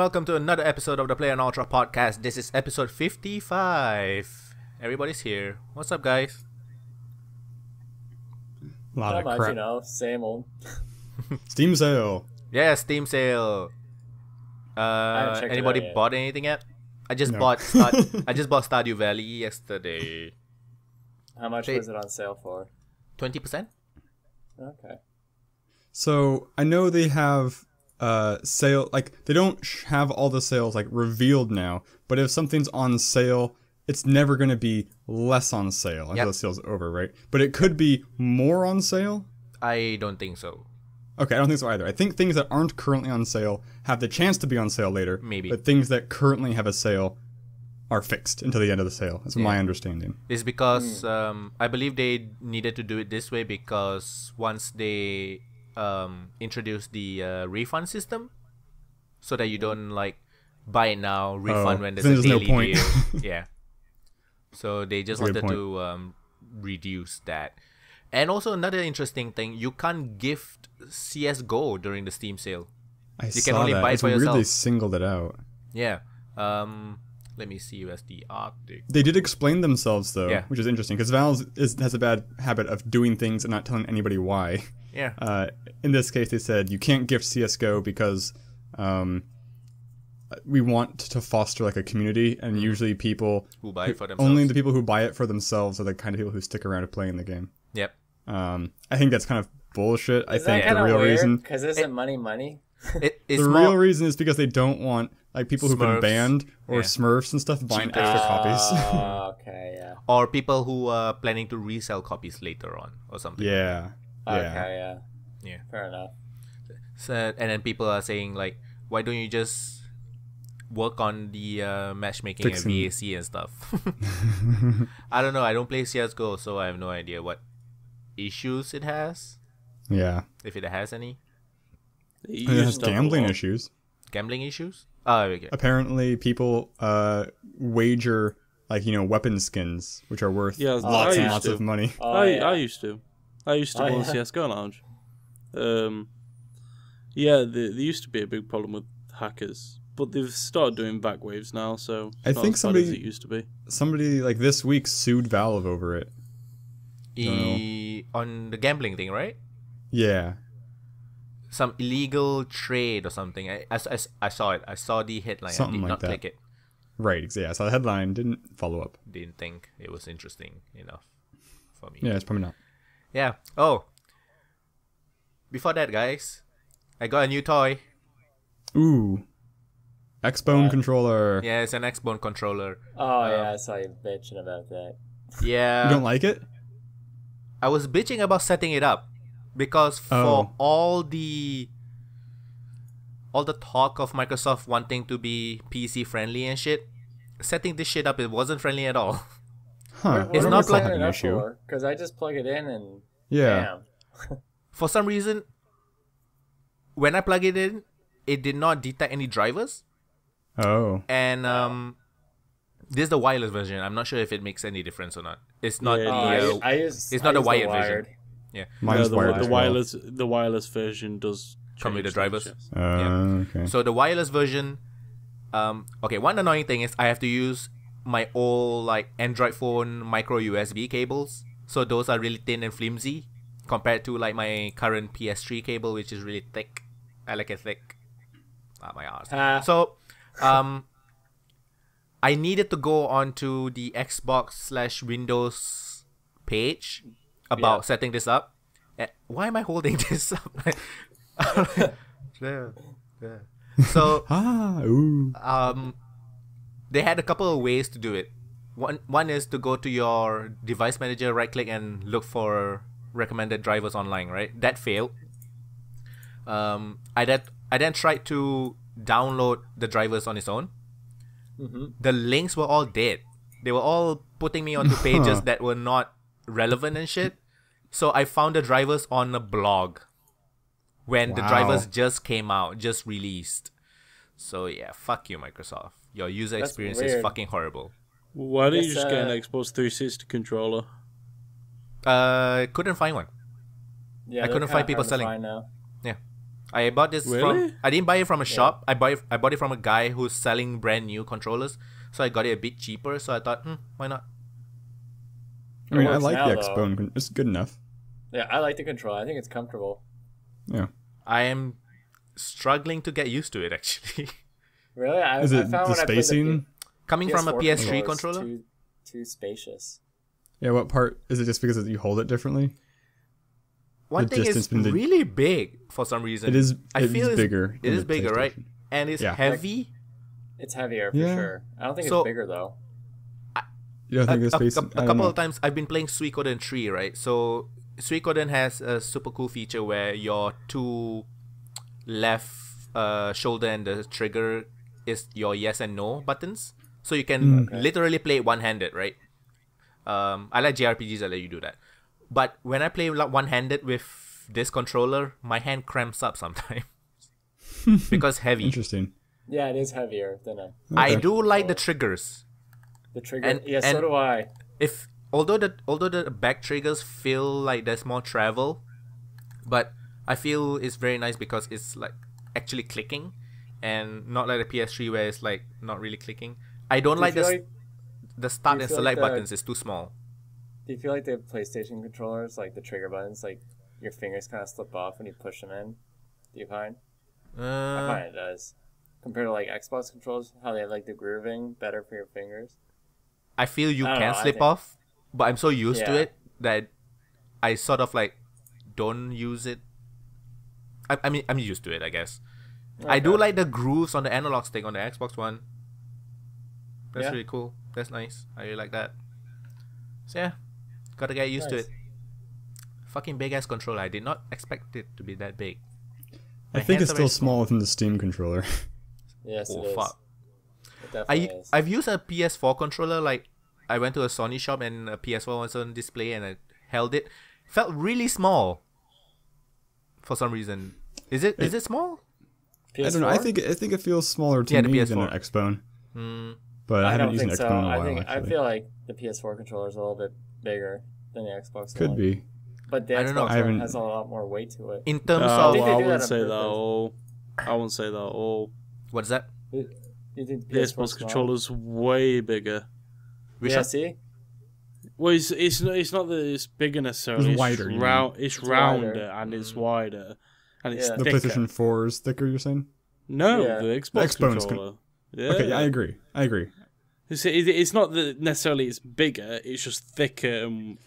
welcome to another episode of the playonultra podcast. This is episode 55. Everybody's here. What's up, guys? Not much, crap. you know, same old. Steam sale. Yeah, Steam sale. haven't checked it Anybody out yet. bought anything yet? I just No. bought I just bought Stardew Valley yesterday. How much was it on sale for? 20%? Okay. So I know they have sale, like they don't have all the sales like revealed now, but if something's on sale, it's never going to be less on sale until the sale's over, right? But it could be more on sale. I don't think so. Okay, I don't think so either. I think things that aren't currently on sale have the chance to be on sale later. Maybe. But things that currently have a sale are fixed until the end of the sale. That's my understanding. It's because I believe they needed to do it this way because once they introduce the refund system, so that you don't like buy it now, refund when there's then a there's no daily point. deal. Yeah. So they just That's a good wanted to reduce that. And also another interesting thing, you can't gift CS:GO during the Steam sale. You can only buy it it's for weird yourself. they singled it out. Yeah. Let me see where's the article. They did explain themselves though, Yeah. which is interesting because Valve has a bad habit of doing things and not telling anybody why. Yeah. In this case, they said you can't gift CS:GO because we want to foster like a community, and usually people Who buy it for themselves. only the people who buy it for themselves are the kind of people who stick around to playing the game. Yep. I think that's kind of bullshit. I Is think that the real reason, Because isn't money? It's the more, real reason is because they don't want like people who've been Smurfs. banned or Yeah. Smurfs and stuff buying Cheaters. extra copies. Oh, okay, yeah. or people who are planning to resell copies later on or something. Yeah. Okay, yeah. Yeah. Fair enough. So, and then people are saying like, why don't you just work on the matchmaking Fixing- and VAC and stuff? I don't know. I don't play CS:GO, so I have no idea what issues it has, Yeah. if it has any It has gambling issues. gambling issues. Oh, okay. Apparently, people wager like weapon skins, which are worth Yeah, lots and I lots used of to. money. Oh, I used to play yeah. CS:GO Lounge. Yeah, there used to be a big problem with hackers, but they've started doing back waves now, so it's I not think as bad as it used to be. Somebody like this week sued Valve over it. On the gambling thing, right? Yeah. Some illegal trade or something. I saw it. I saw the headline. Something I did like not that. click it. Right. Yeah. I saw the headline. Didn't follow up. Didn't think it was interesting enough for me. Yeah, it's probably not. Yeah. Oh. Before that, guys, I got a new toy. Ooh. X-Bone controller. Yeah, it's an X-Bone controller. Oh, yeah, I saw you bitching about that. Yeah. You don't like it? I was bitching about setting it up because for all the talk of Microsoft wanting to be PC friendly and shit, setting this shit up, it wasn't friendly at all. Huh. It's I not wonder if like- I had an issue. Because I just plug it in and Yeah. bam. For some reason, when I plug it in, it did not detect any drivers. Oh. And this is the wireless version. I'm not sure if it makes any difference or not. It's not Yeah, the I use. it's I not a use the wired version. Yeah. Mine's the, wired the as well. the wireless version does Come with the change drivers? things, Okay. So the wireless version, okay, one annoying thing is I have to use my old like Android phone micro USB cables. So those are really thin and flimsy compared to like my current PS3 cable, which is really thick. I like it thick. My ass. So, I needed to go onto the Xbox/Windows page about setting this up. Why am I holding this up? So, ooh. they had a couple of ways to do it. One is to go to your device manager, right click, and look for recommended drivers online. Right, that failed. I then tried to download the drivers on its own. The links were all dead. They were all putting me onto pages that were not relevant and shit. So I found the drivers on a blog when the drivers just came out, just released. So yeah, fuck you, Microsoft. Your user That's experience weird. is fucking horrible. Why don't you Yes, just get an Xbox 360 controller? Couldn't find one. Yeah, I they're couldn't kinda find people hard to selling. find now. Yeah. I bought this Really? from. I didn't buy it from a shop. I bought it from a guy who's selling brand new controllers. So I got it a bit cheaper. So I thought, why not? I mean, I works like now, the though. Xbone. It's good enough. Yeah, I like the controller. I think it's comfortable. Yeah. I am struggling to get used to it actually. Really? Is I it found the when I played the spacing? Coming from a PS3 PS4 controller. it's too spacious. Yeah, what part? Is it just because you hold it differently? One the thing is distance between the- really big for some reason. It is. I feel it's bigger. It than is the bigger, right? PlayStation. And it's Yeah. heavy. It's heavier for Yeah. sure. I don't think So- it's bigger though. You don't think the space? A couple of times I've been playing Suikoden 3, right? So Suikoden has a super cool feature where your two left shoulder and the trigger is your yes and no buttons. So you can literally play it one-handed, right? I like JRPGs that let you do that. But when I play one-handed with this controller, my hand cramps up sometimes. Because heavy. Interesting. Yeah, it is heavier than a I do like the triggers. the trigger. And- yeah, so and- do I. If although the back triggers feel like there's more travel, but I feel it's very nice because it's like actually clicking, and not like the PS3 where it's like not really clicking. I don't Do you like feel the start do you and feel select like the- buttons is too small. Do you feel like the PlayStation controllers, like the trigger buttons, like your fingers kind of slip off when you push them in? Do you find? I find it does. Compared to like Xbox controls, how they have like the grooving better for your fingers. I feel you I don't can know, I slip think- off, but I'm so used to Yeah. it that I sort of like don't use it. I mean, I'm used to it, I guess. I do Okay. like the grooves on the analog stick on the Xbox One. That's Yeah. really cool. That's nice. I really like that. So yeah, gotta get used to Nice. it. Fucking big ass controller. I did not expect it to be that big. I My think hands it's are still very small within the Steam controller. Yes, Oh it is. fuck. It definitely is. I've used a PS4 controller. Like I went to a Sony shop and a PS4 was on display and I held it. Felt really small. For some reason, is it small? I don't know. I think it feels smaller to Yeah, the me than an PS4. Xbone. But I haven't don't used an think so. Xbone in a while. I Actually, feel like the PS4 controller is a little bit bigger than the Xbox could One. be. But the I don't know. Xbox I One haven't- has a lot more weight to it. In terms Oh, of think they I do that wouldn't on say that at purpose. all. I wouldn't say that at all. what's that? You think The Xbox controller's way bigger. Which Yeah, one? see? Well, it's not that it's bigger necessarily. It's wider, you mean. It's It's rounder wider. and it's wider and it's Yeah. The thicker. PlayStation 4 is thicker. You're saying? No, Yeah. the Xbox The Xbone's controller. Yeah. Okay, yeah, I agree. It's not that necessarily it's bigger. It's just thicker and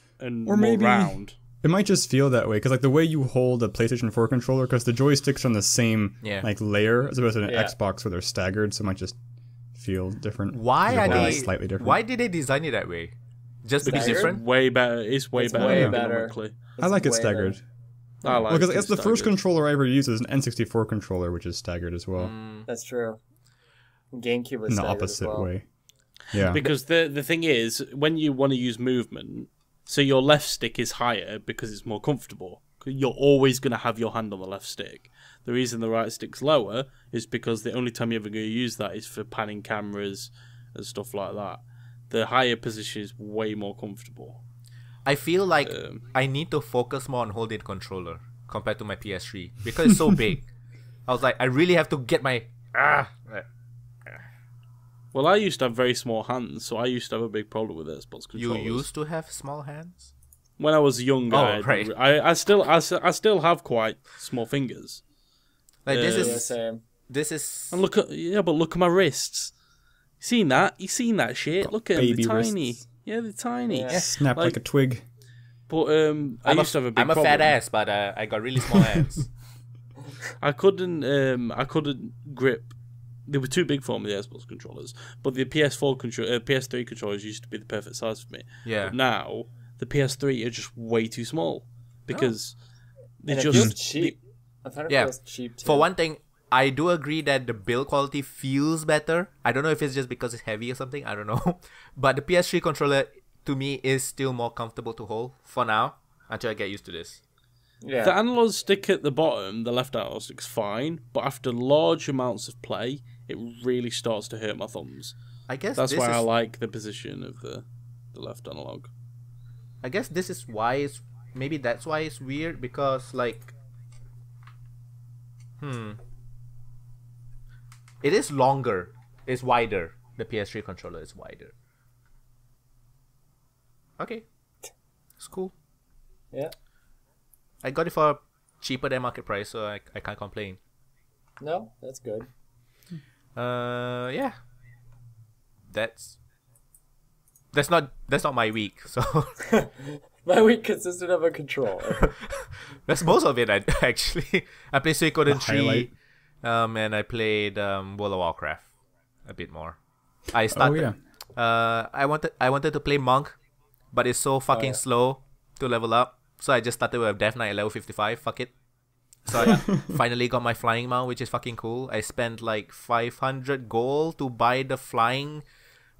Or more maybe- round. It might just feel that way because, like, the way you hold a PlayStation 4 controller, because the joysticks are on the same Yeah. like layer as opposed to an Yeah. Xbox where they're staggered, so it might just feel different. Why Your are body they is slightly different? Why did they design it that way? Just to be Staggered? different? Way better. It's way It's better. way ergonomically. I like it way staggered. better. I like Because it that's the first staggered. controller I ever used is an N64 controller, which is staggered as well, That's true. GameCube was in the staggered as opposite well. way. Yeah, Because the thing is, when you want to use movement, so your left stick is higher because it's more comfortable. You're always going to have your hand on the left stick. The reason the right stick's lower is because the only time you're ever going to use that is for panning cameras and stuff like that. The higher position is way more comfortable. I feel like I need to focus more on holding the controller compared to my PS3 because it's so big. I was like, I really have to get my Well, I used to have very small hands, so I used to have a big problem with Xbox You controllers. used to have small hands? When I was younger, Oh, right. I still have quite small fingers. Like Yeah, Same. this is And look at my wrists. You seen that shit? Look at them, baby they're tiny. wrists. Yeah, they're tiny. Yeah. snap like like- a twig. But I used to have a big I'm a problem. fat ass, but I got really small hands. I couldn't grip. They were too big for me, the Xbox controllers. But the PS3 controllers used to be the perfect size for me. Yeah. But now the PS3 are just way too small because they And it just feels cheap. I find it Yeah. feels cheap too. For one thing, I do agree that the build quality feels better. I don't know if it's just because it's heavy or something. I don't know. But the PS3 controller, to me, is still more comfortable to hold for now until I get used to this. yeah. The analog stick at the bottom, the left analog stick's fine, but after large amounts of play, it really starts to hurt my thumbs. I guess That's this why is, I like the position of the left analog. I guess this is why it's maybe that's why it's weird because like It is longer. It's wider. The PS3 controller is wider. Okay. It's cool. Yeah. I got it for cheaper than market price, so I can't complain. No, that's good. Yeah. That's not my week, so My week consisted of a controller. that's most of it. Actually I played Suikoden 3, highlight. and I played World of Warcraft a bit more. I started. I wanted to play Monk, but it's so fucking slow to level up. So I just started with Death Knight at level 55. Fuck it. So I finally got my flying mount, which is fucking cool. I spent like 500 gold to buy the flying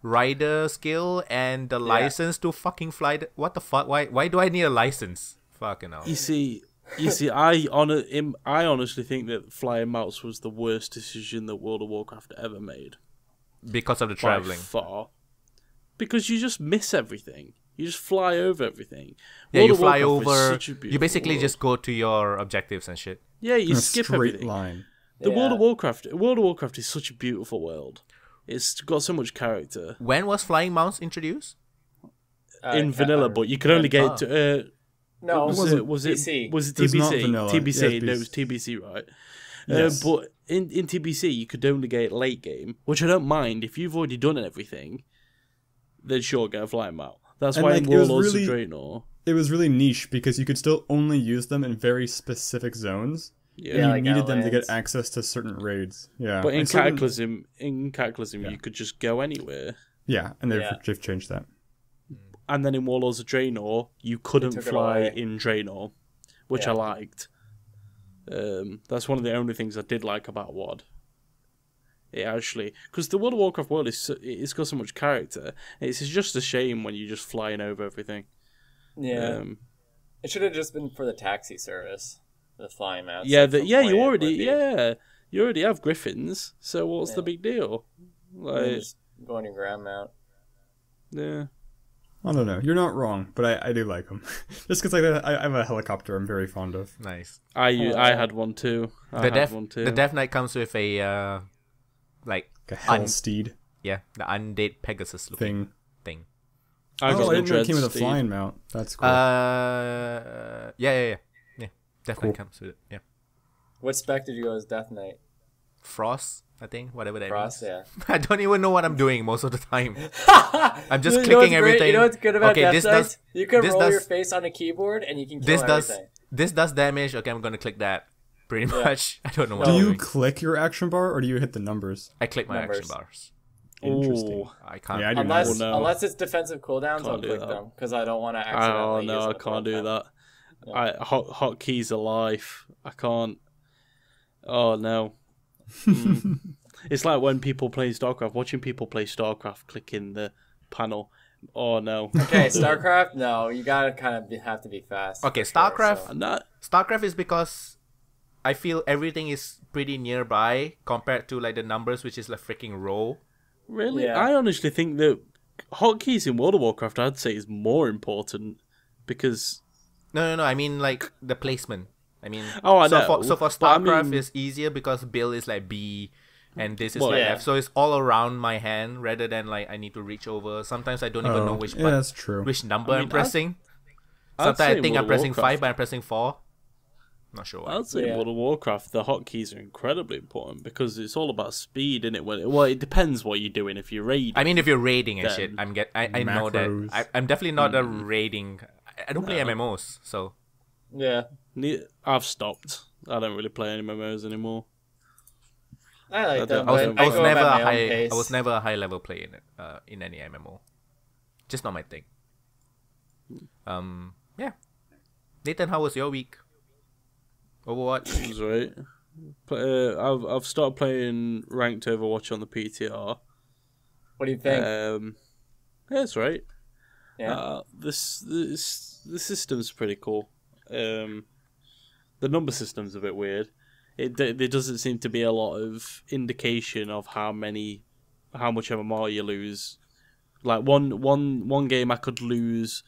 rider skill and the license to fucking fly. What the fuck? Why do I need a license? Fucking hell. You see, I honestly think that flying mounts was the worst decision that World of Warcraft ever made. Because of the By traveling. far. Because you just miss everything. You just fly over everything. Yeah, World you of fly Warcraft is over. such a You beautiful basically world. just go to your objectives and shit. Yeah, you In a skip straight everything. line. The Yeah. World of Warcraft is such a beautiful world. It's got so much character. When was flying mounts introduced? In vanilla, but you could only get it to No, was wasn't it PC. It's not TBC? vanilla. TBC, Yeah, no, it's it was TBC, right? Yes. But in TBC, you could only get it late game, which I don't mind. If you've already done everything, then sure, get a flying mount. That's And, why like, in it was Warlords really- of Draenor, It was really niche because you could still only use them in very specific zones. yeah. And you like needed them to get Outlands. access to certain raids. Yeah. But in And certain- Cataclysm, you could just go anywhere. Yeah, and Yeah. they've changed that. And then in Warlords of Draenor, you couldn't took it fly away. in Draenor, which Yeah. I liked. That's one of the only things I did like about WoD. It actually, because the World of Warcraft world it's got so much character. It's just a shame when you're just flying over everything. Yeah. It should have just been for the taxi service. The flying mounts. Yeah, like, from point you A to already, point B. you already have griffins. So what's the big deal? And then Like, just go on your ground mount. yeah. I don't know. You're not wrong, but I do like them. Just because I have a helicopter I'm very fond of. Nice. I had one too. The Death Knight comes with a like Like a hell steed the undead Pegasus looking thing. I got I the didn't know it Dread came with a Steed. flying mount. That's cool. Yeah. Death Knight comes with it. Yeah. What spec did you go as Death Knight? Frost, I think, whatever that Frost, means. yeah. I don't even know what I'm doing most of the time. I'm just You know clicking what's great? everything. You know what's good about Okay, Death this Knights? does- You can this roll does- your face on a keyboard and you can kill This does everything. damage. Okay, I'm gonna click that. Pretty much. I don't know what do I'm you doing. click your action bar or do you hit the numbers? I click my Numbers. action bars. Interesting. Ooh. I can't. Yeah, I do Unless, not. no. unless it's defensive cooldowns, Can't I'll do click that. them because I don't want to Oh accidentally no, use I them can't for do offense. that. Hotkeys are life. I can't. Oh no. Mm. It's like when people play StarCraft. Watching people play StarCraft, clicking the panel. Oh no. Okay, StarCraft. No, you gotta kind of have to be fast. Okay, for sure, StarCraft. so- Not. StarCraft is because I feel everything is pretty nearby compared to like the numbers, which is like freaking row. Really? Yeah. I honestly think that hotkeys in World of Warcraft, I'd say, is more important because No. I mean like the placement. I mean, Oh, I so know, For but I StarCraft, mean- it's easier because Bill is like B, and this is Well, like yeah. F. So it's all around my hand rather than like I need to reach over. Sometimes I don't even know which yeah, button, that's true. which number I I'm mean, pressing. I'd Sometimes say I think World I'm of pressing Warcraft- 5, but I'm pressing 4. Not sure why. I'd say Yeah. World of Warcraft, the hotkeys are incredibly important because it's all about speed, isn't it? Well, it depends what you're doing. If you're raiding, I mean, if you're raiding and Then- shit, I know that. Macros. I'm definitely not a raiding. I don't play MMOs, so Yeah, I've stopped. I don't really play any MMOs anymore. I like them. I was, but I was go never at a my own high. pace. I was never a high level player in any MMO. Just not my thing. Yeah. Nathan, how was your week? Overwatch. That's right. I've started playing ranked Overwatch on the PTR. What do you think? Yeah, that's right. Yeah. The system's pretty cool. The number system's a bit weird. There doesn't seem to be a lot of indication of how much MMR you lose. Like one game I could lose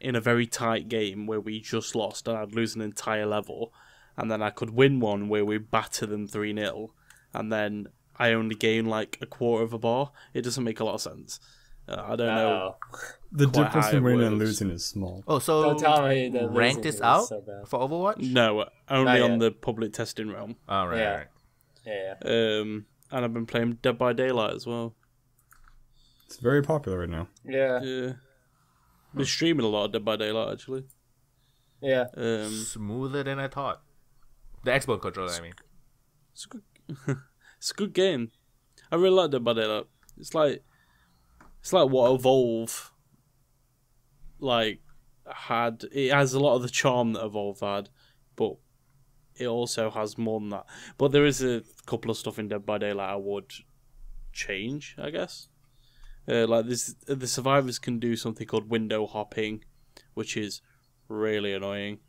in a very tight game where we just lost and I'd lose an entire level, and then I could win one where we batter them 3-0, and then I only gain like a quarter of a bar. It doesn't make a lot of sense. I don't know. The quite difference how in it winning and works. losing is small. Oh, so Don't tell me that ranked losing is out so bad. for Overwatch? No, only Not on yet. the public testing realm. Oh, right, Yeah. right. Yeah. And I've been playing Dead by Daylight as well. It's very popular right now. Yeah. Yeah. Been streaming a lot of Dead by Daylight actually. Yeah. Smoother than I thought. The Xbox controller, I mean. It's a good, it's a good game. I really like Dead by Daylight. It's like what Evolve had. It has a lot of the charm that Evolve had, but it also has more than that. But there is a couple of stuff in Dead by Daylight I would change, I guess. Like this, the survivors can do something called window hopping, which is really annoying.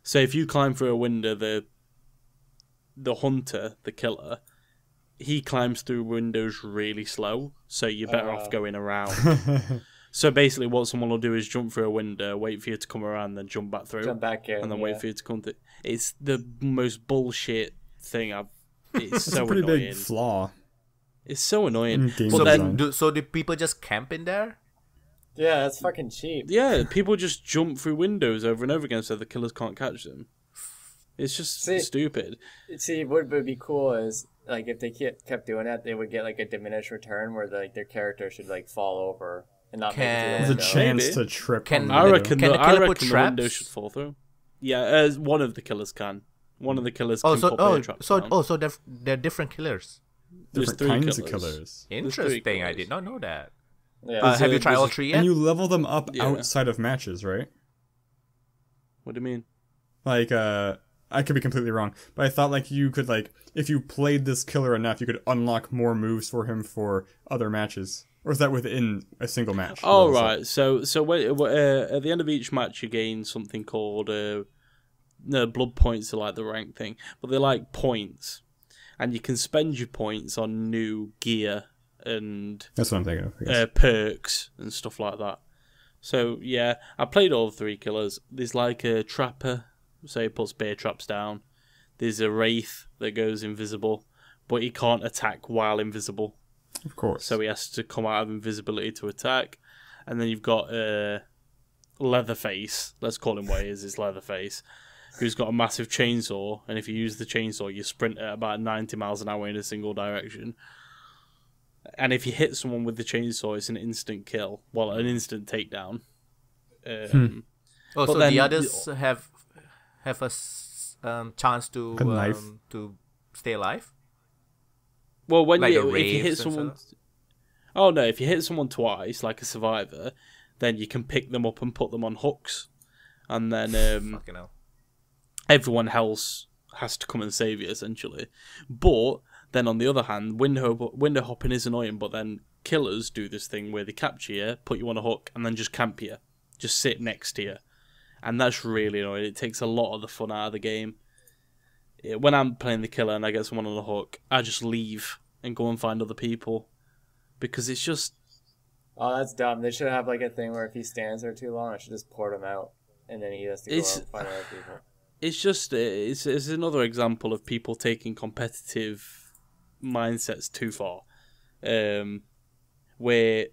So if you climb through a window, the hunter, the killer, he climbs through windows really slow, so you're better off going around. So basically what someone will do is jump through a window, wait for you to come around, then jump back through. Jump back in, and then yeah. wait for you to come through. It's the most bullshit thing I've... It's It's so a pretty annoying. big flaw. It's so annoying. In game So, design. do people just camp in there? Yeah, that's fucking cheap. Yeah, people just jump through windows over and over again so the killers can't catch them. It's just stupid. See, what would be cool is, like, if they kept doing that, they would get, like, a diminished return where, like, their character should, like, fall over and not make it Can- through the There's a window. chance Maybe. to trip. Can- on the I window. reckon, Can the I killer reckon put the window traps? should fall through. Yeah, one of the killers can. One of the killers can put bear traps down. So they're different killers. There's different 3 kinds killers. of killers. Interesting. I killers. did not know that. Yeah. Have you tried all 3 yet? And you level them up Yeah. outside of matches, right? What do you mean? Like, I could be completely wrong, but I thought, like, you could, like, if you played this killer enough, you could unlock more moves for him for other matches. Or is that within a single match? Oh, Levels up? right. So when, at the end of each match, you gain something called no, blood points are like the rank thing, but they're like points, and you can spend your points on new gear and That's what I'm thinking of. I guess. perks and stuff like that. So yeah, I played all 3 killers. There's like a trapper, so he puts bear traps down. There's a wraith that goes invisible, but he can't attack while invisible. Of course. So he has to come out of invisibility to attack. And then you've got Leatherface. Let's call him what he is Leatherface. Who's got a massive chainsaw. And if you use the chainsaw, you sprint at about 90 miles an hour in a single direction. And if you hit someone with the chainsaw, it's an instant kill. Well, an instant takedown. Oh, But so then- the others have a chance to A knife. to stay alive. Well, when Like you the if you hit wraiths and someone... stuff? Oh, no, if you hit someone twice, like a survivor, then you can pick them up and put them on hooks. And then... Fucking hell. everyone else has to come and save you, essentially. But then on the other hand, window hopping is annoying, but then killers do this thing where they capture you, put you on a hook, and then just camp you. Just sit next to you. And that's really annoying. It takes a lot of the fun out of the game. When I'm playing the killer and I get someone on a hook, I just leave and go and find other people. Because it's just... Oh, that's dumb. They should have, like, a thing where if he stands there too long, I should just port him out. And then he has to go out and find other people. It's just it's another example of people taking competitive mindsets too far, where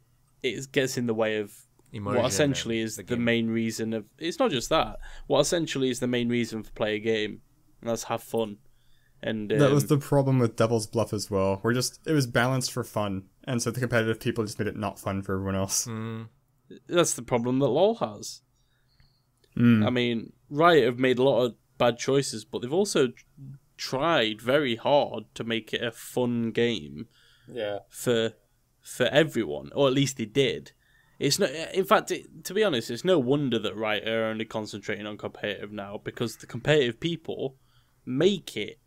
it gets in the way of Immersion what essentially in is the the game. main reason of. It's not just that. What essentially is the main reason for play a game, and that's have fun. And That was the problem with Devil's Bluff as well. It was balanced for fun, and so the competitive people just made it not fun for everyone else. that's the problem that LoL has. I mean, Riot have made a lot of bad choices, but they've also tried very hard to make it a fun game Yeah. for everyone, or at least they did. It's no, in fact, to be honest, it's no wonder that Riot are only concentrating on competitive now, because the competitive people make it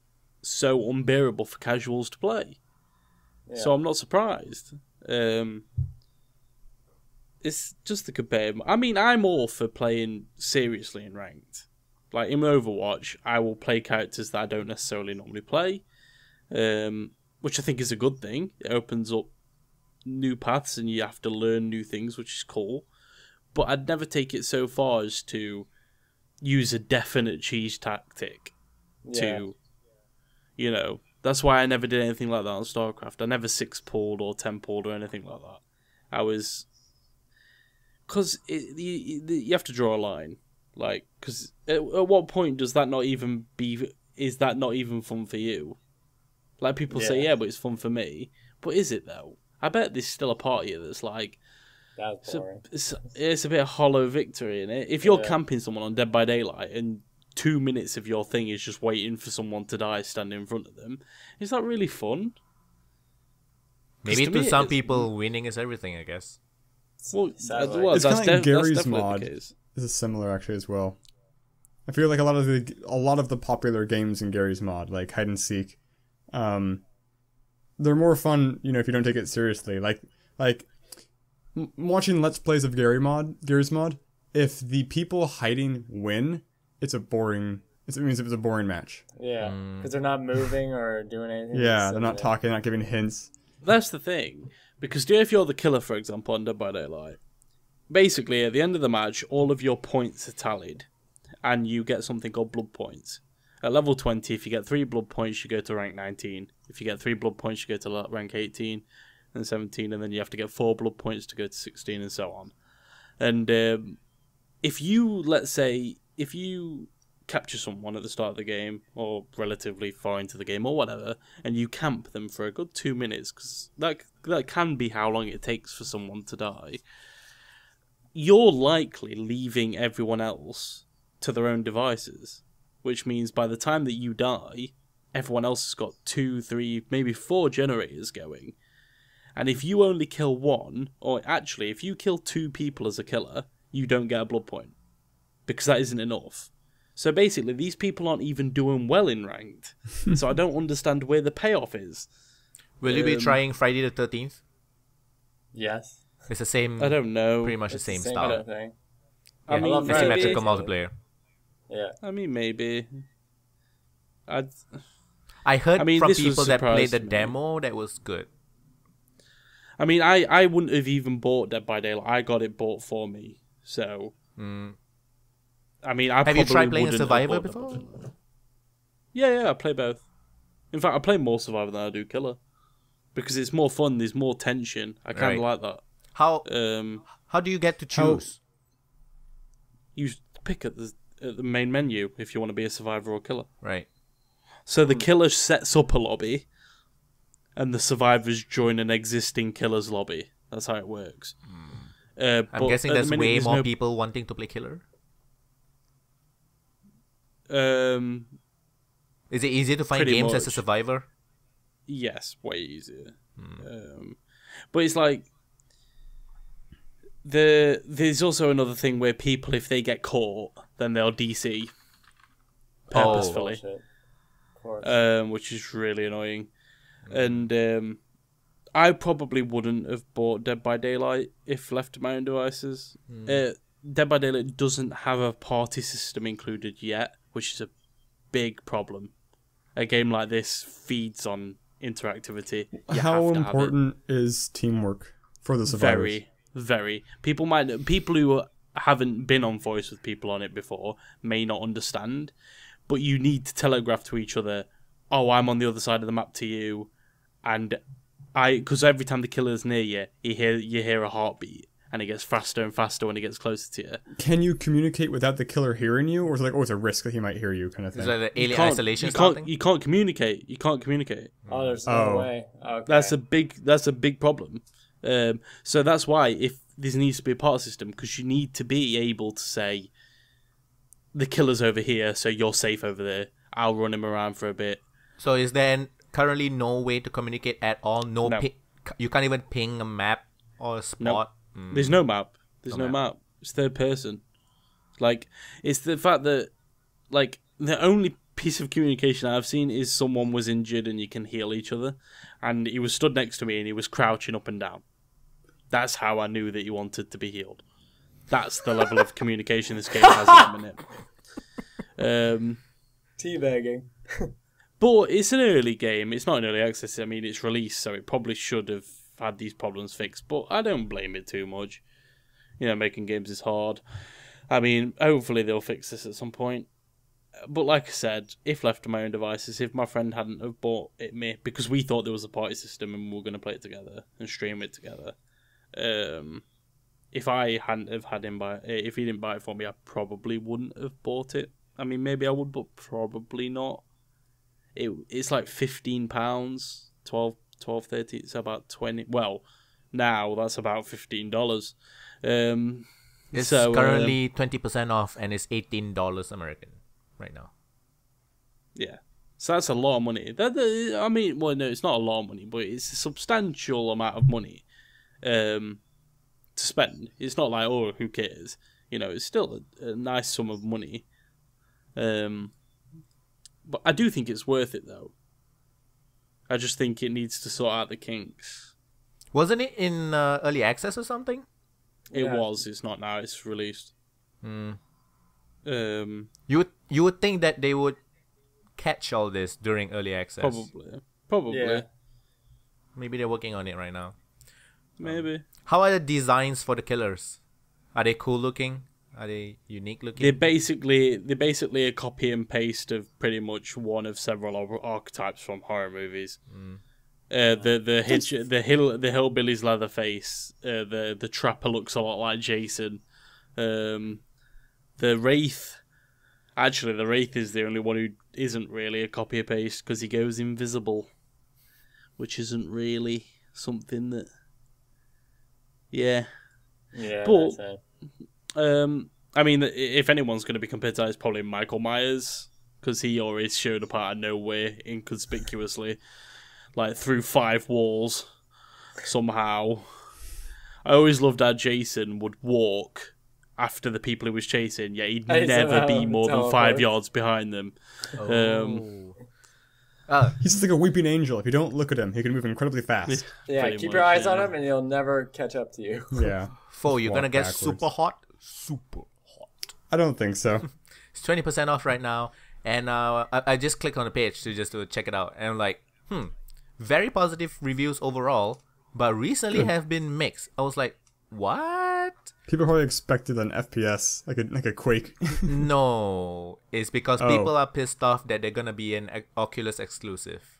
so unbearable for casuals to play. Yeah. So I'm not surprised. It's just the competitive. I mean, I'm all for playing seriously in ranked. Like in Overwatch, I will play characters that I don't necessarily normally play, which I think is a good thing. It opens up new paths and you have to learn new things, which is cool. But I'd never take it so far as to use a definite cheese tactic to, you know, that's why I never did anything like that on StarCraft. I never 6-pulled or 10-pulled or anything like that. I was... Because you have to draw a line. Like, because at what point does that not even be... Is that not even fun for you? Like, people say, yeah, but it's fun for me. But is it, though? I bet there's still a part of you that's like... That's boring. It's a bit of hollow victory in it. If you're camping someone on Dead by Daylight and 2 minutes of your thing is just waiting for someone to die standing in front of them, is that really fun? Maybe to some people, winning is everything, I guess. Well, it's kind of like Gary's mod is similar actually as well. I feel like a lot of the popular games in Gary's mod, like hide and seek, they're more fun, you know, if you don't take it seriously. Like watching Let's Plays of Gary's mod. If the people hiding win, it means it's a boring match. Yeah, because they're not moving or doing anything. Yeah, they're not talking, not giving hints. That's the thing. Because if you're the killer, for example, on Dead by Daylight, basically at the end of the match, all of your points are tallied, and you get something called blood points. At level 20, if you get 3 blood points, you go to rank 19. If you get 3 blood points, you go to rank 18 and 17, and then you have to get 4 blood points to go to 16 and so on. And if you capture someone at the start of the game, or relatively far into the game, or whatever, and you camp them for a good 2 minutes, because that can be how long it takes for someone to die, you're likely leaving everyone else to their own devices, which means by the time that you die, everyone else has got 2, 3, maybe 4 generators going. And if you only kill 1, or actually, if you kill 2 people as a killer, you don't get a blood point, because that isn't enough. So basically, these people aren't even doing well in ranked. So I don't understand where the payoff is. Will you be trying Friday the 13th? Yes. It's the same... I don't know. Pretty much the same Kind style. of thing. Yeah, I mean, asymmetrical multiplayer. Yeah. I mean, maybe. I heard from people that played the me. demo that was good. I mean, I wouldn't have even bought Dead by Daylight. I got it bought for me. So... I mean, have you tried playing a Survivor before? Yeah, I play both. In fact, I play more Survivor than I do Killer. Because it's more fun, there's more tension. I kind of like that. How do you get to choose? You pick at the main menu if you want to be a Survivor or Killer. Right. So the Killer sets up a lobby, and the Survivors join an existing Killer's lobby. That's how it works. I'm guessing there's way more people wanting to play Killer. Is it easier to find games as a Survivor? Yes, way easier. But it's like there's also another thing where people, if they get caught, then they'll DC purposefully, which is really annoying. And I probably wouldn't have bought Dead by Daylight if left to my own devices. Dead by Daylight doesn't have a party system included yet, which is a big problem. A game like this feeds on interactivity. How important is teamwork for the Survivors? Very, very. People who haven't been on voice with people on it before may not understand, but you need to telegraph to each other, oh, I'm on the other side of the map to you, and because every time the killer's near you, you hear a heartbeat. And it gets faster and faster when it gets closer to you. Can you communicate without the killer hearing you? Or is it like, it's a risk that he might hear you kind of thing? Is that the alien isolation something? You can't communicate. You can't communicate. Oh, there's no way. Okay. That's a big problem. So that's why if there needs to be a party system, because you need to be able to say, the killer's over here, so you're safe over there. I'll run him around for a bit. So is there currently no way to communicate at all? No. You can't even ping a map or a spot? Nope. There's no map. There's no map. It's third person. Like, it's the fact that, like, the only piece of communication I've seen is someone was injured and you can heal each other. And he was stood next to me and he was crouching up and down. That's how I knew that he wanted to be healed. That's the level of communication this game has at the minute. Teabagging. But it's an early game. It's not an early access. I mean, it's released, so it probably should have had these problems fixed, but I don't blame it too much. You know, making games is hard. I mean, hopefully they'll fix this at some point. But like I said, if left to my own devices, if my friend hadn't have bought it me, because we thought there was a party system and we were going to play it together and stream it together, if I hadn't have had him buy, if he didn't buy it for me, I probably wouldn't have bought it. I mean, maybe I would, but probably not. It's like £15, 12, 30. It's about 20. Well, now that's about $15. It's currently 20% off, and it's $18 American right now. Yeah, so that's a lot of money. I mean, well, no, it's not a lot of money, but it's a substantial amount of money to spend. It's not like, oh, who cares? You know, it's still a nice sum of money. But I do think it's worth it, though. I just think it needs to sort out the kinks. Wasn't it in early access or something? It was. It's not now. It's released. You would think that they would catch all this during early access. Probably. Yeah. Maybe they're working on it right now. Maybe. How are the designs for the killers? Are they cool looking? Are they unique looking? They're basically a copy and paste of pretty much one of several archetypes from horror movies. The hillbilly's leather face. The trapper looks a lot like Jason. The wraith. Actually, the wraith is the only one who isn't really a copy and paste because he goes invisible, which isn't really something that. Yeah. Yeah. But I mean, if anyone's going to be compared to that, it's probably Michael Myers because he always showed up out of nowhere inconspicuously. Like, through 5 walls, somehow. I always loved how Jason would walk after the people he was chasing, yet he'd never be more than 5 yards behind them. He's just like a weeping angel. If you don't look at him, he can move incredibly fast. Yeah, keep your eyes on him and he'll never catch up to you. Yeah. You're going to get super hot? Super hot. I don't think so. It's 20% off right now. And I just clicked on the page to check it out. And I'm like, very positive reviews overall, but recently have been mixed. I was like, what? People probably expected an FPS, like a Quake. No, it's because people are pissed off that they're gonna be an Oculus exclusive.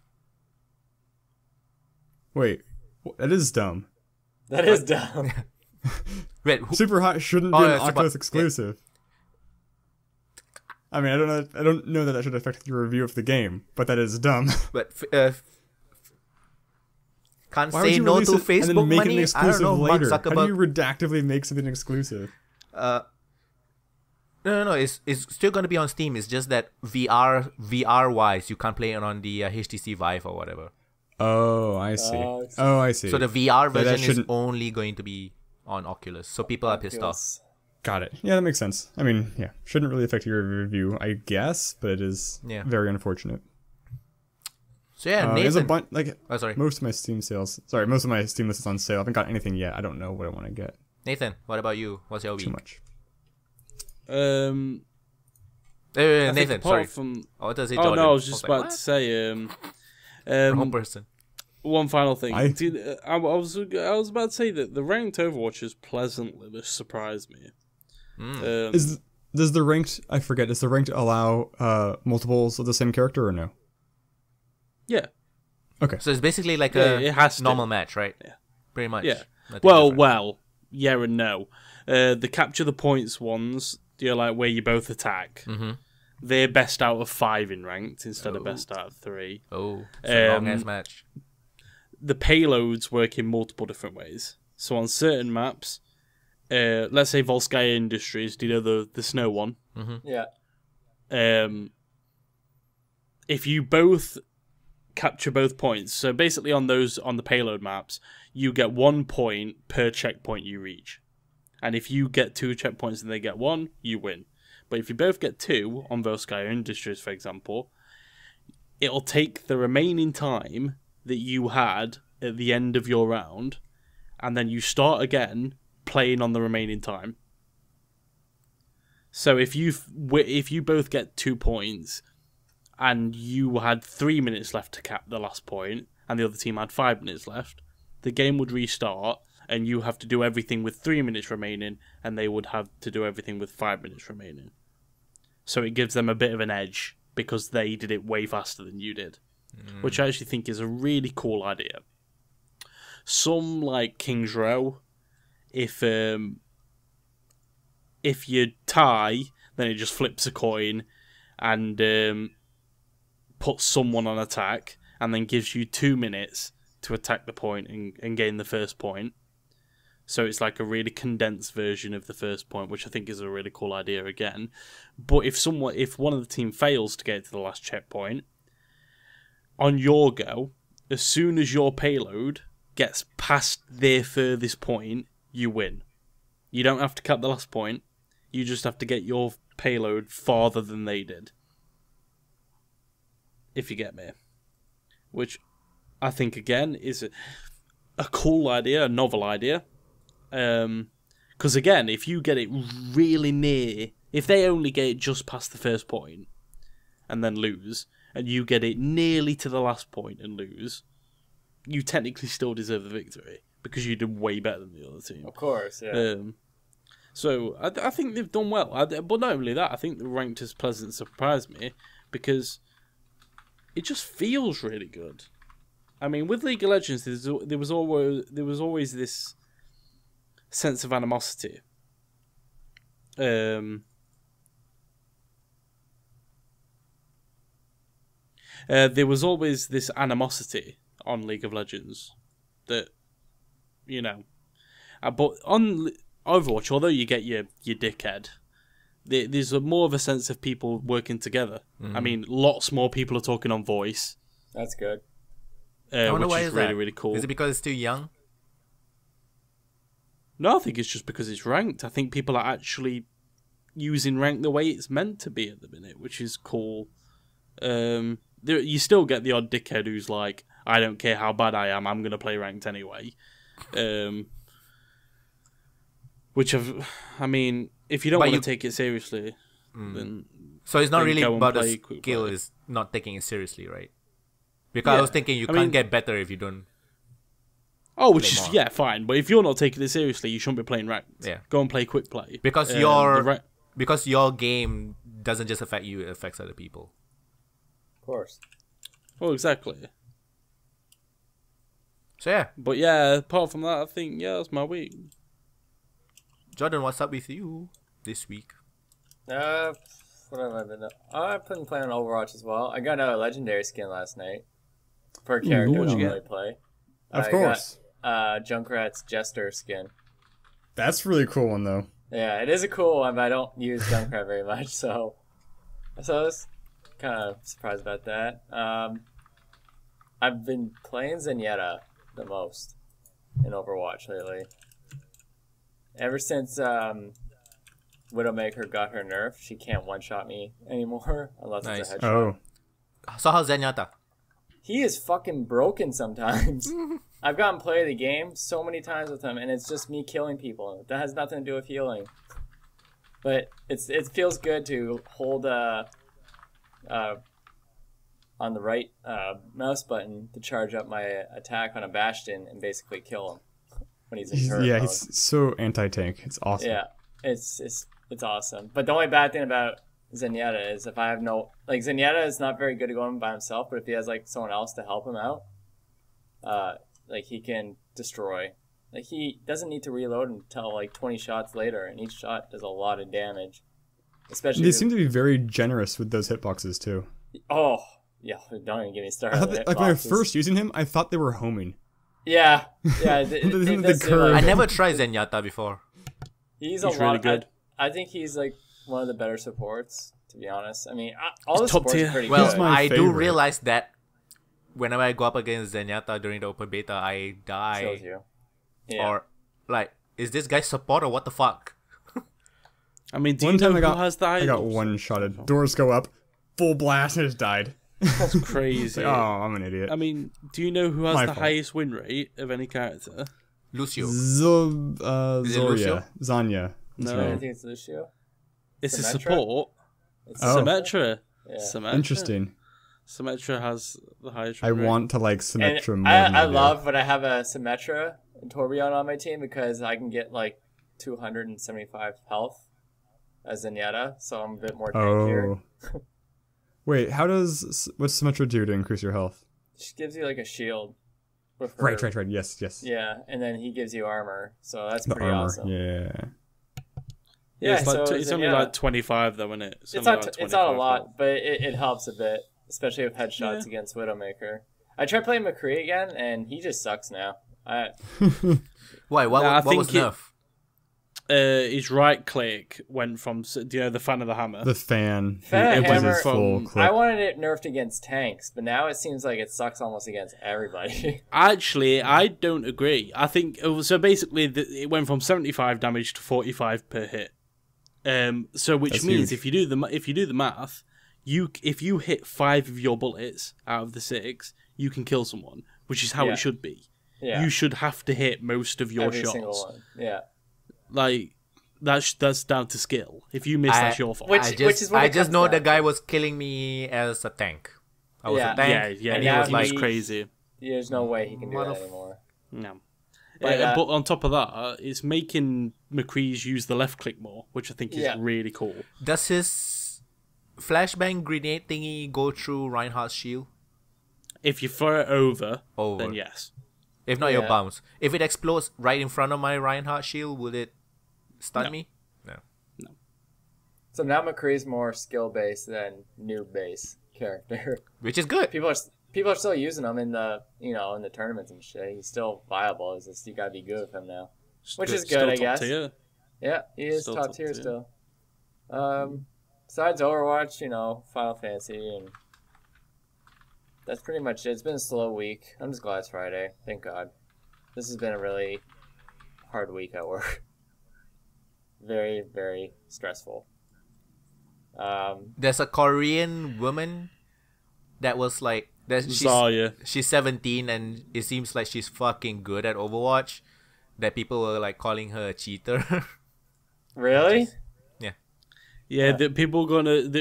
Wait, that is dumb. That is dumb. Wait, Super Hot shouldn't be an Oculus exclusive. Yeah. I mean, I don't know that should affect your review of the game, but that is dumb. But can't say no to Facebook and then make money. It an exclusive I don't know, later. Mark Zuckerberg. How do you redactively make something exclusive? No. It's still gonna be on Steam. It's just that VR wise, you can't play it on the HTC Vive or whatever. Oh, I see. I see. So the VR version is only going to be on Oculus. So people are pissed off. Got it. Yeah, that makes sense. I mean, yeah, shouldn't really affect your review, I guess, but it is very unfortunate. So yeah, Nathan. There's a bunch, most of my Steam list is on sale. I haven't got anything yet. I don't know what I want to get. Nathan, what about you? What's your week? Too much. Nathan, sorry. I was just about to say. Wrong person. One final thing. I was about to say that the ranked Overwatch has pleasantly surprised me. Does the ranked? I forget. Does the ranked allow multiples of the same character or no? Yeah. Okay. So it's basically like a normal match, right? Yeah. Pretty much. Yeah. Well, yeah and no. The capture the points ones, like where you both attack. Mm-hmm. They're best out of 5 in ranked instead of best out of 3. Oh, it's a long ass match. The payloads work in multiple different ways. So on certain maps, let's say Volskaya Industries, do you know the snow one? Mm-hmm. Yeah. If you both capture both points, so basically on the payload maps, you get 1 point per checkpoint you reach. And if you get 2 checkpoints and they get 1, you win. But if you both get 2 on Volskaya Industries, for example, it'll take the remaining time that you had at the end of your round, and then you start again playing on the remaining time. So if you both get 2 points, and you had 3 minutes left to cap the last point, and the other team had 5 minutes left, the game would restart, and you have to do everything with 3 minutes remaining, and they would have to do everything with 5 minutes remaining. So it gives them a bit of an edge because they did it way faster than you did, which I actually think is a really cool idea. Some like King's Row, if you tie, then it just flips a coin and puts someone on attack, and then gives you 2 minutes to attack the point and gain the first point. So it's like a really condensed version of the first point, which I think is a really cool idea again. But if one of the team fails to get to the last checkpoint, on your go, as soon as your payload gets past their furthest point, you win. You don't have to cap the last point. You just have to get your payload farther than they did. If you get me. Which I think, again, is a cool idea, a novel idea. Because again, if you get it really near, if they only get it just past the first point and then lose, and you get it nearly to the last point and lose, you technically still deserve the victory because you did way better than the other team. Of course, yeah. So I think they've done well. But not only that, I think the ranked has pleasant surprised me because it just feels really good. I mean, with League of Legends, there was always this sense of animosity. There was always this animosity on League of Legends that, you know, but on Overwatch, although you get your dickhead, there's more of a sense of people working together. Mm-hmm. I mean, lots more people are talking on voice. That's good. Which is really, really cool. Is it because it's too young? No, I think it's just because it's ranked. I think people are actually using ranked the way it's meant to be at the minute, which is cool. You still get the odd dickhead who's like, I don't care how bad I am, I'm going to play ranked anyway. I mean, if you don't want to take it seriously, then... So it's not really about the skill, is not taking it seriously, right? Because I was thinking you can't get better if you don't... Oh, which is, fine. But if you're not taking it seriously, you shouldn't be playing ranked. Yeah. Go and play quick play. Because your game doesn't just affect you, it affects other people. Of course. Well, exactly. So yeah. But yeah, apart from that, I think, that's my week. Jordan, what's up with you this week? What have I been... I've been playing Overwatch as well. I got a legendary skin last night. Per character I don't really play. Of course. Got Junkrat's Jester skin. That's a really cool one, though. Yeah, it is a cool one, but I don't use Junkrat very much, so I was kind of surprised about that. I've been playing Zenyatta the most in Overwatch lately. Ever since Widowmaker got her nerf, she can't one-shot me anymore unless it's a headshot. Oh. So how's Zenyatta? He is fucking broken sometimes. I've gotten play of the game so many times with him, and it's just me killing people. That has nothing to do with healing. But it feels good to hold on the right mouse button to charge up my attack on a Bastion and basically kill him when he's in turret mode. He's so anti-tank. It's awesome. Yeah, it's awesome. But the only bad thing about Zenyatta is if I have no... Like, Zenyatta is not very good at going by himself, but if he has, like, someone else to help him out, like, he can destroy. Like, he doesn't need to reload until, like, 20 shots later, and each shot does a lot of damage. Especially... They seem to be very generous with those hitboxes, too. Oh, yeah, don't even get me started on like, when I was first using him, I thought they were homing. Yeah. I never tried Zenyatta before. He's really good. I think he's, like, one of the better supports, to be honest. I mean, all the supports are pretty good. Well, I do realize that whenever I go up against Zenyatta during the open beta, I die. Shows you. Yeah. Or, like, is this guy support or what the fuck? I mean, do you know who has the highest? I got one-shotted. Doors go up, full blast, and just died. That's crazy. Oh, I'm an idiot. I mean, do you know who has the highest win rate of any character? Lucio. Zarya. Zanya. No, I think it's Lucio. It's Symmetra? a support. It's Symmetra. Yeah. Symmetra. Interesting. Symmetra has the highest rate. I want to like Symmetra more. I love when I have a Symmetra and Torbjorn on my team because I can get like 275 health a Zenyatta, so I'm a bit more tankier. Oh. Wait, what's Symmetra do to increase your health? She gives you like a shield. With her. Right. Yes. Yeah, and then he gives you armor, so that's The pretty armor, awesome. yeah. Yeah, it's, like, so it's only like 25 though, isn't it? It's not a lot, but it helps a bit, especially with headshots against Widowmaker. I tried playing McCree again, and he just sucks now. Why? What was nerf? His right click went from the fan of the hammer. The fan. Fan it hammer. was his full click. I wanted it nerfed against tanks, but now it seems like it sucks almost against everybody. Actually, I don't agree. I think so. Basically, it went from 75 damage to 45 per hit. So which That's means huge. if you do the math, if you hit 5 of your bullets out of the 6, you can kill someone, which is how it should be. Yeah. You should have to hit most of your Every shots. single one. Yeah. Like that's down to skill. If you miss, that's your fault. Which is what I it just comes know down the guy to. was killing me as a tank. I was a tank. Yeah, and he he was was like, crazy. There's no way he can do that anymore. No. But, But on top of that, it's making McCree's use the left click more, which I think is really cool. does his flashbang grenade thingy go through Reinhardt's shield? If you throw it over. Then yes. If not, you'll bounce. If it explodes right in front of my Reinhardt shield, will it stun me? No. So now McCree's more skill-based than noob-based character. Which is good. People are still using him in the in the tournaments and shit. He's still viable. It's just you gotta be good with him now, which is good, I guess. Tier. Yeah, he is Still top top tier tier. still. Besides Overwatch, Final Fantasy, and that's pretty much it. It's been a slow week. I'm just glad it's Friday. Thank God. This has been a really hard week at work. Very, very stressful. There's a Korean woman that was like she's 17 and it seems like she's fucking good at Overwatch. That people were like calling her a cheater. Really? Yeah, the people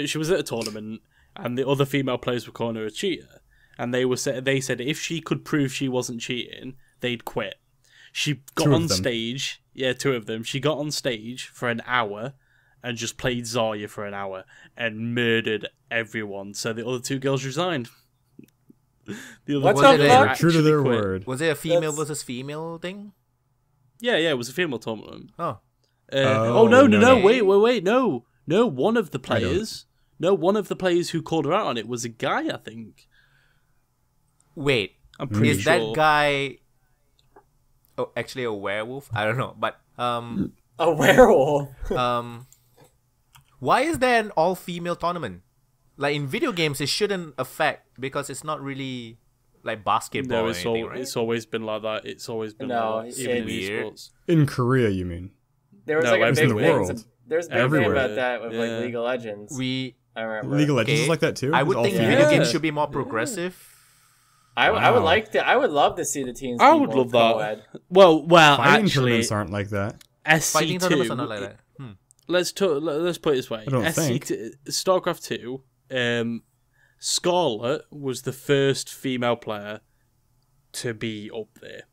she was at a tournament, and the other female players were calling her a cheater, and they said if she could prove she wasn't cheating, they'd quit. She got on stage. Yeah, 2 of them. She got on stage for an hour and just played Zarya for an hour and murdered everyone. So the other 2 girls resigned. The other What ones the fuck? actually True to their quit. word. Was it a female versus female thing? Yeah, it was a female tournament. Oh. No, wait, no, one of the players who called her out on it was a guy, I think. Wait. I'm pretty is sure. that guy actually a werewolf? I don't know, but A werewolf? why is there an all-female tournament? Like in video games, it shouldn't affect because it's not really like basketball. No, or anything, right? it's always been like that. It's always been No, like that, even in weird. esports. In Korea, you mean? There was No, like a everywhere. big In the thing. world. There's a big thing Everywhere. about that with Yeah. like League of Legends. I remember. League of Legends Okay. is like that too? I It's would all think female? video Yeah. games should be more progressive. I would Wow. like to. I would love to see the teams. I be would more love that. co-ed. Well, Fighting actually, tournaments aren't like that. Fighting tournaments are not like SC2. that. Let's put it this way. I don't think. StarCraft 2. Scarlet was the first female player to be up there.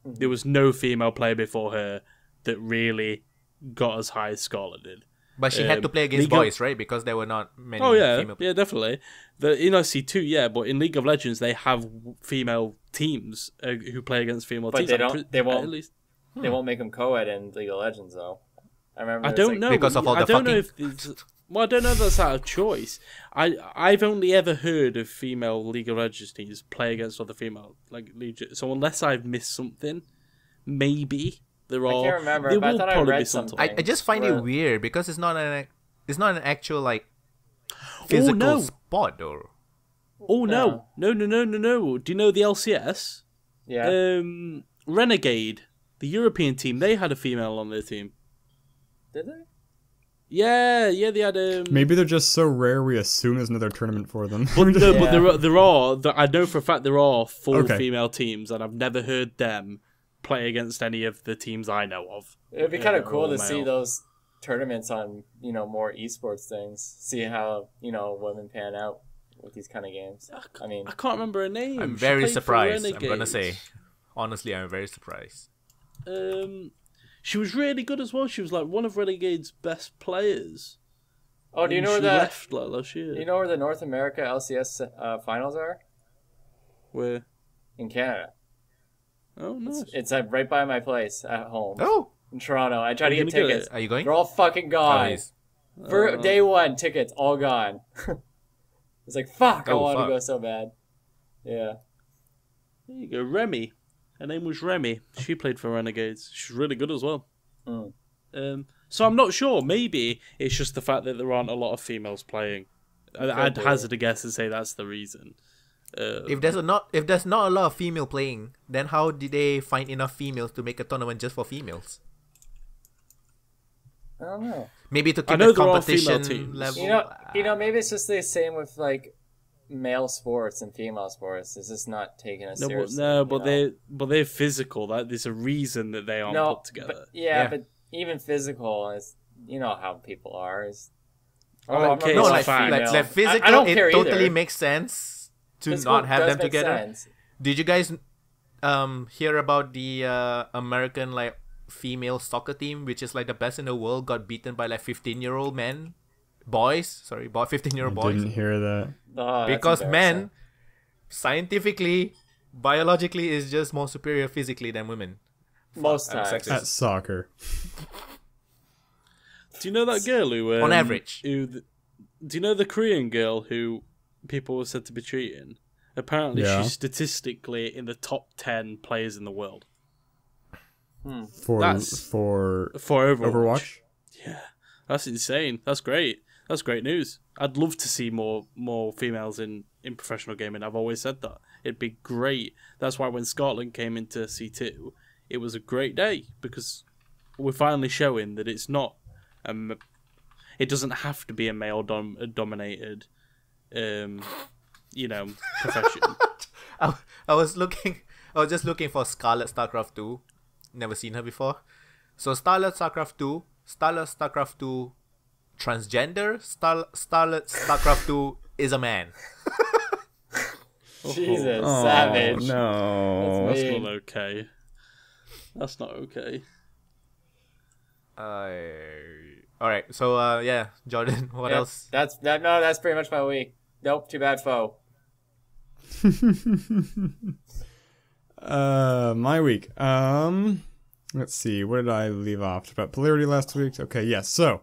There was no female player before her that really got as high as Scarlet did. But she had to play against League of- boys, right? Because there were not many Oh yeah, female. yeah, definitely. In IC2, yeah, but in League of Legends they have female teams who play against female But teams. they don't- they won't- At least, They won't make them co-ed in League of Legends though. I remember. I there's, don't know Because of all I the don't know fucking- if it's, well, I don't know if that's out of choice. I've only ever heard of female League of Legends teams play against other female so unless I've missed something, maybe there are. can't remember, There but I will thought I probably read be some something. I just find Well- it weird because it's not an actual like physical no. sport though. Oh no. Do you know the LCS? Yeah. Renegade, the European team, they had a female on their team. Did they? Yeah, they had Maybe they're just so rare we assume there's another tournament for them. But no, Yeah. but there are. I know for a fact there are full Okay. female teams, and I've never heard them play against any of the teams I know of. It'd be kind of they're cool all to see male. those tournaments on more esports things. See how women pan out with these kind of games. I mean, I can't remember her name. I'm She very played for surprised. I'm gonna Renegades. say, honestly, I'm very surprised. She was really good as well. She was like one of Renegade's best players. Oh, do you know where she left like last year? Do you know where the North America LCS finals are? Where? In Canada. Oh, nice. It's right by my place at home. Oh, In Toronto. I tried to get tickets. are you going? They're all fucking gone. For day one, tickets all gone. It's like, fuck, I wanted to go so bad. Yeah. There you go, Remy. Her name was Remy. She played for Renegades. She's really good as well. So I'm not sure. Maybe it's just the fact that there aren't a lot of females playing. I'd hazard a guess and say that's the reason. If there's not a lot of female playing, then how did they find enough females to make a tournament just for females? I don't know. Maybe to keep the competition level. You know, maybe it's just the same with like male sports and female sports. It's just not taking us seriously. But they're physical. There's a reason that they aren't put together. But even physical is, you know how people are. Like physical. I don't it care totally either. makes sense to Physical not have does them make together. sense. Did you guys hear about the American like female soccer team, which is like the best in the world, got beaten by like 15-year-old boys? 15-year-old boys. Didn't hear that. Oh, Because men, scientifically, biologically, is just more superior physically than women. Most times. At soccer. Do you know that girl who... on average. Do you know the Korean girl who people were said to be cheating? Apparently she's statistically in the top 10 players in the world. For Overwatch? Yeah. That's insane. That's great. That's great news. I'd love to see more females in professional gaming. I've always said that. It'd be great. That's why when Scotland came into C2, it was a great day, because we're finally showing that it's not... it doesn't have to be a male-dominated, profession. I was just looking for Scarlet StarCraft 2. Never seen her before. So Starlet StarCraft 2, transgender. Starlet StarCraft 2 is a man. Jesus, savage. No. That's not okay. That's not okay. Alright, so yeah, Jordan, what else? That's pretty much my week. Nope, too bad, Foe. My week. Let's see. What did I leave off? About polarity last week. Okay, yes. So,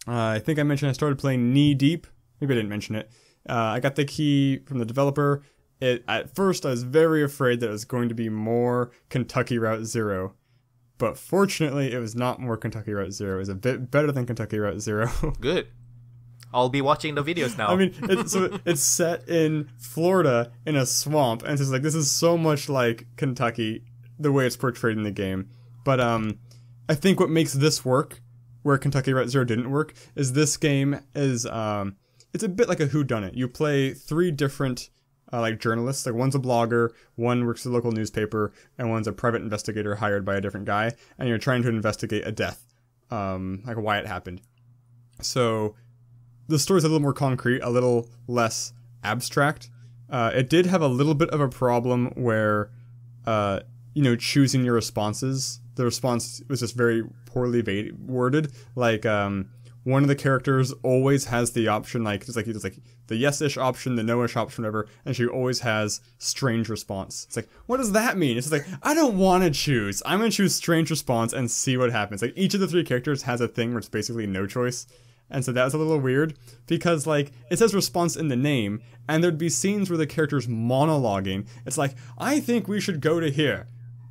I think I mentioned I started playing Knee Deep. Maybe I didn't mention it. I got the key from the developer. At first, I was very afraid that it was going to be more Kentucky Route Zero. But fortunately, it was not more Kentucky Route Zero. It was a bit better than Kentucky Route Zero. Good. I'll be watching the videos now. I mean, it's set in Florida in a swamp, and it's just like, this is so much like Kentucky, the way it's portrayed in the game. But I think what makes this work, where Kentucky Route Zero didn't work, is this game is it's a bit like a whodunit. You play 3 different like journalists. Like, one's a blogger, one works at a local newspaper, and one's a private investigator hired by a different guy, and you're trying to investigate a death, like why it happened. So the story's a little more concrete, a little less abstract. It did have a little bit of a problem where, choosing your responses. The response was just very poorly worded. Like, one of the characters always has the option, it's like the yes-ish option, the no-ish option, whatever, and she always has strange response. It's like, what does that mean? It's like, I don't want to choose. I'm going to choose strange response and see what happens. Like, each of the 3 characters has a thing where it's basically no choice. And so that was a little weird, because, like, it says response in the name, and there'd be scenes where the character's monologuing. It's like, I think we should go to here.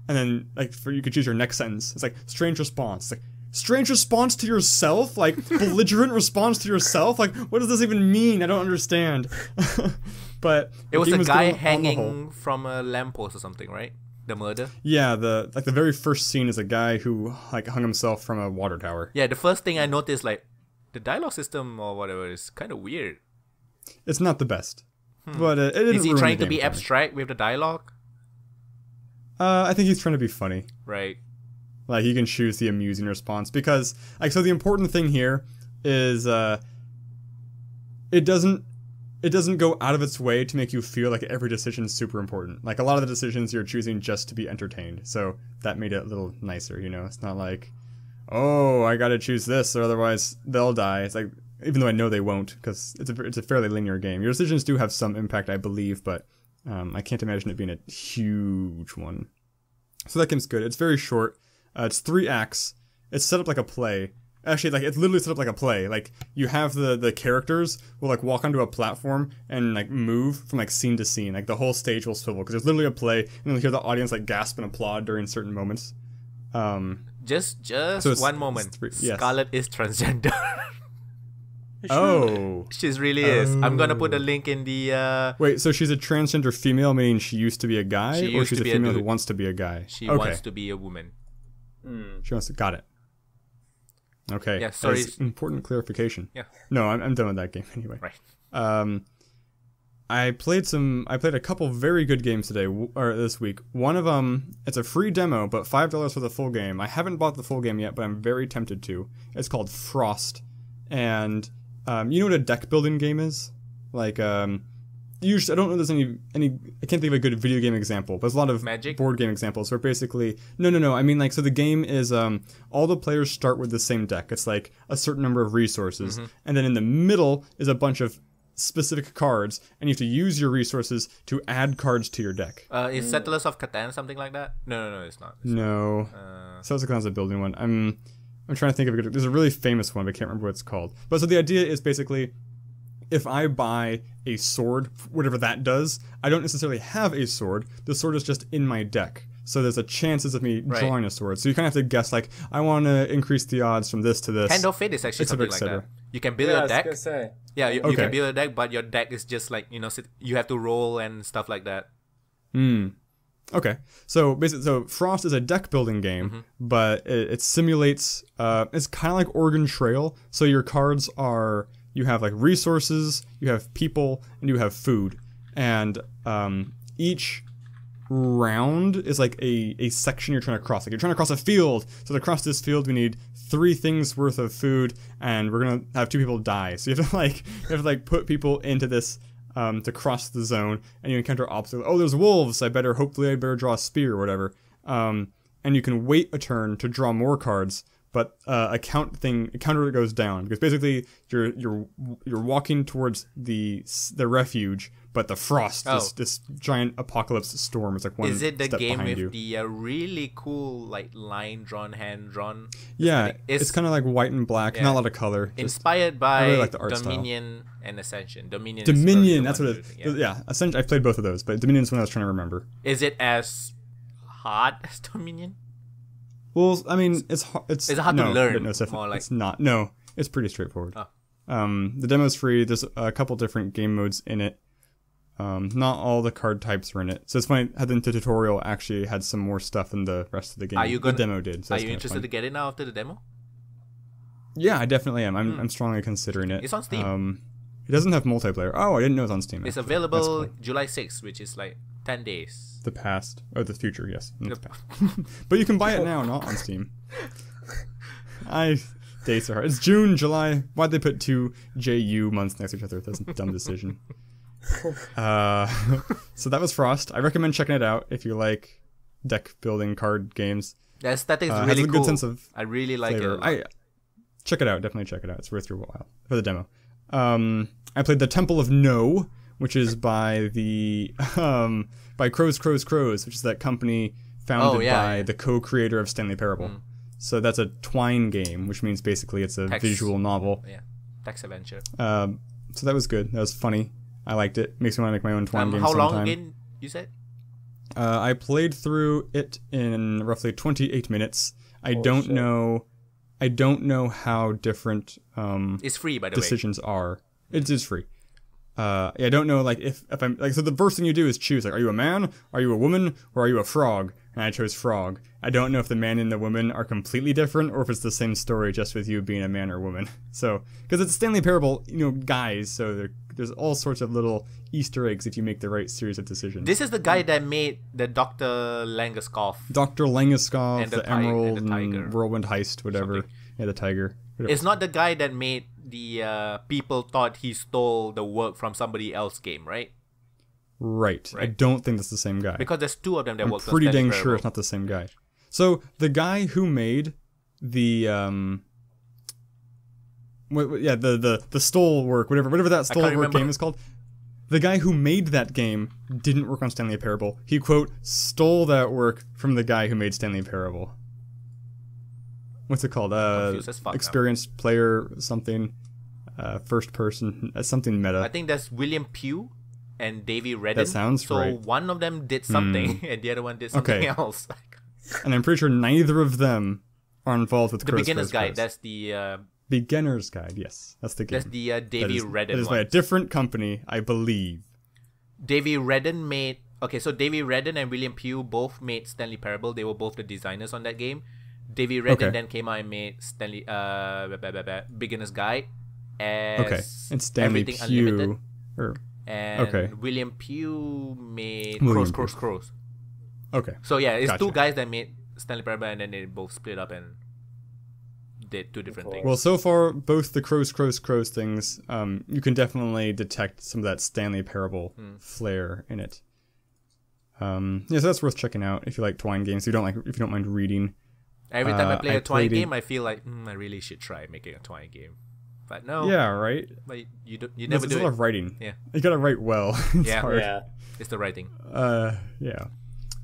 And then, you could choose your next sentence. It's like, strange response. It's like, strange response to yourself? Like, belligerent response to yourself? Like, what does this even mean? I don't understand. But it was a guy hanging from a lamppost or something, right? The murder? Yeah, the very first scene is a guy who, hung himself from a water tower. Yeah, the first thing I noticed, the dialogue system or whatever is kind of weird. It's not the best. But it didn't. Is he trying to be abstract with the dialogue? I think he's trying to be funny. Right. Like, you can choose the amusing response, because, so the important thing here is, it doesn't it doesn't go out of its way to make you feel like every decision is super important. Like a lot of the decisions you're choosing just to be entertained. So that made it a little nicer, you know? It's not like, oh, I gotta choose this or otherwise they'll die. It's like, even though I know they won't, because it's a fairly linear game. Your decisions do have some impact, I believe, but I can't imagine it being a huge one. So that game's good. It's very short. It's 3 acts. It's set up like a play. Actually, like, it's literally set up like a play. Like, you have the characters will, like, walk onto a platform and, like, move from, like, scene to scene. Like, the whole stage will swivel, because there's literally a play, and you'll hear the audience, like, gasp and applaud during certain moments. Just so one moment. Yes. Scarlett is transgender. Oh. She really is. I'm gonna put a link in the... Wait, so she's a transgender female, meaning she used to be a guy? Or she's a female who wants to be a guy? She wants to be a woman. She wants to... Got it. Okay. Yeah, sorry. That's important clarification. Yeah. No, I'm done with that game anyway. Right. I played a couple very good games today, or this week. One of them, it's a free demo, but $5 for the full game. I haven't bought the full game yet, but I'm very tempted to. It's called Frost. And, you know what a deck building game is? Like, usually, I don't know if there's any, I can't think of a good video game example, but there's a lot of Magic? board game examples where basically, no, I mean, like, so the game is, all the players start with the same deck. It's like a certain number of resources, and then in the middle is a bunch of specific cards, and you have to use your resources to add cards to your deck. Is Settlers of Catan something like that? No, it's not. No. Settlers of Catan is a building one. I'm trying to think of a good... There's a really famous one, but I can't remember what it's called. But so the idea is basically, if I buy a sword, whatever that does, I don't necessarily have a sword. The sword is just in my deck. So there's a chances of me drawing a sword. So you kind of have to guess, like, I want to increase the odds from this to this. Hand of Fate is actually something like that. You can build a deck. I was gonna say. Yeah, you can build a deck, but your deck is just like, you know, you have to roll and stuff like that. Okay, so basically, Frost is a deck building game, but it simulates. It's kind of like Oregon Trail. So your cards are, you have like resources, you have people, and you have food, and each round is like a section you're trying to cross. Like you're trying to cross a field. So to cross this field, we need 3 things worth of food, and we're gonna have 2 people die. So you have to put people into this. To cross the zone, and you encounter obstacles. Oh, there's wolves. Hopefully I better draw a spear or whatever. And you can wait a turn to draw more cards, but a counter goes down, because basically you're walking towards the refuge, but the frost, this giant apocalypse storm is like one step behind you. Is it the game with the really cool like line drawn, hand drawn? Yeah, it's kind of like white and black, not a lot of color. Inspired by really like the art Dominion style. And Ascension. Dominion, that's what it is. Yeah, Ascension. I've played both of those, but Dominion's one I was trying to remember. Is it as hard as Dominion? Well, I mean, it's hard to learn. No, it's not. No, it's pretty straightforward. The demo's free. There's a couple different game modes in it. Not all the card types are in it, so it's funny how the tutorial actually had some more stuff than the rest of the game. The demo did. So are you interested to get it now after the demo? Yeah, I definitely am. I'm strongly considering it. It's on Steam. It doesn't have multiplayer. Oh, I didn't know it was on Steam. It's available July 6th, which is like 10 days. The past. Oh, the future, yes. The past. But you can buy it now, not on Steam. Dates are hard. It's June, July. Why'd they put 2 JU months next to each other? That's a dumb decision. So that was Frost. I recommend checking it out if you like deck building card games. The aesthetic is really has a cool. Good sense of I really like flavor. it. Check it out. Definitely check it out. It's worth your while for the demo. I played the Temple of No, which is by by Crows, which is that company founded by the co-creator of Stanley Parable. So that's a Twine game, which means basically it's a visual novel. Yeah, text adventure. So that was good. That was funny. I liked it. Makes me want to make my own Twine game sometime. How long again, you said? I played through it in roughly 28 minutes. I don't know how different it's free, by the decisions are. It is free. I don't know, like, if I'm like, so the first thing you do is choose, like, are you a man, are you a woman, or are you a frog? And I chose frog. I don't know if the man and the woman are completely different, or if it's the same story just with you being a man or woman. So, because it's Stanley Parable, guys, so there's all sorts of little Easter eggs if you make the right series of decisions. This is the guy that made the Dr. Langeskov. Dr. Langeskov, and the Emerald and the Tiger. and Whirlwind Heist, whatever. Something. Yeah, the Tiger. It's not the guy that made the people thought he stole the work from somebody else's game, right? Right. I don't think that's the same guy. Because there's two of them that I'm worked on pretty Stanley dang Parable. sure it's not the same guy. So the guy who made the the stole work, whatever that stole work game is called. The guy who made that game didn't work on Stanley Parable. He, quote, stole that work from the guy who made Stanley Parable. What's it called? Experienced player something. First person. Something meta. I think that's William Pugh and Davey Redden. That sounds right. So one of them did something and the other one did something else. And I'm pretty sure neither of them are involved with the Beginner's Guide. That's the... Beginner's Guide, yes. That's the game. That's the Davey Redden one. That is by a different company, I believe. Davey Redden made... Okay, so Davey Redden and William Pugh both made Stanley Parable. They were both the designers on that game. Davey Redden then came out and made Stanley Beginner's Guide as and Stanley Everything Pugh, Unlimited. William Pugh made Crows. Okay. So yeah, it's two guys that made Stanley Parable, and then they both split up and did two different things. Well, so far, both the crows things, you can definitely detect some of that Stanley Parable flair in it. So that's worth checking out if you like Twine games. If you don't mind reading. Every time I play a Twine game, I feel like I really should try making a Twine game, but no. Yeah, right. But you never do it. It's a lot of writing. Yeah, you gotta write well. It's hard. Yeah, it's the writing.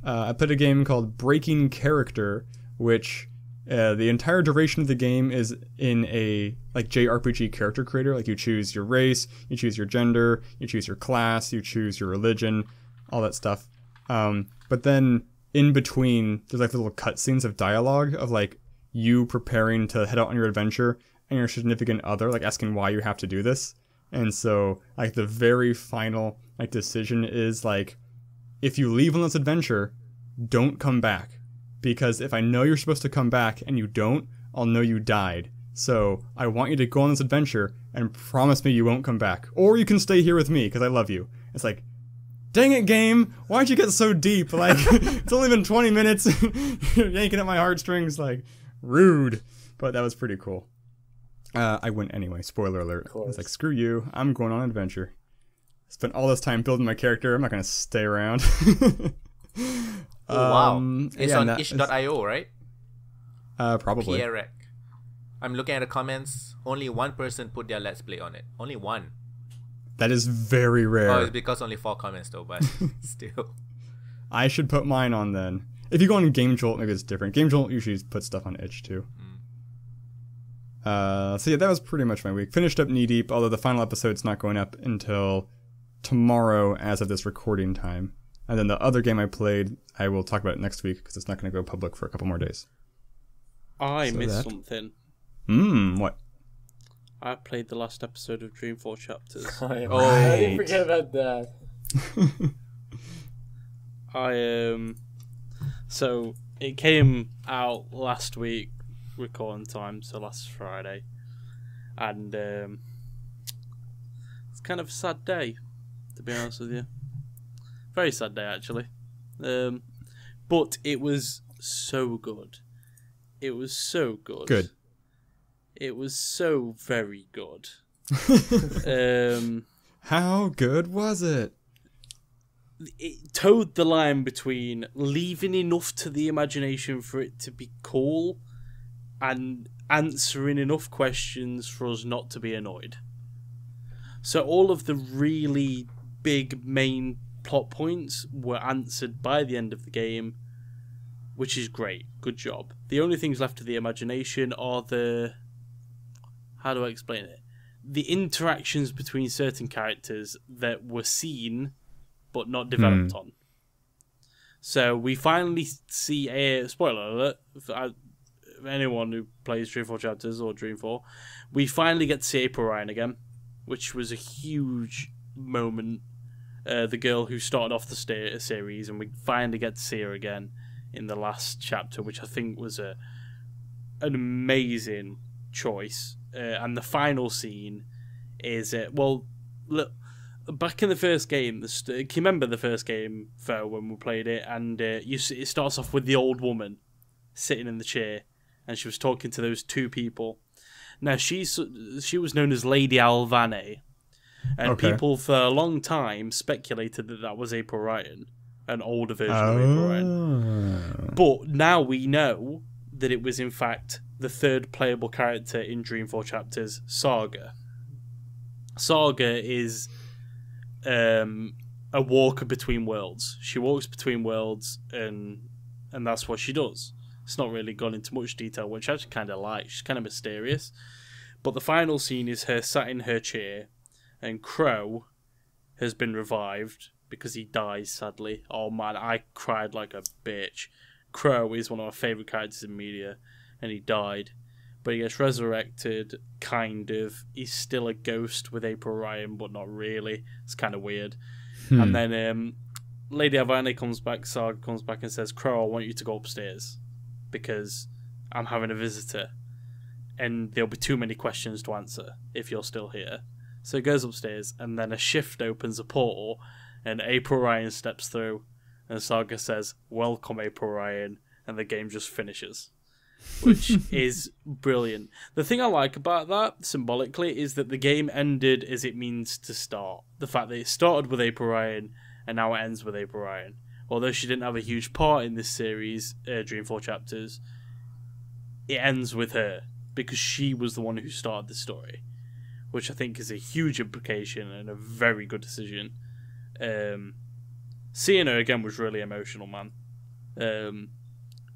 I played a game called Breaking Character, which the entire duration of the game is in a JRPG character creator. Like, you choose your race, you choose your gender, you choose your class, you choose your religion, all that stuff. But then in between, there's little cutscenes of dialogue of you preparing to head out on your adventure and your significant other asking why you have to do this. And so the very final decision is if you leave on this adventure, don't come back. Because if I know you're supposed to come back and you don't, I'll know you died. So I want you to go on this adventure and promise me you won't come back. Or you can stay here with me because I love you. It's dang it, game. Why'd you get so deep? It's only been 20 minutes. You're yanking at my heartstrings. Rude. But that was pretty cool. I went anyway. Spoiler alert. I was screw you. I'm going on an adventure. Spent all this time building my character. I'm not going to stay around. Wow. It's on itch.io, right? Probably. PREC. I'm looking at the comments. Only one person put their Let's Play on it. Only one. That is very rare. Oh, it's because only 4 comments though, but still. I should put mine on then. If you go on Game Jolt, maybe it's different. Game Jolt usually puts stuff on itch too. So yeah, that was pretty much my week. Finished up Knee Deep, although the final episode's not going up until tomorrow as of this recording time. And then the other game I played, I will talk about it next week because it's not going to go public for a couple more days. I missed something. What? I played the last episode of Dream 4 Chapters. I didn't forget about that. So it came out last week, recording time, so last Friday. And it's kind of a sad day, to be honest with you. Very sad day, actually. But it was so good. It was so good. Good. It was so very good. How good was it? It towed the line between leaving enough to the imagination for it to be cool and answering enough questions for us not to be annoyed. So all of the really big main plot points were answered by the end of the game, which is great. Good job. The only things left to the imagination are the... How do I explain it? The interactions between certain characters that were seen but not developed on. So we finally see a... Spoiler alert, for anyone who plays Dream 4 Chapters or Dream 4, we finally get to see April Ryan again, which was a huge moment. The girl who started off the series, and we finally get to see her again in the last chapter, which I think was an amazing choice. And the final scene is well, look, back in the first game. Can you remember the first game, Fo, when we played it? And it starts off with the old woman sitting in the chair, and she was talking to those two people. Now, she was known as Lady Alvane, and people for a long time speculated that that was April Ryan, an older version of April Ryan. But now we know that it was, in fact, the third playable character in Dreamfall Chapter's Saga. Saga is a walker between worlds. She walks between worlds, and that's what she does. It's not really gone into much detail, which I actually kind of like. She's kind of mysterious. But the final scene is her sat in her chair, and Crow has been revived because he dies, sadly. Oh man, I cried like a bitch. Crow is one of my favourite characters in media, and he died. But he gets resurrected, kind of. He's still a ghost with April Ryan, but not really. It's kind of weird. And then Lady Havana comes back, Saga comes back and says, Crow, I want you to go upstairs because I'm having a visitor and there'll be too many questions to answer if you're still here. So he goes upstairs, and then a shift opens a portal, and April Ryan steps through, and Saga says, welcome, April Ryan, and the game just finishes, which is brilliant. The thing I like about that, symbolically, is that the game ended as it means to start. The fact that it started with April Ryan, and now it ends with April Ryan. Although she didn't have a huge part in this series, Dreamfall Chapters, it ends with her, because she was the one who started the story, which I think is a huge implication and a very good decision. Seeing her again was really emotional, man.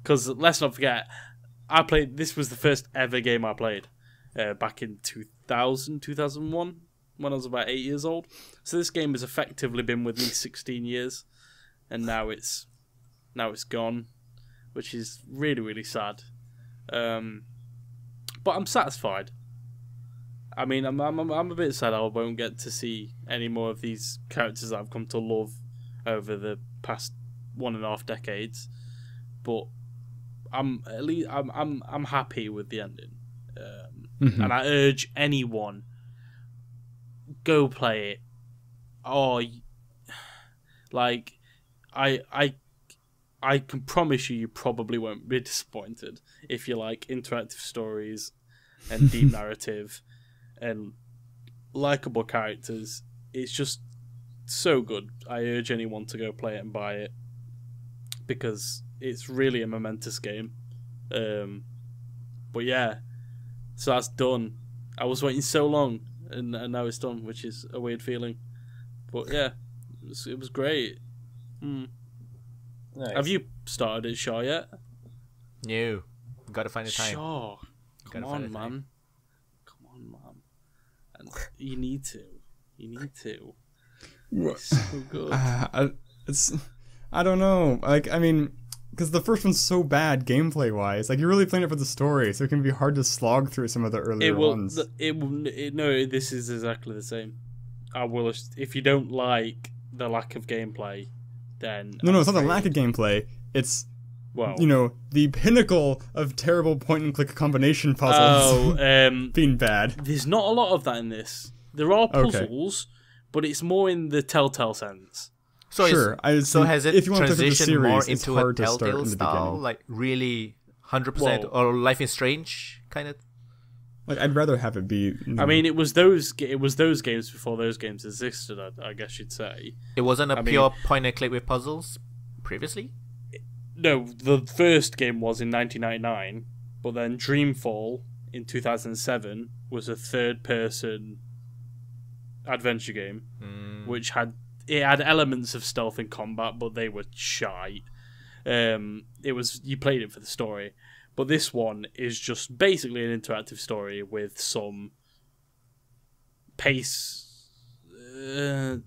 Because let's not forget, this was the first ever game I played back in 2000, 2001, when I was about 8 years old. So this game has effectively been with me 16 years, and now it's gone, which is really, really sad. But I'm satisfied. I mean, I'm a bit sad I won't get to see any more of these characters that I've come to love over the past 1.5 decades. But I'm happy with the ending, and I urge anyone, go play it. Oh, like I can promise you probably won't be disappointed if you like interactive stories and deep narrative and likable characters. It's just so good. I urge anyone to go play it and buy it because it's really a momentous game. But yeah, so that's done. I was waiting so long, and now it's done, which is a weird feeling. But yeah, it was great. Nice. Have you started it, Shar, yet? No. Gotta find a time. Shar, come on, man. And you need to. It's so good. I don't know. Like, I mean, because the first one's so bad gameplay wise. Like, you're really playing it for the story, so it can be hard to slog through some of the earlier ones. No, this is exactly the same. I will. If you don't like the lack of gameplay, then no, it's not the lack of gameplay. It's the pinnacle of terrible point and click combination puzzles. Being bad. There's not a lot of that in this. There are puzzles, but it's more in the Telltale sense. So so has it transitioned more into a Telltale style, like really 100%, or Life is Strange kind of? Like, I'd rather have it be. I mean, it was those games before those games existed. I guess you'd say it wasn't a pure point and click with puzzles previously. No, the first game was in 1999, but then Dreamfall in 2007 was a third-person adventure game, which had elements of stealth and combat, but they were shite. You played it for the story. But this one is just basically an interactive story with some pace,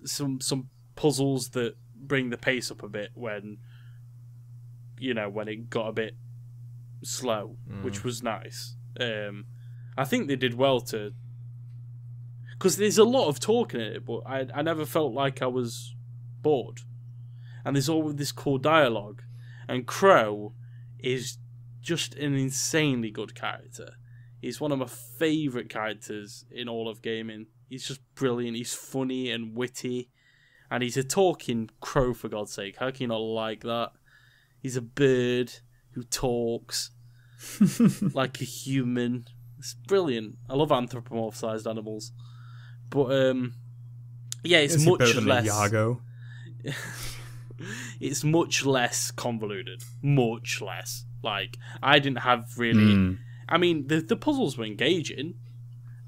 some puzzles that bring the pace up a bit when it got a bit slow, which was nice. I think they did well because there's a lot of talking in it, but I never felt like I was bored. And there's all this cool dialogue, and Crow is just an insanely good character. He's one of my favourite characters in all of gaming. He's just brilliant. He's funny and witty. And he's a talking crow, for God's sake. How can you not like that? He's a bird who talks like a human. It's brilliant. I love anthropomorphized animals. But yeah, it's much less. Iago? It's much less convoluted. Much less. Like, I didn't have really. I mean, the puzzles were engaging,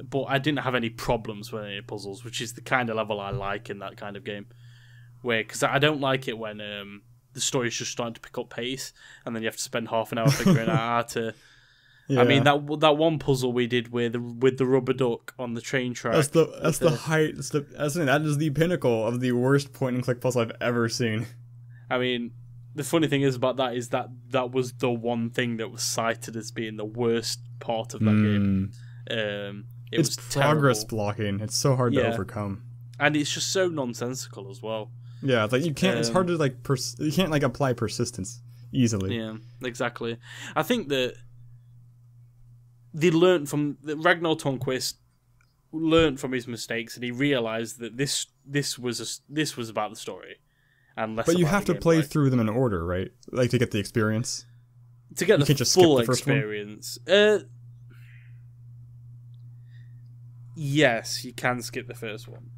but I didn't have any problems with any puzzles, which is the kind of level I like in that kind of game. Because I don't like it when the story's just starting to pick up pace, and then you have to spend half an hour figuring out how to. Yeah. I mean, that one puzzle we did with the rubber duck on the train track. That's the height. That is the pinnacle of the worst point and click puzzle I've ever seen. I mean, the funny thing is about that is that was the one thing that was cited as being the worst part of that game. It was progress terrible. Blocking. It's so hard to overcome, and it's just so nonsensical as well. Yeah, like you can't. It's hard to you can't apply persistence easily. Yeah, exactly. I think that they learned from Ragnar Tornquist learned from his mistakes, and he realized that this was about the story, and less. But you about have to play through them in order, right? Like to get the experience. To get the full experience. Yes, you can skip the first one.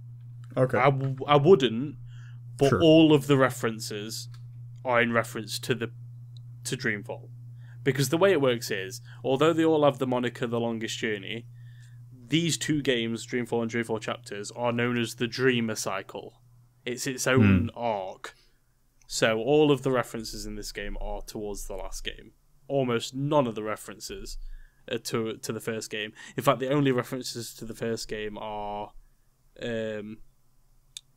Okay. I wouldn't, but all of the references are in reference to Dreamfall. Because the way it works is, although they all have the moniker The Longest Journey, these two games, Dreamfall and Dreamfall Chapters, are known as the Dreamer Cycle. It's its own arc. So all of the references in this game are towards the last game. Almost none of the references are to the first game. In fact, the only references to the first game are an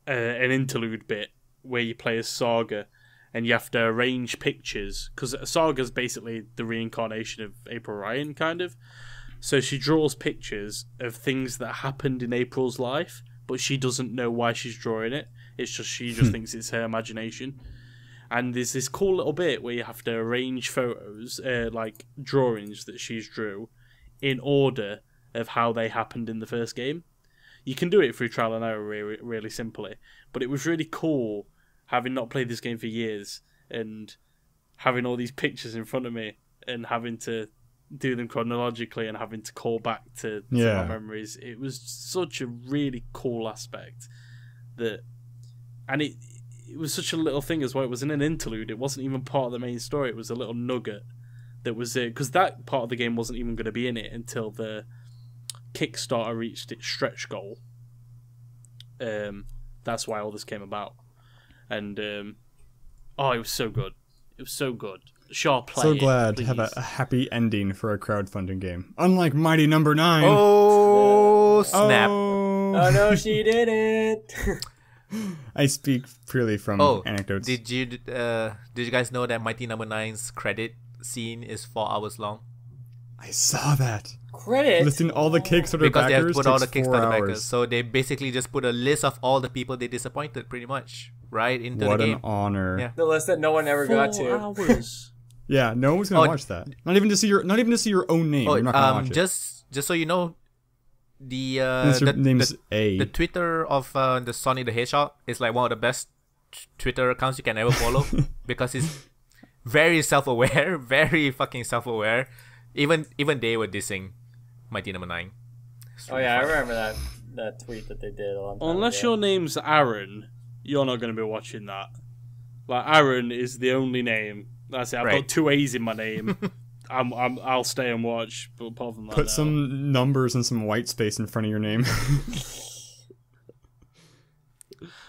interlude bit where you play as Saga, and you have to arrange pictures, because Saga's basically the reincarnation of April Ryan, kind of. So she draws pictures of things that happened in April's life, but she doesn't know why she's drawing it. It's just she just thinks it's her imagination. And there's this cool little bit where you have to arrange photos, like drawings that she's drew, in order of how they happened in the first game. You can do it through trial and error really, really simply, but it was really cool having not played this game for years and having all these pictures in front of me and having to do them chronologically and having to call back to my memories. It was such a really cool aspect and it was such a little thing as well. It was in an interlude. It wasn't even part of the main story. It was a little nugget that was it, because that part of the game wasn't even going to be in it until the Kickstarter reached its stretch goal. That's why all this came about. And it was so good. It was so good. Shar, play so glad to have a happy ending for a crowdfunding game. Unlike Mighty Number 9. Oh, snap. Oh no, she didn't. I speak purely from anecdotes. Did you guys know that Mighty Number 9's credit scene is 4 hours long? I saw that. Credit? Listing all the Kickstarter because backers they have to put all the takes Kickstarter 4 hours. backers. So they basically just put a list of all the people they disappointed, pretty much, right into the game. What an honor. Yeah. The list that no one ever got to. 4 hours. Yeah, no one's gonna watch that. Not even to see your own name. You're not gonna watch it. Just so you know, Unless your name's A. the Twitter of the Sonic the Hedgehog is like one of the best Twitter accounts you can ever follow because he's very self-aware, very fucking self-aware. Even they were dissing Mighty Number 9. Oh yeah, I remember that tweet that they did a long time Unless ago. your name's Aaron, you're not going to be watching that. Like, Aaron is the only name. That's it. I've got 2 A's in my name. I'll stay and watch. But apart from that, Put some numbers and some white space in front of your name. 4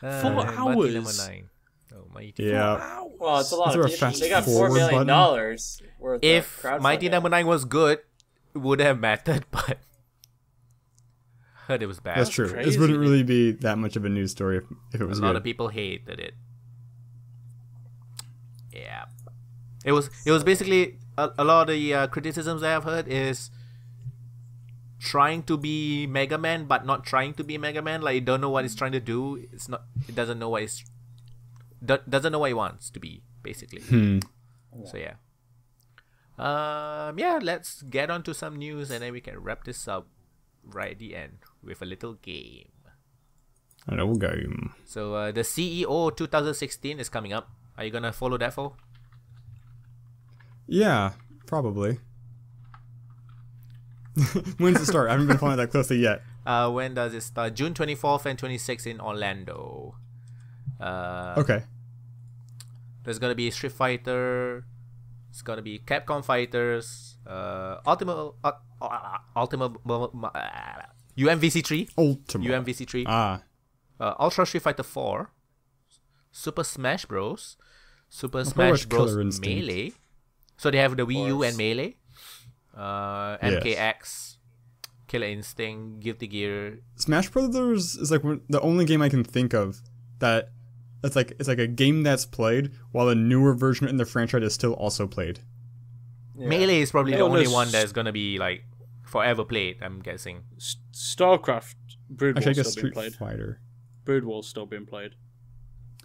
Mighty hours. Number 9. Oh, Mighty. Yeah. Well, it's a lot Is there of a people. fast They got $4 forward million button? worth If of crowdfunding. Mighty Number 9 was good, it would have mattered, but heard it was bad. That's true. crazy. This wouldn't really be that much of a news story if it was A lot good. of people hated it. Yeah, it was basically a lot of the criticisms I have heard is trying to be Mega Man but not trying to be Mega Man. Like, you don't know what it's trying to do. It doesn't know what doesn't know what it wants to be, basically. So yeah. Let's get on to some news and then we can wrap this up right at the end with a little game. A little game. So the CEO 2016 is coming up. Are you gonna follow that for? Yeah, probably. When's it start? I haven't been following that closely yet. When does it start? June 24th and 26th in Orlando. Okay. There's gonna be Street Fighter. It's gonna be Capcom Fighters. Ultimate UMVC3. UMVC3. Ultra Street Fighter 4. Super Smash Bros. Super Smash Bros. Melee. So they have the Wii U and Melee. MKX. Killer Instinct. Guilty Gear. Smash Brothers is like the only game I can think of that it's like a game that's played while a newer version in the franchise is still also played. Yeah. Melee is probably the only one that's gonna be like forever played, I'm guessing. StarCraft Brood War's still Street being played. Fighter. Brood War's still being played.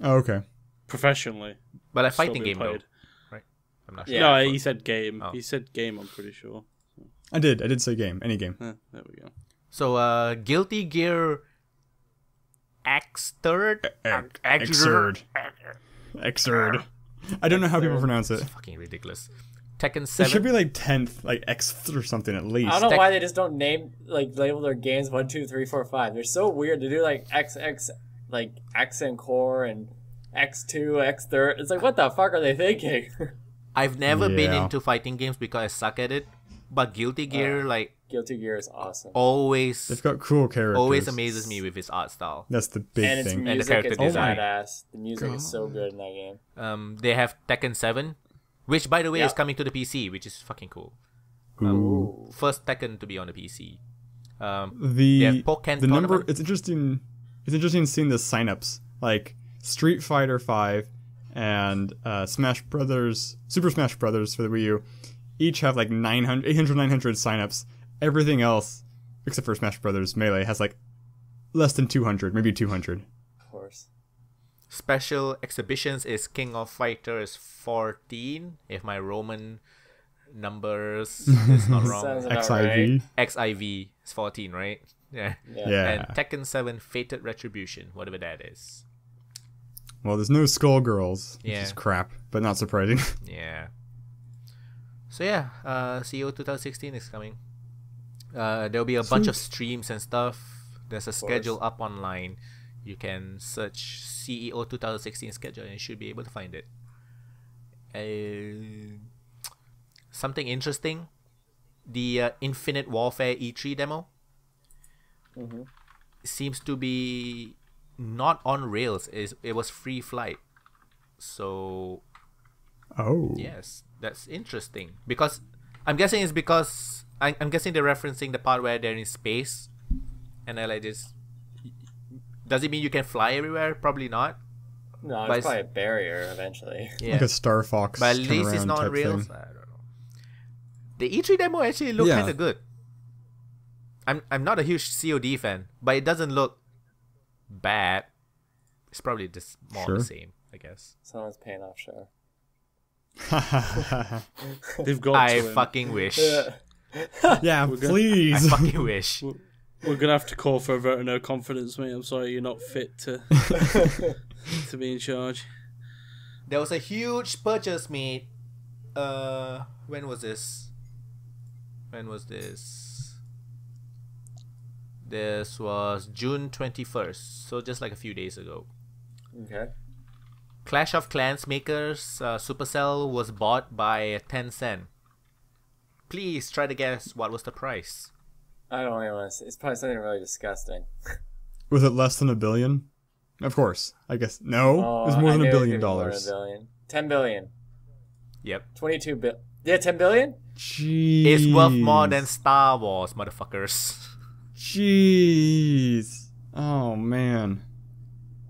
Oh, okay. Professionally. But a fighting game though. Right? I'm not sure. No, he said game. Oh. He said game, I'm pretty sure. I did say game. Any game. There we go. So Guilty Gear Xrd. I don't know how people pronounce it. It's fucking ridiculous. Tekken 7. It should be like 10th, like X or something at least. I don't know why they just don't label their games 1, 2, 3, 4, 5. They're so weird to do like XX, like Accent Core and X2, X3. It's like, what the fuck are they thinking? I've never been into fighting games because I suck at it. But Guilty Gear, Guilty Gear is awesome. Always. They've got cool characters. Always amazes me with its art style. That's the big and thing. And its music is design. badass. The music is so good in that game. They have Tekken 7, which by the way is coming to the PC, which is fucking cool. First Tekken to be on the PC. The number. It's interesting. It's interesting seeing the signups like Street Fighter 5 and Smash Brothers, Super Smash Brothers for the Wii U. Each have like 900 signups. Everything else, except for Smash Brothers Melee, has like less than 200, maybe 200. Of course. Special exhibitions is King of Fighters 14, if my Roman numbers is not wrong. XIV. Right. XIV is 14, right? Yeah. And Tekken 7 Fated Retribution, whatever that is. Well, there's no Skullgirls, which is crap, but not surprising. Yeah. So yeah, CEO 2016 is coming. There'll be a bunch of streams and stuff. There's a schedule up online. You can search CEO 2016 schedule and you should be able to find it. Something interesting, the Infinite Warfare E3 demo seems to be not on rails. It was free flight. So yes, that's interesting, because I'm guessing it's because I'm guessing they're referencing the part where they're in space, and they're like this. Does it mean you can fly everywhere? Probably not. No, it's probably a barrier eventually. Yeah. Like a Star Fox. But at least it's not real. I don't know. The E3 demo actually looked kind of good. I'm not a huge COD fan, but it doesn't look bad. It's probably just more the same, I guess. Someone's paying off Shar. They've got. I fucking wish. Yeah, please. I fucking wish. We're gonna have to call for a vote of no confidence, mate. I'm sorry, you're not fit to to be in charge. There was a huge purchase made. When was this? This was June 21st, so just like a few days ago. Okay. Clash of Clans makers Supercell was bought by Tencent. Please try to guess what was the price. I don't even want to say. It's probably something really disgusting. Was it less than $1 billion? Of course. I guess. No. It was more than $1 billion. More than $1 billion. 10 billion. Yep. 22 billion. Yeah, 10 billion? Jeez. It's worth more than Star Wars, motherfuckers. Jeez. Oh, man.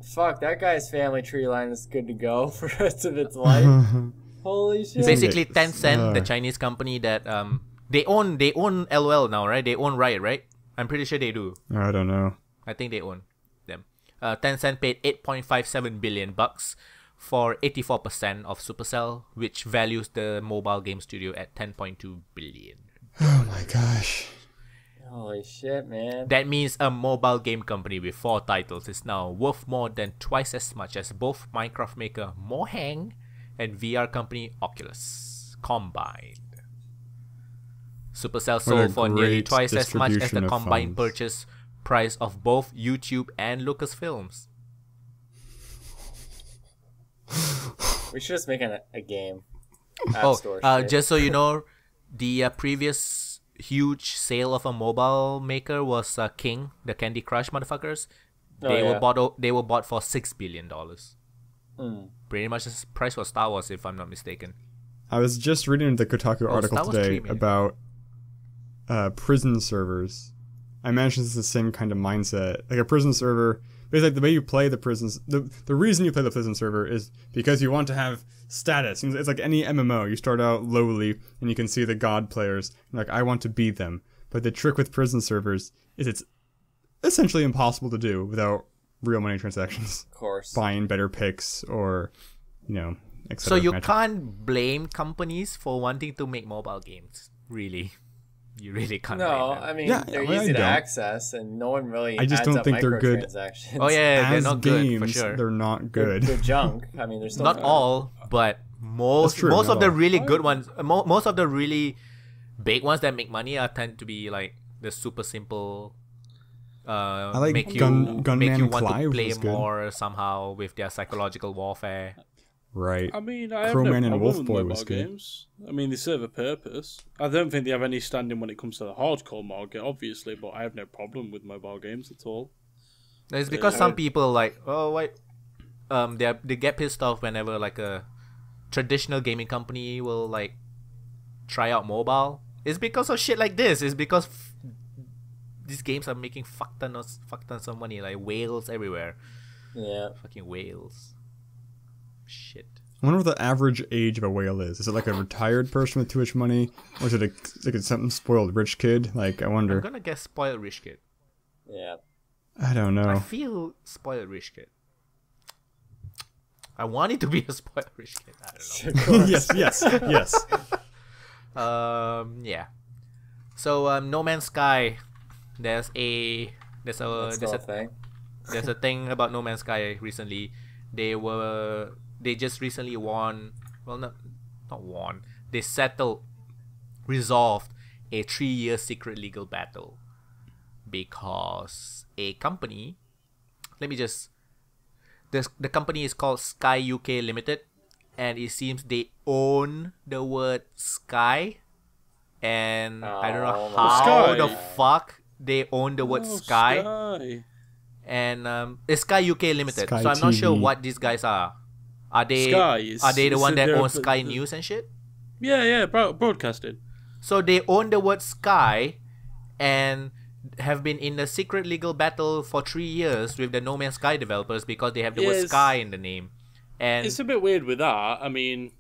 Fuck, that guy's family tree line is good to go for the rest of its life. Holy shit. Basically, Tencent, the Chinese company that they own LOL now, right? They own Riot, right? I'm pretty sure they do. I don't know. I think they own them. Tencent paid $8.57 billion for 84% of Supercell, which values the mobile game studio at $10.2 billion. Oh my gosh. Holy shit, man. That means a mobile game company with 4 titles is now worth more than twice as much as both Minecraft maker Mojang and VR company Oculus combined. Supercell What a sold for nearly great twice as much as distribution the of combined funds. purchase price of both YouTube and Lucasfilms. We should just make a game. App Oh, store shit. just so you know, the previous huge sale of a mobile maker was King, the Candy Crush motherfuckers. They were bought for $6 billion. Pretty much the price for Star Wars, if I'm not mistaken. I was just reading the Kotaku article Star Wars today 3 million. about prison servers. I imagine it's the same kind of mindset. Like a prison server, basically the way you play the prisons, the reason you play the prison server is because you want to have status. It's like any MMO. You start out lowly and you can see the god players. Like, I want to be them. But the trick with prison servers is it's essentially impossible to do without real money transactions. Of course. Buying better picks or, etc. So you can't blame companies for wanting to make mobile games, really. You really can't blame No, them. I mean, Yeah, they're I easy to don't. access, and no one really I just adds don't up think they're good. microtransactions. Oh yeah, they're As not games, good for sure. they're not They're good. junk. I mean, they're still Not fun. all, but most true, most not of the all. really good ones, most of the really big ones that make money tend to be like the super simple. I like make you Gunman want Clive to play was good. more somehow with their psychological warfare. Right. I mean, I have Crowman no and problem with Wolfboy mobile was good. games. I mean, they serve a purpose. I don't think they have any standing when it comes to the hardcore market, obviously, but I have no problem with mobile games at all. It's because some people they get pissed off whenever like a traditional gaming company will like try out mobile. It's because of shit like this. It's because these games are making fuck tons of money, like whales everywhere. Yeah. Fucking whales. Shit. I wonder what the average age of a whale is. Is it like a retired person with too much money? Or is it like some spoiled rich kid? Like, I I'm wonder. gonna guess spoiled rich kid. Yeah. I don't I know. feel spoiled rich kid. I want it to be a spoiled rich kid. I don't know. yes. Yeah. So No Man's Sky, there's a That's still a thing. there's a thing about No Man's Sky recently. They just recently won. Well, not won. They resolved a 3-year secret legal battle because a company. The company is called Sky UK Limited, and it seems they own the word Sky, and I don't know how Sky. the fuck they own the word Sky. And it's Sky UK Limited. Sky so I'm not sure TV. what these guys are. Are they Sky are they the is- one that they're- owns Sky News and shit? Yeah, broadcasting. So they own the word Sky and have been in a secret legal battle for 3 years with the No Man's Sky developers because they have the word Yes. Sky in the name. And It's a bit weird with that. I mean,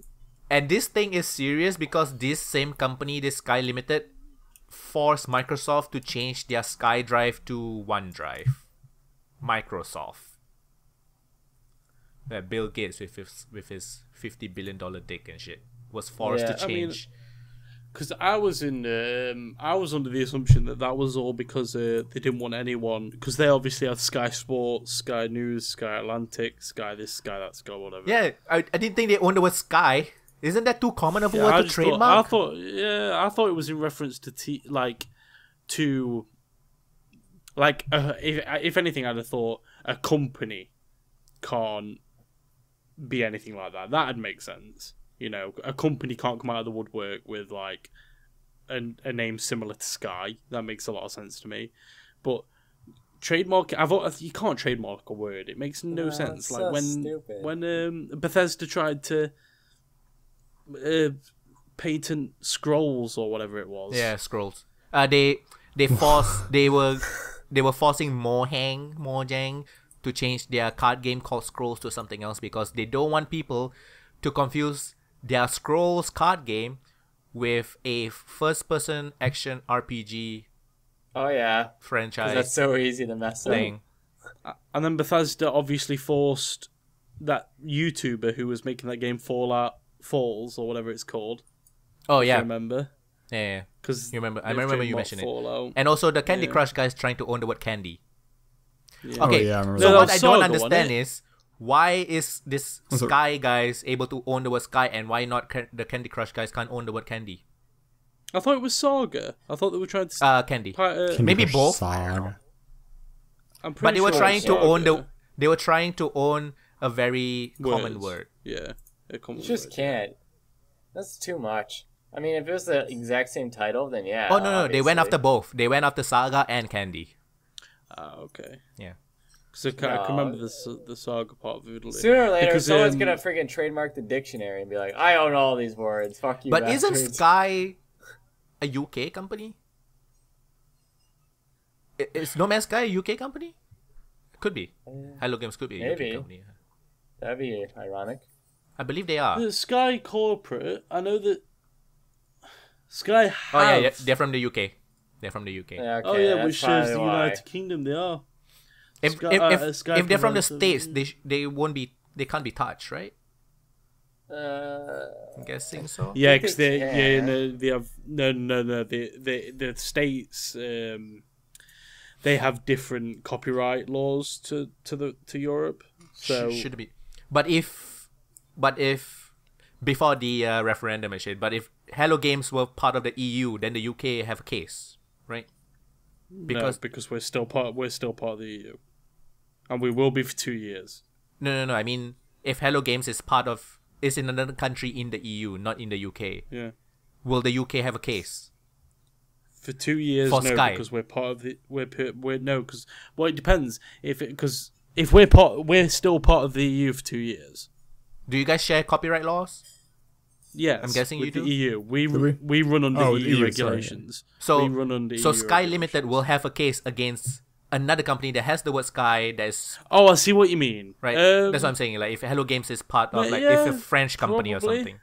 and this thing is serious because this same company, this Sky Limited, forced Microsoft to change their SkyDrive to OneDrive. Microsoft. Bill Gates with his $50 billion dick and shit was forced to I mean, change. because I was under the assumption that was all because they didn't want anyone, because they obviously have Sky Sports, Sky News, Sky Atlantic, Sky this, Sky that, Sky whatever. Yeah, I didn't think they owned the word Sky. Isn't that too common of a Yeah, word I to just trademark? I thought it was in reference to if anything, I'd have thought a company can't be anything like that. That'd make sense. You know, a company can't come out of the woodwork with like a name similar to Sky. That makes a lot of sense to me. But trademark, you can't trademark a word. It makes no sense. It's Like so when stupid. Bethesda tried to patent scrolls or whatever it was. Yeah, scrolls. They were forcing Mojang to change their card game called Scrolls to something else because they don't want people to confuse their Scrolls card game with a first-person action RPG Oh yeah, 'cause franchise that's so easy to mess up. thing. And then Bethesda obviously forced that YouTuber who was making that game Fallout Falls or whatever it's called. Oh I yeah, remember. yeah. Because I remember you mentioned it. Fallout. And also the Candy Yeah. Crush guys trying to own the word candy. Yeah. Oh, Okay, yeah, I remember so that. what That I was don't Saga, understand wasn't it? is why is this Also- Sky guys able to own the word Sky and why not the Candy Crush guys can't own the word candy? I thought it was Saga. I thought they were trying to Candy. Candy Maybe Crush both. Saga. I'm pretty But they were sure trying it's to own Saga. they were trying to own a very common Words. word. Yeah, a common You just word. can't. That's too much. I mean, if it was the exact same title, then yeah. Oh no, they went obviously. after both. They went after Saga and Candy. Ah, okay. Yeah. Because I can remember the Saga part vividly. Sooner or later, Because, someone's gonna freaking trademark the dictionary and be like, "I own all these words. Fuck you." But bastards." isn't Sky a UK company? Is No Man's Sky a UK company? Could be. Hello Games could be a Maybe. UK company. That'd be ironic. I believe they are. The Sky Corporate, I know that Sky have... Oh yeah, they're from the UK. They're from the UK. Yeah, okay, Oh yeah, that's which shows probably the why. United Kingdom they are. If Sky if they're from the provides them- States, they won't be. They can't be touched, right? Uh, I'm guessing so. Yeah, think because they they can. they have no the states they have different copyright laws to Europe. So Should be. But if before the referendum and shit, but if Hello Games were part of the EU, then the UK have a case, right? because we're still part of the EU, and we will be for 2 years. No. I mean, if Hello Games is in another country in the EU, not in the UK, Yeah, will the UK have a case? for 2 years. For No, Sky. because we're part of the we're no because well it depends because if we're still part of the EU for 2 years. Do you guys share copyright laws? Yes, I'm guessing with you the do? EU. We we? run under Oh, EU EU, sorry. regulations. So we run under so EU Sky regulations. Limited will have a case against another company that has the word Sky. That's Oh, I see what you mean. right. That's what I'm saying. Like if Hello Games is part of like yeah, if a French company probably. or something.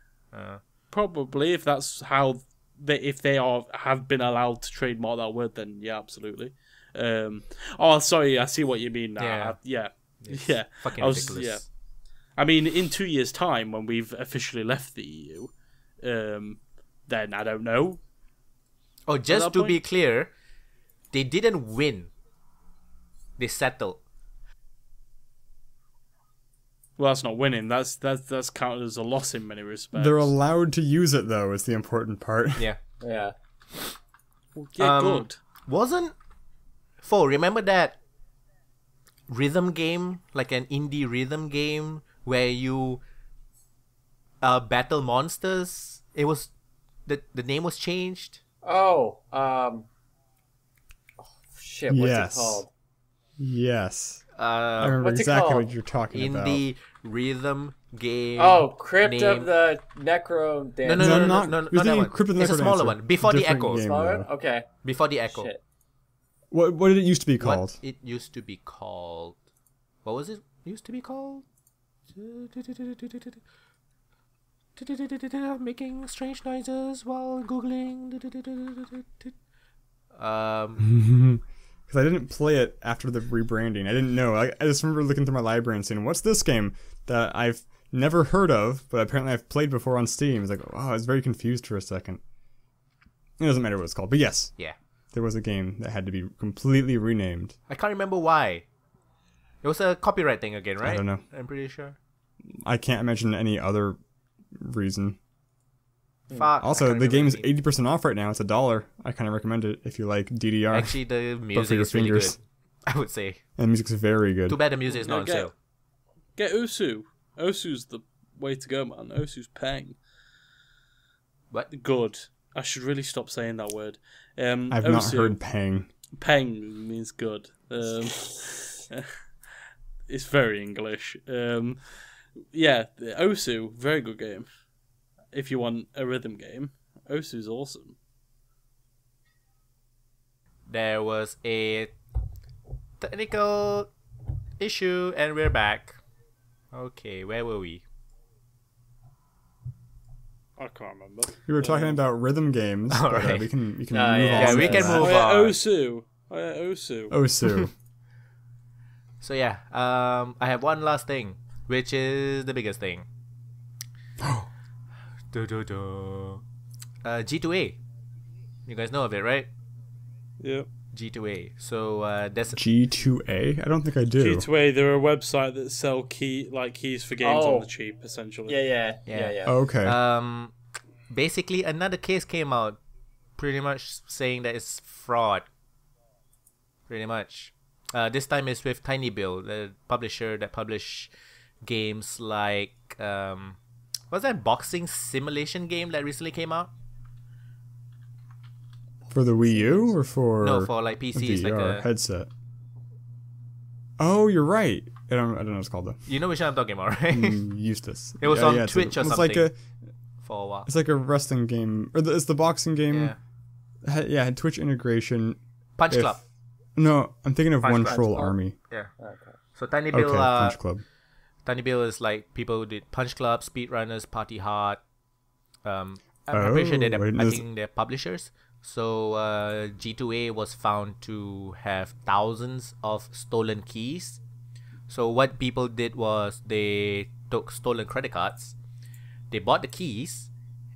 Probably, if that's how if they have been allowed to trademark that word, then yeah, absolutely. Oh, sorry, I see what you mean now. Yeah. Yeah. Fucking I was- ridiculous. yeah. I mean, in 2 years' time, when we've officially left the EU, then I don't know. Oh, just that to be point? clear, they didn't win. They settled. Well, that's not winning. That's counted as a loss in many respects. They're allowed to use it though. Is the important part. Yeah. yeah. Yeah, Um, good. Wasn't remember that rhythm game, like an indie rhythm game where you battle monsters? It was the name was changed. Oh, shit. What's Yes. it called? Yes, I remember What's it exactly called? what you're talking about. Indie rhythm game. Oh, Crypt name. of the Necro Dance. No, not- no, it was not that the one. Crypt of the It's a smaller Necrodancer. one. Before the Different Echo. game. Smaller? though. Okay. Before the Echo. Shit. What did it used to be called? What it used to be called. What was it used to be called? Making strange noises while googling. Because I didn't play it after the rebranding. I didn't know. I just remember looking through my library and saying, "What's this game that I've never heard of, but apparently I've played before on Steam?" It's like, oh, I was very confused for a second. It doesn't matter what it's called, but yes, Yeah, there was a game that had to be completely renamed. I can't remember why. It was a copyright thing again, right? I don't know. I'm pretty sure. I can't imagine any other reason. Fuck. Also, I the can't game is remember 80% off right now. It's $1. I kind of recommend it if you like DDR. Actually, the music your is really fingers. good. I would say. And the music's very good. Too bad the music is not on Okay. sale. Get Osu. Osu's the way to go, man. Osu's peng. What? Good. I should really stop saying that word. I've not Osu. heard Pang. Peng means good. It's very English. Yeah, Osu, very good game. If you want a rhythm game, Osu's awesome. There was a technical issue, and we're back. Okay, where were we? I can't remember. We were talking about rhythm games, but Alright. we can move yeah. on. Yeah, we to can that. move Oh, yeah, on. Osu. Oh, yeah, Osu. Osu. So yeah, I have one last thing, which is the biggest thing. G2A. You guys know of it, right? Yeah. G2A. So that's G2A? I don't think I do. G2A, they're a website that sell keys for games Oh. on the cheap, essentially. Yeah. Yeah. Okay. basically another case came out pretty much saying that it's fraud. Pretty much. This time it's with Tiny Bill, the publisher that publish games like what's that boxing simulation game that recently came out? For the Wii U or for for like PC. It's like VR headset. Oh, you're right. I don't know what it's called though. You know which one I'm talking about, right? Eustace. It was on Twitch or something. Like for a while. It's like a wrestling game, or it's the boxing game. Yeah, had Twitch integration. Punch Club. No, I'm thinking of One Troll Club. Army. Yeah. Okay. So Tiny Bill. Punch Club. Tiny Bill is like people who did Punch Club, Speedrunners, Party Hard. I'm pretty sure I think they're publishers. So G2A was found to have thousands of stolen keys. So what people did was they took stolen credit cards, they bought the keys,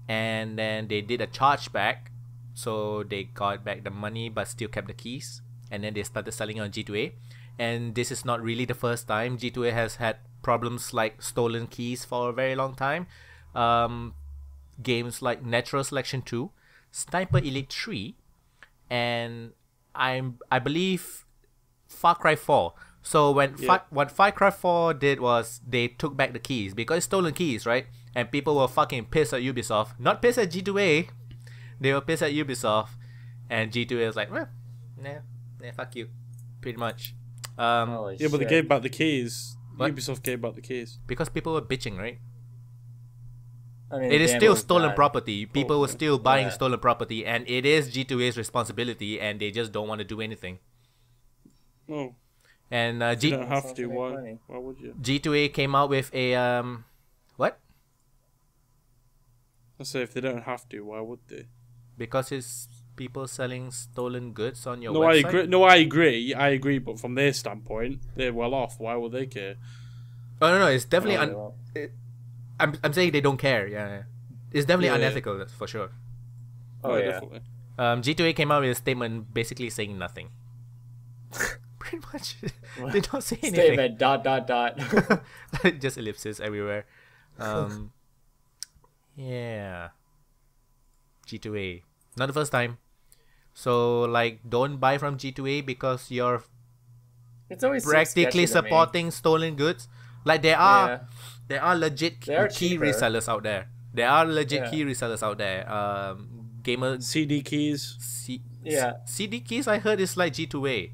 and then they did a chargeback. So they got back the money but still kept the keys, and then they started selling on G2A. And this is not really the first time. G2A has had problems like stolen keys for a very long time. Games like Natural Selection 2, Sniper Elite 3, and I believe Far Cry 4. So what Far Cry 4 did was they took back the keys because it's stolen keys, right? And people were fucking pissed at Ubisoft. Not pissed at G2A. They were pissed at Ubisoft. And G2A was like, well, nah, fuck you. Pretty much. Holy Yeah, but they shit. gave back the keys. What? Ubisoft gave back the keys. Because people were bitching, right? I mean, It is the still game was stolen bad. property. People were still buying Yeah. stolen property, and it is G2A's responsibility, and they just don't want to do anything. No, And you don't have Sounds to. like Why? funny. Why would you? G2A came out with a what? I say if they don't have to, why would they? Because it's people selling stolen goods on your No, website. I agree. No, I agree. I agree. But from their standpoint, they're well off. Why would they care? Oh no, it's definitely. No, they won't. I'm saying they don't care. Yeah. It's definitely Yeah. unethical. That's for sure. Oh, yeah. Definitely. G2A came out with a statement basically saying nothing. Pretty much, they don't say anything. Statement, ... Just ellipses everywhere. Yeah. G2A. Not the first time. So, like, don't buy from G2A because you're It's always so practically sketchy to me. supporting stolen goods. Like, there are legit They are key cheaper. resellers out there. There are legit Yeah. key resellers out there. Gamer CD keys. CD keys, I heard, is like G2A.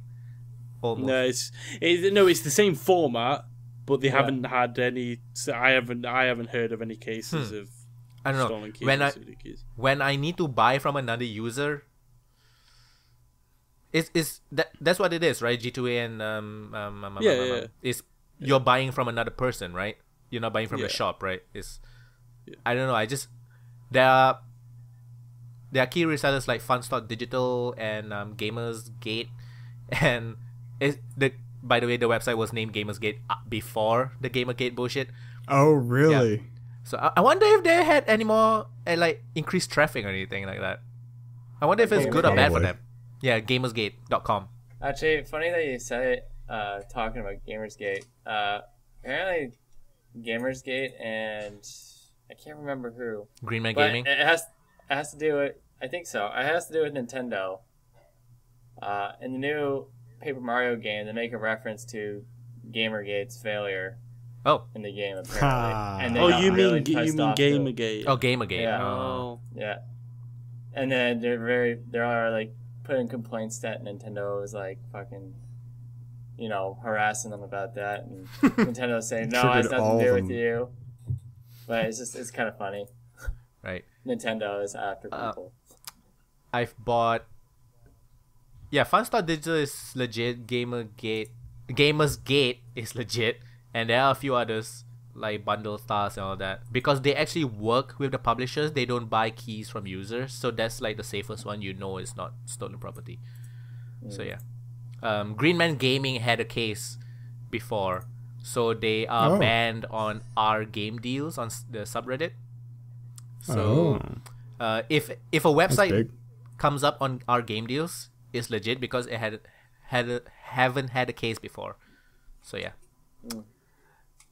Almost. No, it's the same format, but they Yeah. haven't had any. So I haven't heard of any cases of I don't know. stolen keys When and I CD keys. when I need to buy from another user, that's what it is, right? G2A and Yeah. is you're buying from another person, right? You're not buying from the Yeah. shop, right? It's Yeah. I don't know. There are key resellers like Funstock Digital and Gamers Gate, and by the way, the website was named Gamersgate before the Gamergate bullshit. Oh, really? So I wonder if they had any more like increased traffic or anything like that. I wonder if it's good or bad for Probably. them. Yeah, gamersgate.com. Actually, funny that you said it, talking about Gamersgate. Apparently, Gamersgate and I can't remember who. Greenman But Gaming. it has to do with, I think so. It has to do with Nintendo. In the new Paper Mario game, they make a reference to Gamergate's failure Oh. in the game, apparently. Ha. And they Oh, got you really mean pissed off to it. Gamergate? Oh, Gamergate. Yeah. Oh. Yeah. And then they are like putting complaints that Nintendo is like fucking, harassing them about that, and Nintendo's saying no, it has Triggered nothing all to do of with them. you. But it's kind of funny. Right. Nintendo is after people. I've bought. Yeah, Funstar Digital is legit. Gamersgate is legit, and there are a few others like Bundle Stars and all that because they actually work with the publishers. They don't buy keys from users, so that's like the safest one. It's not stolen property. So yeah, Greenman Gaming had a case before, so they are banned on our game deals on the subreddit. So if a website big. comes up on our game deals, it's legit because it haven't had a case before. So yeah.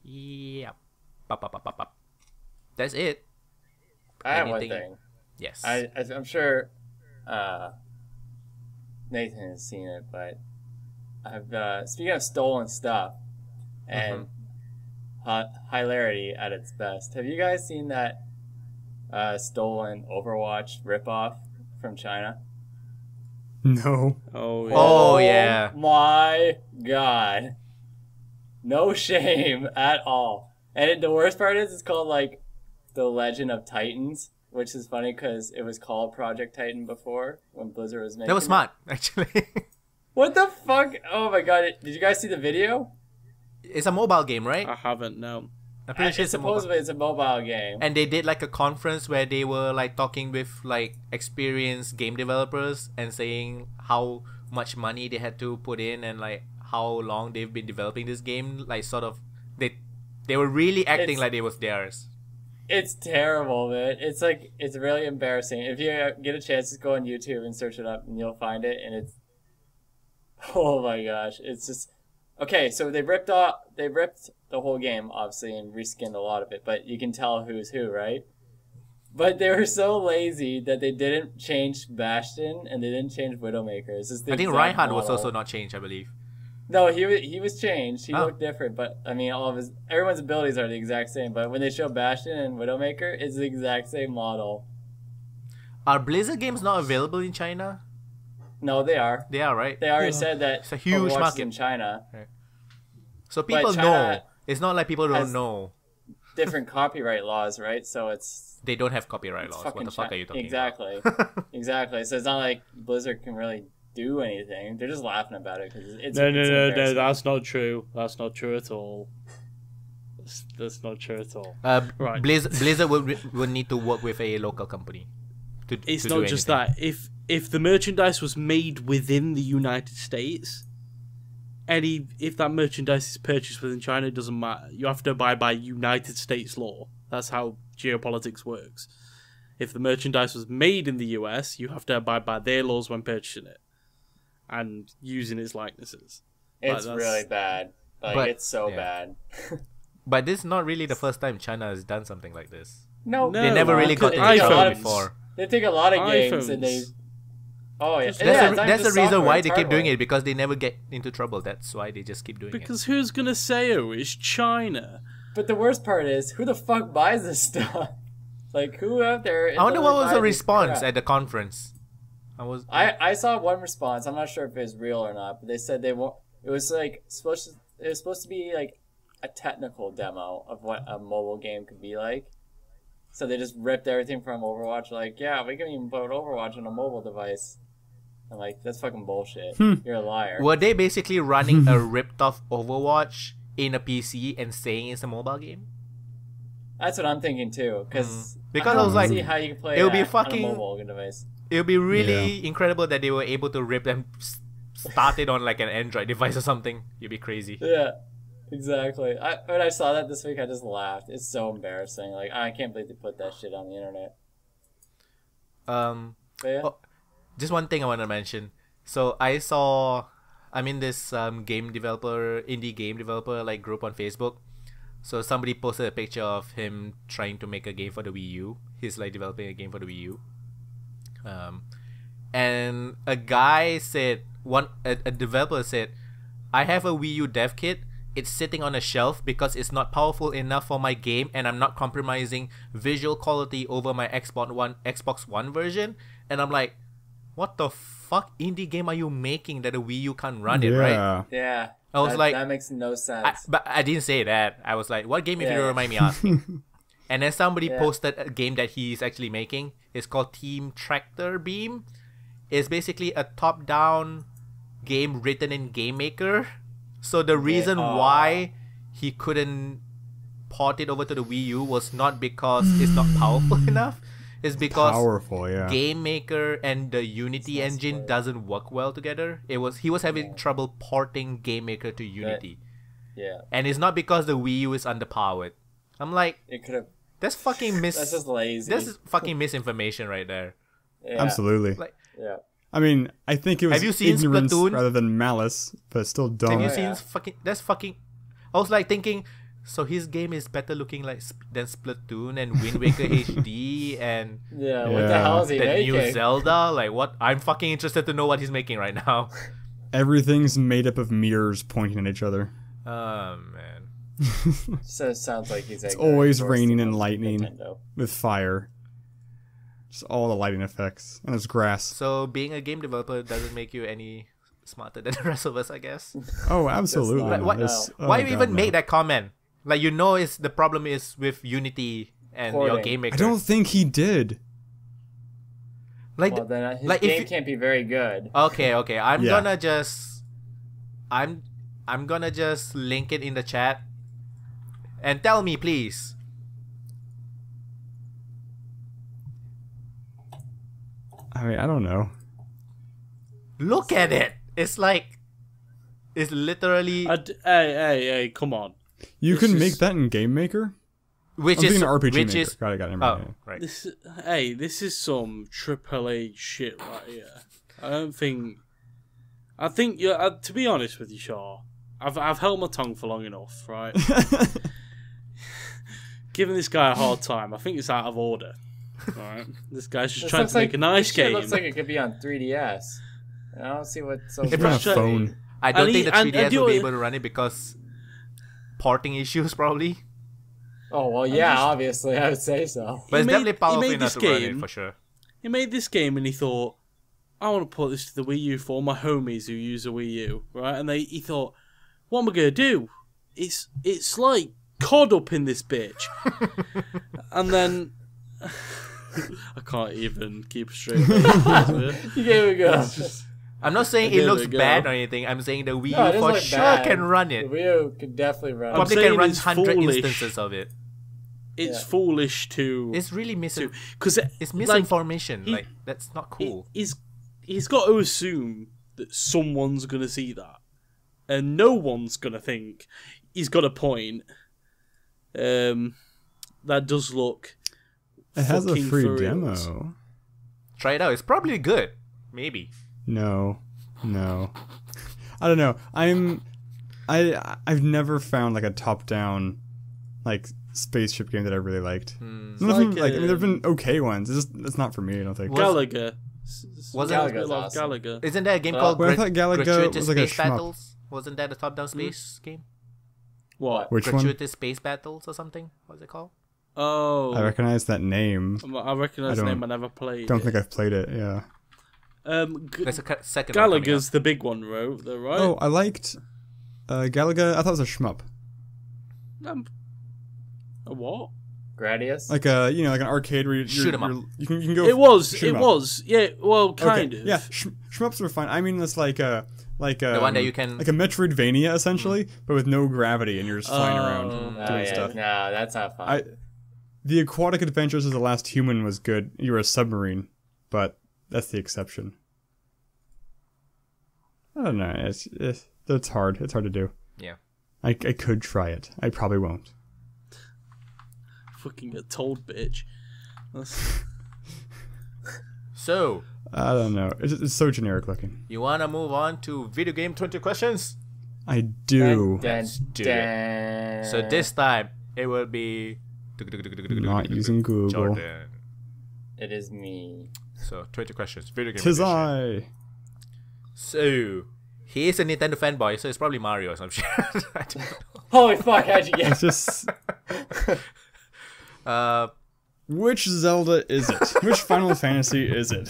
Yeah. Pop. That's it. I have one anything- thing. Yes. I'm sure Nathan has seen it, but I've speaking of stolen stuff and hilarity at its best. Have you guys seen that stolen Overwatch ripoff from China? No. Oh, yeah. My God. No shame at all. And the worst part is it's called, like, The Legend of Titans, which is funny because it was called Project Titan before when Blizzard was making That was smart, actually. What the fuck? Oh my God. Did you guys see the video? It's a mobile game, right? I haven't, no. I'm pretty sure Supposedly it's a mobile game. And they did like a conference where they were like talking with like experienced game developers and saying how much money they had to put in and like how long they've been developing this game. Like sort of they were really acting like it was theirs. It's terrible, man. It's like, it's really embarrassing. If you get a chance, just go on YouTube and search it up and you'll find it. And it's, oh my gosh. It's just, okay, so they ripped the whole game, obviously, and reskinned a lot of it, but you can tell who's who, right? But they were so lazy that they didn't change Bastion and they didn't change Widowmaker. It's just the I think exact Reinhardt was model. also not changed, I believe. No, he was changed. He looked different, but I mean, everyone's abilities are the exact same. But when they show Bastion and Widowmaker, it's the exact same model. Are Blizzard games not available in China? No, they are. They are, right? They already said that It's a huge Overwatch is market in China. Right. So people China know. It's not like people don't has know. Different copyright laws, right? So They don't have copyright laws. What the fuck are you talking exactly. about? Exactly. So it's not like Blizzard can really do anything. They're just laughing about it because it's No, embarrassing. that's not true. That's not true at all. That's not true at all. Right. Blizzard would need to work with a local company. It's to not do just anything. that. If the merchandise was made within the United States, if that merchandise is purchased within China, it doesn't matter. You have to abide by United States law. That's how geopolitics works. If the merchandise was made in the US, you have to abide by their laws when purchasing it and using its likenesses. It's really bad. Like, it's so bad. But this is not really the first time China has done something like this. No, They never really got into trouble before. They take a lot of games and they. Oh yeah, That's the reason why they keep doing it, because they never get into trouble. That's why they just keep doing it. Because who's gonna say it's China? But the worst part is, who the fuck buys this stuff? Like, who out there? I wonder what was the response at the conference. I saw one response. I'm not sure if it was real or not, but they said they won't. It was supposed to be like a technical demo of what a mobile game could be like. So they just ripped everything from Overwatch. Like, yeah, we can even put Overwatch on a mobile device. I'm like, that's fucking bullshit. You're a liar. Were they basically running a ripped off Overwatch in a PC and saying it's a mobile game? That's what I'm thinking too. Because I was like, see how you can play it would be on a fucking mobile device. It would be really incredible that they were able to rip and start it on like an Android device or something. You'd be crazy. Yeah, exactly. When I saw that this week, I just laughed. It's so embarrassing. Like, I can't believe they put that shit on the internet. But yeah. Just one thing I want to mention. So I'm in this indie game developer like group on Facebook. So somebody posted a picture of him trying to make a game for the Wii U. He's like developing a game for the Wii U. And a guy said, a developer said, I have a Wii U dev kit. It's sitting on a shelf because it's not powerful enough for my game, and I'm not compromising visual quality over my Xbox One version. And I'm like, what the fuck indie game are you making that a Wii U can't run it, right? Yeah. I was like, that makes no sense. But I didn't say that. I was like, what game, if you don't mind me asking? And then somebody posted a game that he's actually making. It's called Team Tractor Beam. It's basically a top-down game written in GameMaker. So the reason why he couldn't port it over to the Wii U was not because it's not powerful enough. It's because GameMaker and the Unity engine doesn't work well together. He was having trouble porting GameMaker to Unity. And it's not because the Wii U is underpowered. I'm like, it could have. That's fucking That's just lazy. That's fucking misinformation right there. Yeah. Absolutely. Like, I mean, I think it was ignorance Splatoon? rather than malice, but still dumb. Have you seen fucking? That's fucking. I was like thinking, So his game is better looking than Splatoon and Wind Waker HD and Yeah, what the hell is he the making? new Zelda. Like what? I'm fucking interested to know what he's making right now. Everything's made up of mirrors pointing at each other. Oh man. So it sounds like he's It's always raining and Nintendo. lightning with fire. Just all the lighting effects. And there's grass. So being a game developer doesn't make you any smarter than the rest of us, I guess. Oh, absolutely. not. Why, Oh, why God, even no. make that comment? Like it's the problem is with Unity and your Porting. game maker. I don't think he did. like Well, then his like if game you- can't be very good. Okay, I'm Yeah. gonna just I'm gonna just link it in the chat and tell me please. I mean, I don't know. Look at it. It's literally Hey, come on. You This can is- make that in Game Maker? which I'm is thinking RPG which Maker. is Got it. oh right. This is some AAA shit right here. I think to be honest with you, Shar, I've held my tongue for long enough, right? Giving this guy a hard time, I think it's out of order. Alright? This guy's just This trying looks to make a nice this shit game. looks like it could be on 3DS. I don't see what's so If You're on a Frustrating. phone. I don't And think he- the 3DS and will be you- able to run it because porting issues probably. Oh well, yeah, obviously I would say so. But it's made- definitely he powerful made enough this to run it game. for sure. He made this game and he thought, I want to put this to the Wii U for all my homies who use a Wii U, right? And he thought, what am I going to do? It's like COD up in this bitch. And then I can't even keep a straight face. Here we go. I'm not saying it There looks we go. bad or anything. I'm saying the Wii No, it U doesn't for look sure bad. can run The it. Wii U could definitely run. Probably saying can run it's 100 foolish. instances of it. It's Yeah. foolish to... It's really Because it's misinformation. he- Like that's not cool. He's got to assume that someone's going to see that. And no one's going to think he's got a point. That does look It has a fucking free for reals. demo. Try it out. It's probably good. Maybe. No. I don't know. I've never found like a top-down like spaceship game that I really liked. Nothing, like, I mean, there've been okay ones. It's not for me. I don't think. Gallagher. Wasn't Gallagher's love awesome. Gallagher. Isn't there a game Well, called Well, I thought Galaga Gratuitous was like a Space shmup. Battles? Wasn't that a top-down space game? What? Which one? Gratuitous Space Battles or something? What's it called? Oh. I recognize that name. I recognise the I name. I never played. Don't it. think I've played it. Yeah. There's a second one coming Gallagher's the big one, though, right? Oh, I liked Galaga. I thought it was a shmup, A what? Gradius. like like an arcade where Shoot 'em up. you can go. It was. shoot 'em It up. was. Yeah. Well, Okay, kind of. Yeah, shmups were fine. I mean, it's like The one that you can- like a Metroidvania essentially, but with no gravity, and you're just flying around Oh, doing yeah. stuff. No, that's not fun. The Aquatic Adventures of the Last Human was good. You were a submarine, but that's the exception. I don't know. It's hard. It's hard to do. Yeah. I could try it. I probably won't. Fucking get told, bitch. That's... So, I don't know. It's so generic looking. you wanna move on to video game 20 questions? I do. Let's do it. So this time it will be Not using Google. Jordan. It is me. So 20 questions. Video game. Tis edition. I. So he is a Nintendo fanboy, so it's probably Mario or some shit. I don't know. Holy fuck! How'd you get? It's just. Uh, Which Zelda is it? Which Final Fantasy is it?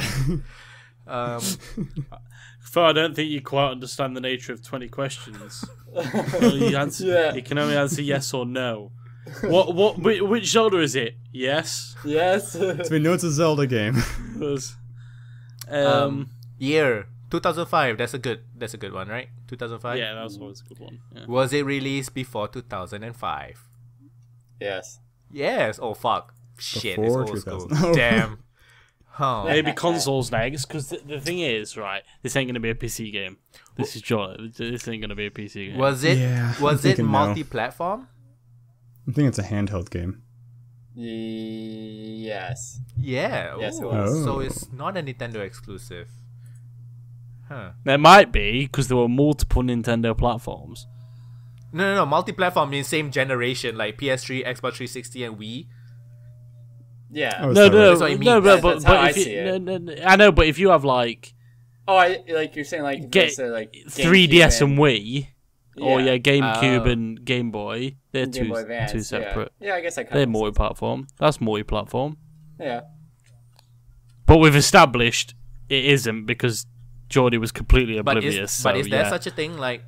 So I don't think you quite understand the nature of 20 questions. You can only answer yes or no. Which Zelda is it? Yes. Yes. So we know it's a Zelda game. year 2005. That's a good one, right? 2005. Yeah, that was always a good one. Yeah. Was it released before 2005? Yes. Yes. Oh fuck. Shit. Before it's old school. 2000. Damn. Oh. Maybe consoles next, because the thing is, right, this ain't going to be a PC game. This is John. This ain't going to be a PC game. Was it? Yeah, I'm was it thinking no. multi-platform? I think it's a handheld game. Yes. Yeah. Yes, it ooh. was. So Oh. it's not a Nintendo exclusive. Huh. There might be, because there were multiple Nintendo platforms. No. Multi-platform means same generation, like PS3, Xbox 360, and Wii. Yeah. Oh, No, sorry. That's what I mean. That's how I if see you, it. no, I know, but if you have like Oh, like you're saying, like Get say, like 3DS and GameCube Wii, or Yeah. GameCube and Game Boy, they're and Game Boy Advance, two separate. Yeah, I guess I kind They're of multi-platform. That's multi-platform. Yeah. But we've established it isn't because Geordie was completely But oblivious. is there such a thing? Like,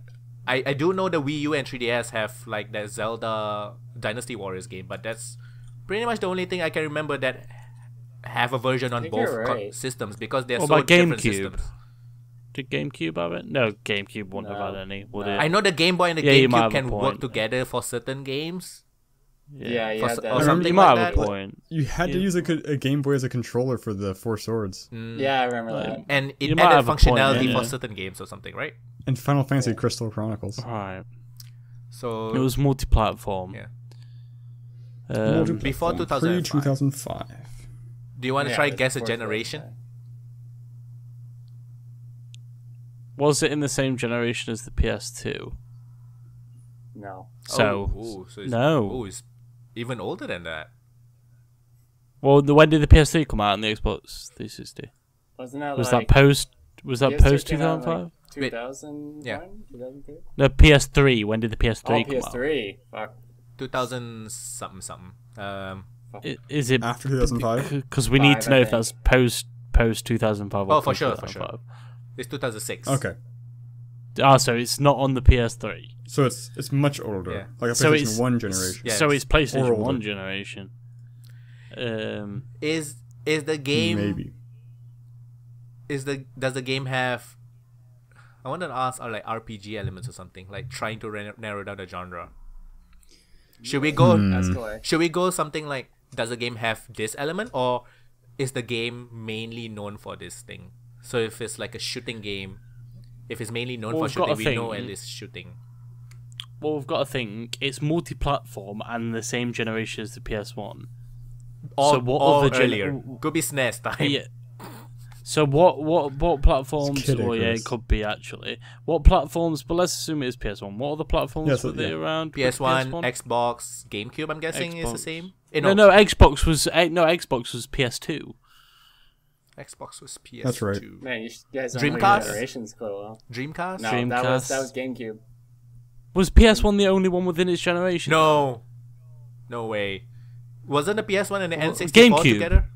I do know the Wii U and 3DS have like that Zelda Dynasty Warriors game, but that's pretty much the only thing I can remember that have a version on think both you're right. systems because they're What so about different GameCube? systems. Did GameCube have it? No, GameCube wouldn't have had any, would it? I know the Game Boy and the Yeah, you might GameCube have a can work point. together for certain games. Yeah, For yeah. s- that- or something you might like have a that. point. You had to use a Game Boy as a controller for the Four Swords. Yeah, I remember that. And it You might added have a point, functionality yeah. for certain games or something, right? And Final Fantasy Crystal Chronicles. Right. So It was multi-platform. Yeah. Multi-platform, before 2005. Pre-2005. do you want to Yeah, try it's guess a before generation? 2005. Was it in the same generation as the PS2? No. So, so it's, no. Oh, it's even older than that. Well, when did the PS3 come out and the Xbox 360? Wasn't that Was like that post? Was that PS2 post came out, 2005? like, 2001? Yeah. 2003? No, PS3. When did the PS3 Oh, come PS3. Fuck. 2000 something. out? Is it After 2005? because we need to know I if that's post 2005? Or Oh, for sure, for 2005. sure. It's 2006. Okay. Ah, so it's not on the PS3. So it's much older. Yeah. Like a So PlayStation it's- 1 generation. Yeah. So it's PlayStation Or 1 older. generation. Is the game Maybe. does the game have? I wanted to ask, are like RPG elements or something, like trying to narrow down the genre. Should we go? That's cool. Should we go something like, does the game have this element, or is the game mainly known for this thing? So if it's like a shooting game, if it's mainly known Well, for we've got shooting, a we know thing. at least shooting. Well, we've got to think it's multi-platform and the same generation as the PS1. Or, So what or other earlier? Could be SNES time. Yeah. So what platforms? It's Kid Oh yeah, Icarus. it could be actually. What platforms? But let's assume it is PS1. What other platforms Yeah, so- were there yeah. around? PS1, PS1? Xbox, GameCube. I'm guessing is the Xbox. same. No, Xbox was Xbox was PS2. Xbox was PS2. That's right. Man, you guys don't know your Dreamcast? generations quite well. Dreamcast. No, Dreamcast. that was GameCube. Was PS1 the only one within its generation? No way. Wasn't the PS1 and the Well, N64 GameCube. together?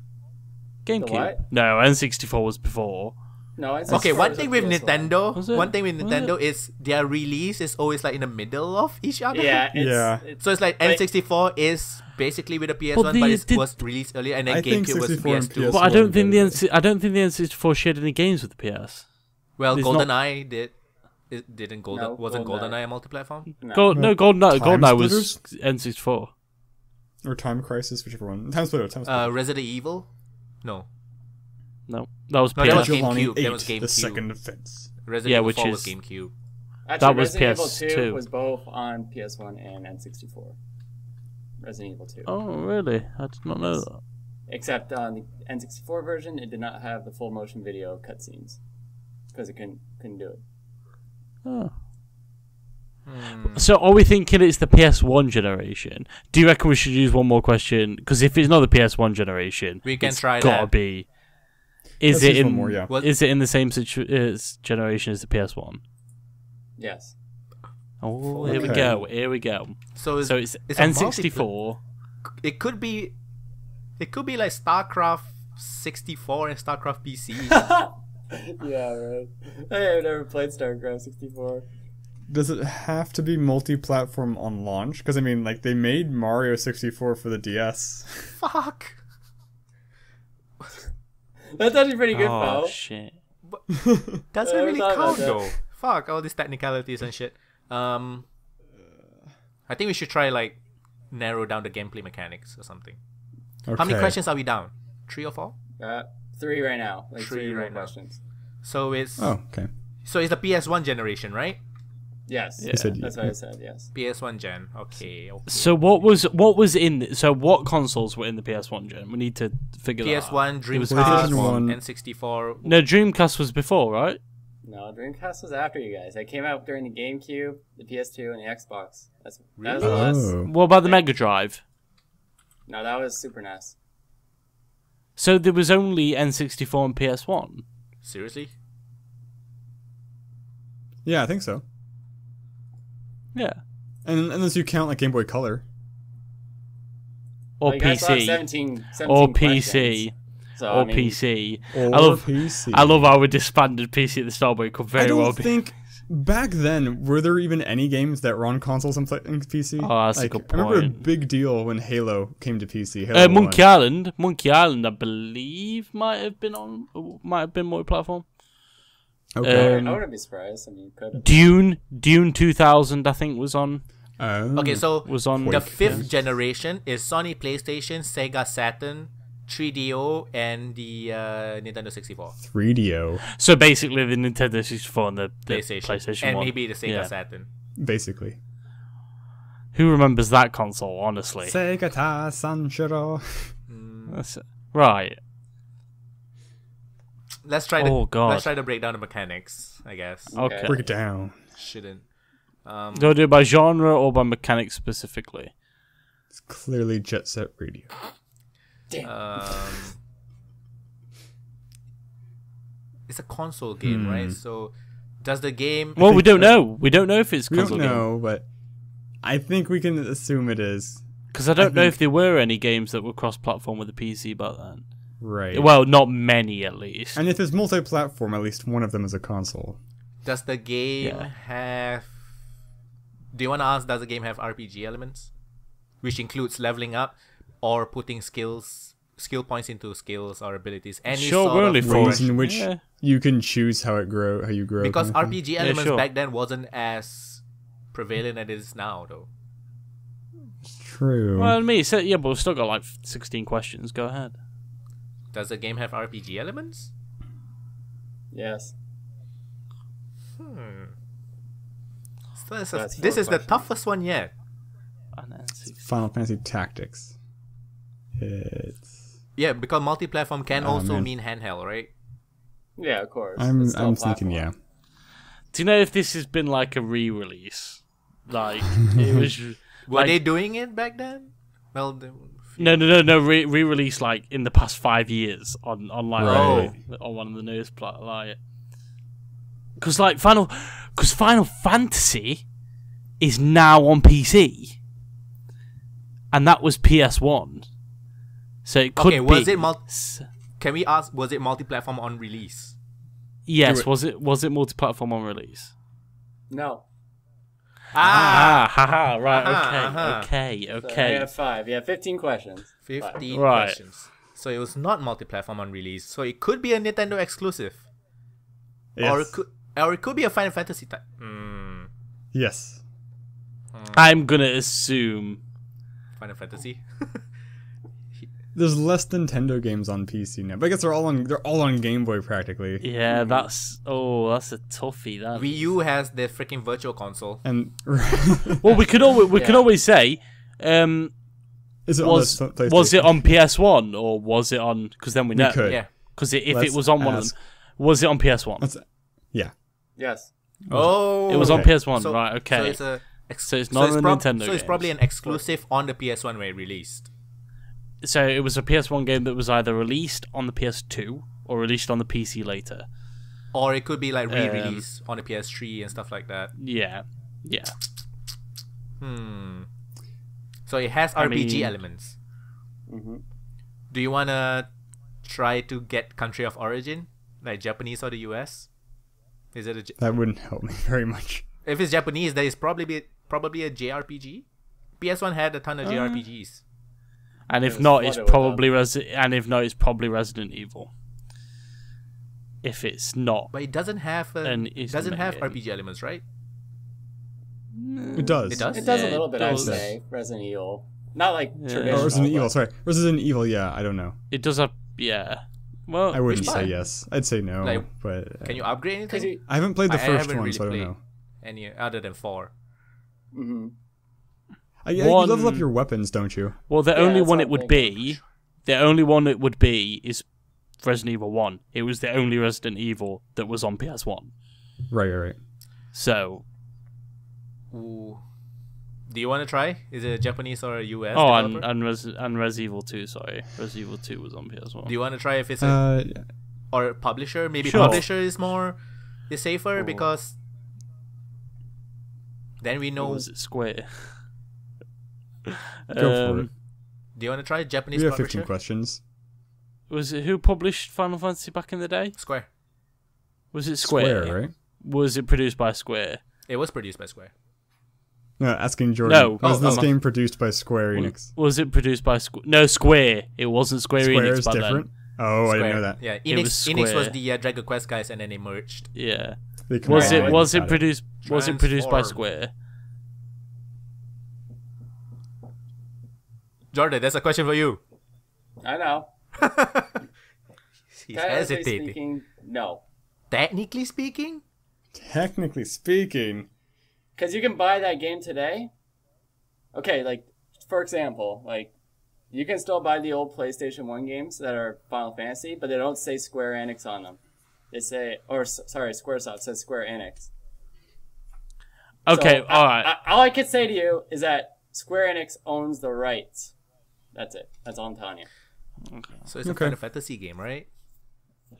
GameCube. what? No, N64 was before. No, it's Okay, one it's thing a with PS1. Nintendo, Was it? one thing with Was Nintendo is their release is always like in the middle of each other. Yeah, Yeah. So it's like N64 is basically with the PS1, But but it did- was released earlier, and then I think GameCube was 64 and PS2. PS1 But I don't think the better. I don't think the N64 shared any games with the PS. Well, There's not- GoldenEye did. It didn't No, wasn't GoldenEye. GoldenEye a multi-platform? No. GoldenEye Time was N64. Or Time Crisis, whichever one. Time Splitter. Resident Evil? No. No, that was No, that was PS. GameCube. Vigilante That was 8, the GameCube. second offense. Resident Yeah, Evil which 4 was is- GameCube. Actually, That was Resident Evil PS2. 2 was both on PS1 and N64. Resident Evil 2. Oh, really? I did not know that. Except on the N64 version, it did not have the full motion video cutscenes because it couldn't do it. Oh. So are we thinking it's the PS1 generation? Do you reckon we should use one more question? Because if it's not the PS1 generation, We can it's try gotta that. be. Is Let's it use in? one more, yeah. What- Is it in the same generation as the PS1? Yes. Oh, here we Okay. go. Here we go. So So it's a N64. It could be like StarCraft 64 and StarCraft PC. Yeah, right. I've never played StarCraft 64. Does it have to be multi-platform on launch? Because I mean, like they made Mario 64 for the DS. Fuck. That's actually pretty good, Oh pal. shit! Does I it never really thought about count that. though? Fuck all these technicalities and shit. I think we should try like narrow down the gameplay mechanics or something. Okay. How many questions are we down? 3 or 4? 3 right now. Like Three 3 right more now. questions. So it's Oh, okay. so it's the PS1 generation, right? Yes. Yeah. He said That's what I said, yes. PS1 gen. Okay. So what was in? So what consoles were in the PS1 gen? We need to figure that out. PS1, It was Dreamcast, PlayStation 1. N64. No, Dreamcast was before, right? No, Dreamcast was after you guys. They came out during the GameCube, the PS2, and the Xbox. That was Really? the last. Oh. What about the Mega Drive? No, that was Super NES. So there was only N64 and PS1. Seriously? Yeah, I think so. Yeah. And unless you count like Game Boy Color. Or Well, you guys still have PC. 17 Or questions. PC. So, Or I mean, PC. Or I love PC. I love how we disbanded PC at the start, but it could very I don't well be. think back then were there even any games that were on consoles and PC. Oh, that's a like, good I remember a point. big deal when Halo came to PC. Halo Monkey 1. Island. Monkey Island, I believe, might have been multi-platform. Okay. I wouldn't be surprised. I mean, you could have. Dune 2000, I think, was on. Okay, so Was on the fifth generation is Sony PlayStation, Sega Saturn, 3DO, and the Nintendo 64. 3DO, So basically, the Nintendo 64 and the PlayStation. PlayStation And 1. maybe the Sega Yeah. Saturn. basically. Who remembers that console? Honestly, Sega ta Sanshiro. right. Let's try Oh, to God. let's try to break down the mechanics, I guess. Okay. Break it down. Shouldn't. Do I do it by genre or by mechanics specifically? It's clearly Jet Set Radio. It's a console game, right? So does the game Well, we don't know. We don't know if it's a We console don't game. know, but I think we can assume it is. Because I don't know think- if there were any games that were cross-platform with the PC back then. Right. Well, not many at least. And if it's multi-platform, at least one of them is a console. does the game Yeah. have? Do you want to ask? Does the game have RPG elements, which includes leveling up or putting skill points into skills or abilities? Any Sure, sort we're of only Ways progression? in which Yeah. you can choose how you grow. Because kind of thing. RPG elements sure. back then wasn't as prevalent as it is now, though. True. Well, me, so, yeah, but we've still got like 16 questions. Go ahead. Does the game have RPG elements? Yes. So this That's is, this four is the questions. toughest one yet. Final Fantasy Tactics. It's. Yeah, because multi-platform can also man. mean handheld, right? Yeah, of course. I'm It's still a thinking, yeah. platform. Do you know if this has been like a re-release? Like it was. Were like, they doing it back then? Well, No, re-release like in the past 5 years on like Right. on one of the newest plot like. Because Final Fantasy is now on PC, and that was PS1, so it could Okay, be. was it Can we ask? Was it multi-platform on release? Yes, was it multi-platform on release? No. Haha, right, Aha, okay. So we have 5. Yeah, 15 questions. 15 Right. questions. So it was not multi-platform on release. So it could be a Nintendo exclusive, Yes. or it could be a Final Fantasy type. Yes. I'm gonna assume. Final Fantasy. There's less Nintendo games on PC now, but I guess they're all on Game Boy practically. Yeah, that's a toughie. That. Wii U has the freaking Virtual Console. And Well, we could always say, is it was on the PlayStation? was it on PS1 or was it on? Because then we know. could. Yeah. Because if Let's it was on one of ask. them, was it on PS1? Yeah. Yes. Oh, It was on Okay. PS1, So- right? Okay. So it's not a Nintendo So it's game. probably an exclusive on the PS1 when it released. So it was a PS1 game that was either released on the PS2 or released on the PC later. Or it could be like re-release on the PS3 and stuff like that. Yeah. So it has RPG mean- elements. Mm-hmm. Do you wanna try to get country of origin, like Japanese or the US? Is it That wouldn't help me very much. if it's Japanese? There is probably a JRPG. PS1 had a ton of JRPGs. And if was not, it's flooded with probably it's probably Resident Evil. If it's not, But it doesn't have it's doesn't have mega. RPG elements, right? It does. It does? It does Yeah, a little it bit, I'd does. say. Resident Evil. Not like Yeah. traditional. Oh, Resident Evil. but- Sorry, Resident Evil. Yeah, I don't know. it does have. Yeah. Well, I wouldn't Which say one? yes. I'd say no. Like, but Can you upgrade 'Cause anything? you- I haven't played the I first haven't one, really so I don't played know. any other than 4. Mhm. You One- level up your weapons, don't you? Well, the Yeah, only that's one what it I'm would thinking. be, the only one it would be is Resident Evil 1. It was the only Resident Evil that was on PS1. Right. So, Ooh. Do you want to try? Is it a Japanese or a US and developer? and Res Evil 2. Sorry, Res Evil 2 was on PS1. Do you want to try if it's a or publisher? Maybe Sure. publisher is safer Ooh. because then we Or know. was it Square? Go for it. Do you want to try Japanese We have publisher? 15 questions. Was it who published Final Fantasy back in the day? Square. Was it Square? Right? Was it produced by Square? It was produced by Square. No, asking Jordan. No. Was this Oh. game produced by Square Enix? Was it produced by Square? It wasn't Square Square Enix is back different? then. Oh, I didn't Square. know that. Yeah, It was Enix was Square. the Dragon Quest guys, and then they merged. Yeah. They Was combined it got produced? Was it produced by Transform. Square? Jordan, that's a question for you. I know. He's Technically hesitating. speaking, no. Technically speaking, Technically speaking, Because you can buy that game today. Okay, like, for example, like, you can still buy the old PlayStation 1 games that are Final Fantasy, but they don't say Square Enix on them. They say, Squaresoft says Square Enix. Okay, So, all right. all I can say to you is that Square Enix owns the rights. That's it. That's all I'm telling you. so it's a Okay. Final Fantasy game, right?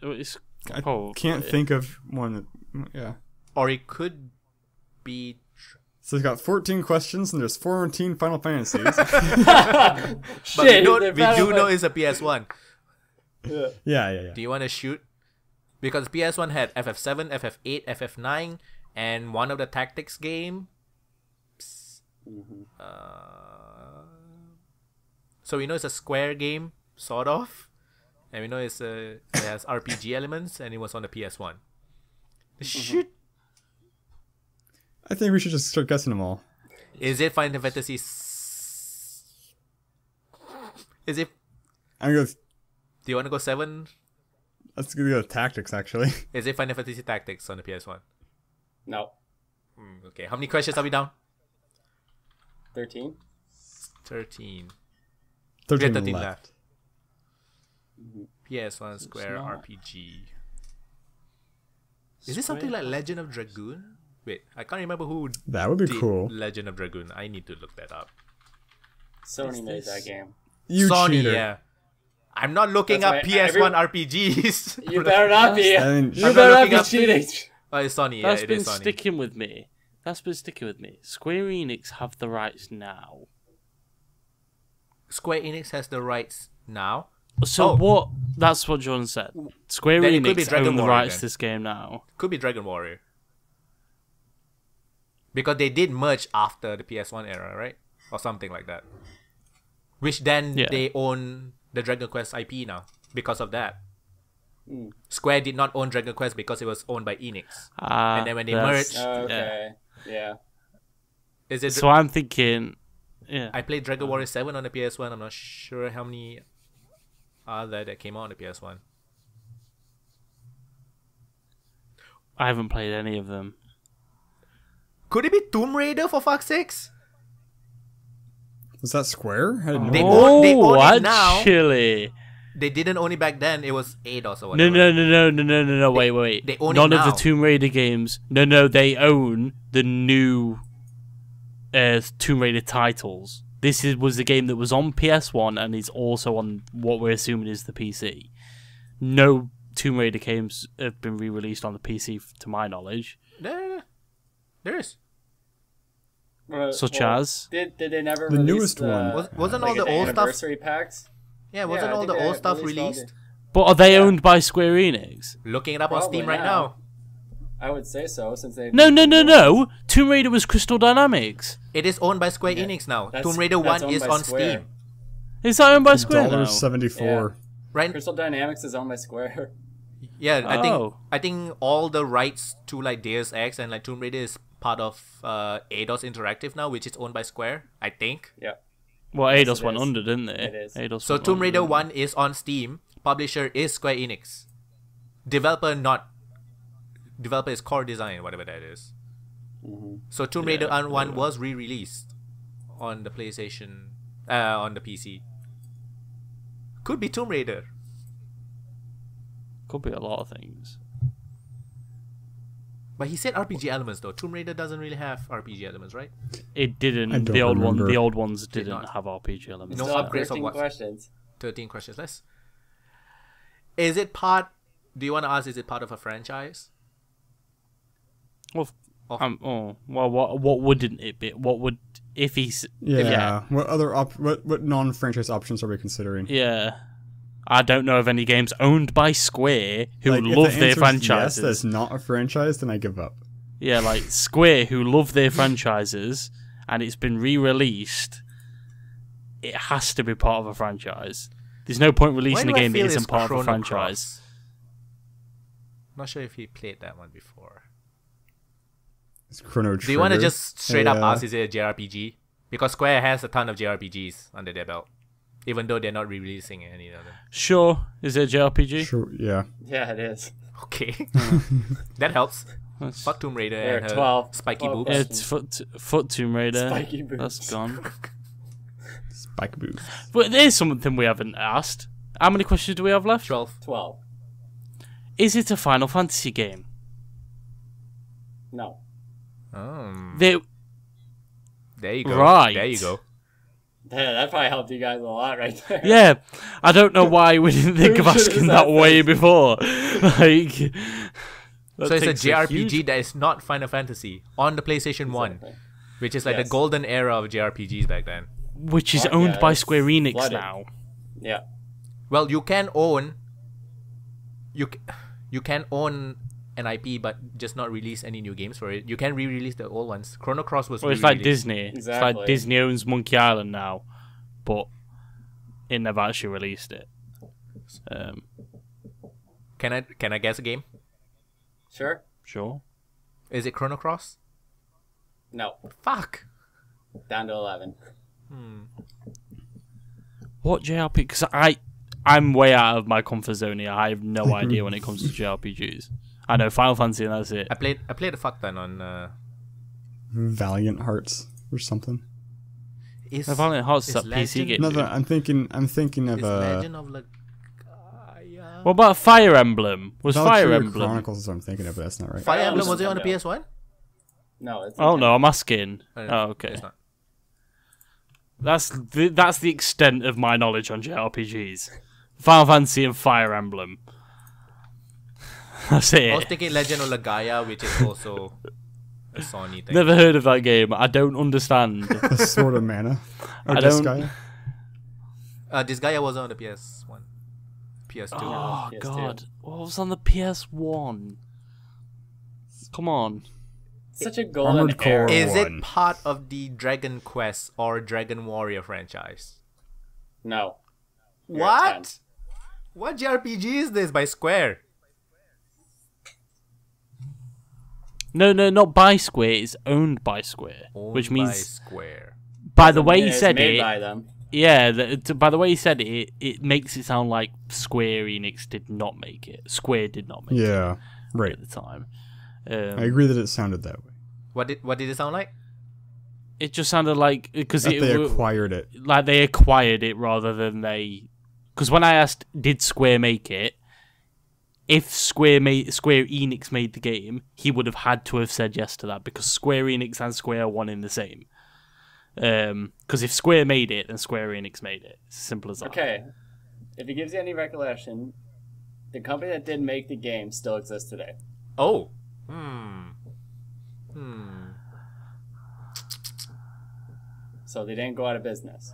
It's I probably. can't think of one. Yeah. Or it could be. So it's got 14 questions and there's 14 Final Fantasies. But Shit, we they're do Final know it's a PS1. yeah. Do you want to shoot? Because PS1 had FF7, FF8, FF9, and one of the tactics games. So we know it's a Square game, sort of, and we know it has RPG elements, and it was on the PS1. Shoot. I think we should just start guessing them all. Is it Final Fantasy? Is it? I'm gonna Do you want to go 7? let's go tactics actually. Is it Final Fantasy Tactics on the PS1? No. Okay, how many questions are we down? 13? 13. 13 13 left. left. PS1 Square not. RPG. Is this something like Legend of Dragoon? Wait, I can't remember who That would be did cool. Legend of Dragoon. I need to look that up. Sony made that game. You Sony, cheater. yeah. I'm not looking That's up why PS1 RPGs. You better not be. I mean, You I'm better not not be looking cheating. Oh, it's Sony. That's Yeah, it been is Sony. sticking with me. Square Enix have the rights now. Square Enix has the rights now. So Oh. what? That's what John said. Square Then it could be Enix Dragon own the Warrior rights then. to this game now. Could be Dragon Warrior. Because they did merge after the PS1 era, right? Or something like that. Which then Yeah. they own the Dragon Quest IP now because of that. Square did not own Dragon Quest because it was owned by Enix. And then when they merged, Okay. Yeah. is it? So I'm thinking, yeah. I played Dragon Warrior 7 on the PS1. I'm not sure how many are there that came out on the PS1. I haven't played any of them. Could it be Tomb Raider for fuck's sakes? was that Square? I didn't know. They that. own- they own it now. Actually. They didn't own it back then. It was Eidos or whatever. No. Wait. They own it None of now. the Tomb Raider games. No. They own the new Tomb Raider titles. This was the game that was on PS1 and is also on what we're assuming is the PC. No Tomb Raider games have been re-released on the PC, to my knowledge. No. There is. Such as? Did they never The release newest one. Wasn't like all the the old stuff? anniversary packs? Yeah, wasn't I all think the they old stuff released all released? But are they Yeah. owned by Square Enix? Looking it up on Probably Steam right now. now. I would say so, since they... No. Tomb Raider was Crystal Dynamics. It is owned by Square Enix now. That's- Tomb Raider that's 1 owned is by on Square. Steam. Is that owned by Square now? $1.74. Right? Crystal Dynamics is owned by Square. Yeah, Oh. I think all the rights to like Deus Ex and like Tomb Raider is part of Eidos Interactive now, which is owned by Square, I think. Yeah. Well, Yes, Eidos it went is. under, didn't they? It is. Eidos So went Tomb Raider under. 1 is on Steam. Publisher is Square Enix. Developer is Core Design, whatever that is. So Tomb Raider Yeah, 1 was re-released on the PlayStation, on the PC. Could be Tomb Raider. Could be a lot of things. But he said RPG elements though. Tomb Raider doesn't really have RPG elements, right? It didn't. I don't The remember. old ones didn't not. have RPG elements. No Still upgrades of 13 what? questions. 13 questions less. Is it part? Do you want to ask? Is it part of a franchise? Well, Of- what wouldn't it be? What would if he's Yeah. What other what non-franchise options are we considering? Yeah. I don't know of any games owned by Square who Like, if love the their answer is franchises. Yes, that's not a franchise. Then I give up. Yeah, like Square who love their franchises and it's been re-released. It has to be part of a franchise. There's no point Why releasing do a I game that feel isn't it's part of a Chrono franchise. Cross? Not sure if he played that one before. It's Chrono Trigger. Do you want to just straight up Yeah. ask, is it a JRPG? Because Square has a ton of JRPGs under their belt, even though they're not re-releasing any of them. Sure, is it a JRPG? Sure. Yeah. Yeah, it is. Okay, that helps. That's- Fuck Tomb Raider There and are her 12 spiky 12 boobs. It's Foot Tomb Raider. Spiky boobs. That's gone. Spike boots. But there's something we haven't asked. How many questions do we have left? 12. 12. Is it a Final Fantasy game? No. They, There you go. Right. There you go. That probably helped you guys a lot right there. yeah, I don't know why we didn't think of Who should've asking said that way this? before. Like, So it's a JRPG that is not Final Fantasy on the PlayStation 1, Exactly. which is like Yes. the golden era of JRPGs back then. which is What? owned Yeah, by it's Square Enix flooded. now. Yeah. Well, you can own an IP, but just not release any new games for it. You can re-release the old ones. Chrono Cross was Well, it's like re-released. Disney. It's Exactly. like Disney owns Monkey Island now, but it never actually released it. Can I guess a game? Sure? Sure. Is it Chrono Cross? No. Fuck. Down to 11. What JRPG? Because I'm way out of my comfort zone here. I have no idea when it comes to JRPGs. I know Final Fantasy and that's it. I played a fuck ton on. Valiant Hearts or something. Is Valiant Hearts is is that PC Legend- game. No, I'm thinking of is Legend of Legaia? What about Fire Emblem? Was Valkyria Fire Emblem? Chronicles is what I'm thinking of, but that's not right. Fire Emblem Emblem was it on the Nintendo. PS1? No, it's Oh Nintendo. no, I'm asking. No, Oh, okay. It's not. That's the extent of my knowledge on JRPGs. Final Fantasy and Fire Emblem. That's I was it. thinking Legend of Legaia, which is also a Sony thing. Never heard of that game. I don't understand. The Sword of Mana. Or I don't- Disgaea. This guy was on the PS1, PS2. Oh PS2. god, what was on the PS1? Come on. Such a golden Armored Core. era. Is one. it part of the Dragon Quest or Dragon Warrior franchise? No. You're at 10. What? What JRPG is this by Square? No, not by Square. It's owned by Square, Owned which by means Square. by the way he It's said made it. by them. Yeah, by the way he said it, it makes it sound like Square Enix did not make it. Square did not make Yeah, it right. at the time. I agree that it sounded that way. What did it sound like? It just sounded like because That they acquired it. like they acquired it rather than they. Because when I asked, did Square make it? If Square Enix made the game, he would have had to have said yes to that because Square Enix and Square are one in the same. Because if Square made it, then Square Enix made it. It's as simple as that. Okay. If it gives you any recollection, the company that did make the game still exists today. Oh. So they didn't go out of business.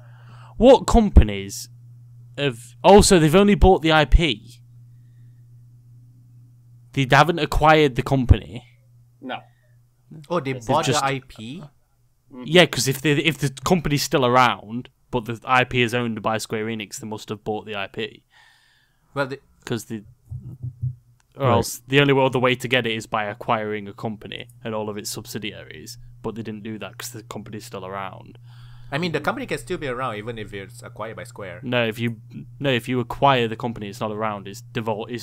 What companies have... Also, they've only bought the IP. They haven't acquired the company. No. Oh, they It's bought just- the IP? Yeah, because if the company's still around, but the IP is owned by Square Enix, they must have bought the IP. Well, Because or else the only other way to get it is by acquiring a company and all of its subsidiaries. But they didn't do that because the company's still around. I mean, the company can still be around even if it's acquired by Square. No, if you acquire the company, it's not around. It's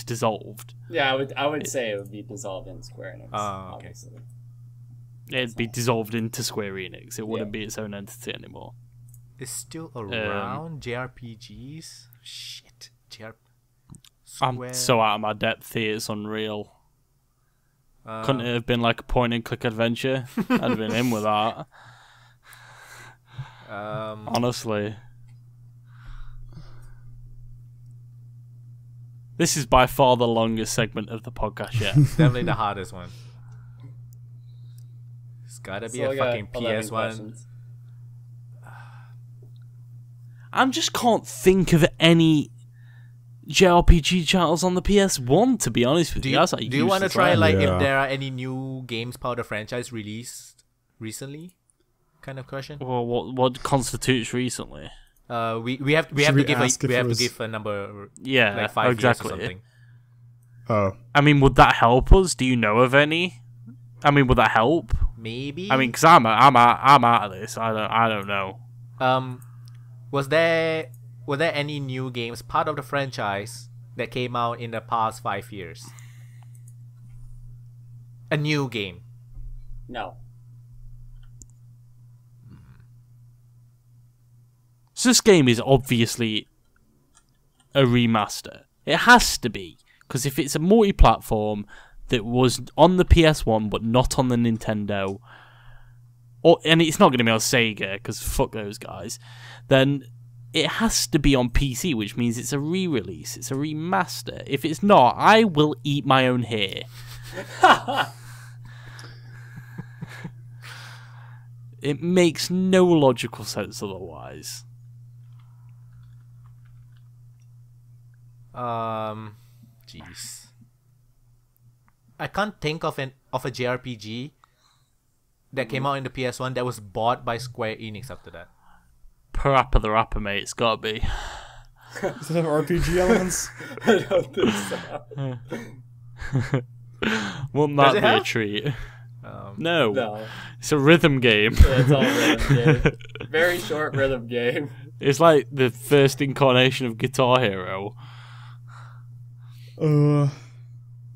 dissolved. Yeah, I would say it would be dissolved in Square Enix. Oh, okay. Obviously. It'd be dissolved into Square Enix. It wouldn't Yeah. be its own entity anymore. It's still around JRPGs? Shit. I'm so out of my depth here. It's unreal. Couldn't it have been like a point and click adventure? I'd have been in with that. Honestly. This is by far the longest segment of the podcast yet. Definitely the hardest one. It's gotta be So a fucking PS1. questions. I just can't think of any JRPG titles on the PS1, to be honest with you. Do you want to try, like, if Yeah. there are any new games part of the franchise released recently? Kind of question. Well, what constitutes recently? We have Should we to give ask if it was- a number, Yeah, like 5 exactly. years or something. Oh, I mean, would that help us? Do you know of any? I mean, would that help? Maybe. I mean, because I'm out of this. I don't know. Was there any new games part of the franchise that came out in the past 5 years? A new game. No. So this game is obviously a remaster. It has to be, because if it's a multi-platform that was on the PS1 but not on the Nintendo, and it's not going to be on Sega because fuck those guys, then it has to be on PC, which means it's a re-release, it's a remaster. If it's not, I will eat my own hair. It makes no logical sense otherwise. Jeez. I can't think of a JRPG that came out in the PS1 that was bought by Square Enix after that. Parappa the Rapper, mate, it's gotta be. does it have RPG elements? I don't think so. Wouldn't Does that it be a have? treat? No. No. It's a rhythm game. Yeah, it's all rhythm game. Very short rhythm game. It's like the first incarnation of Guitar Hero.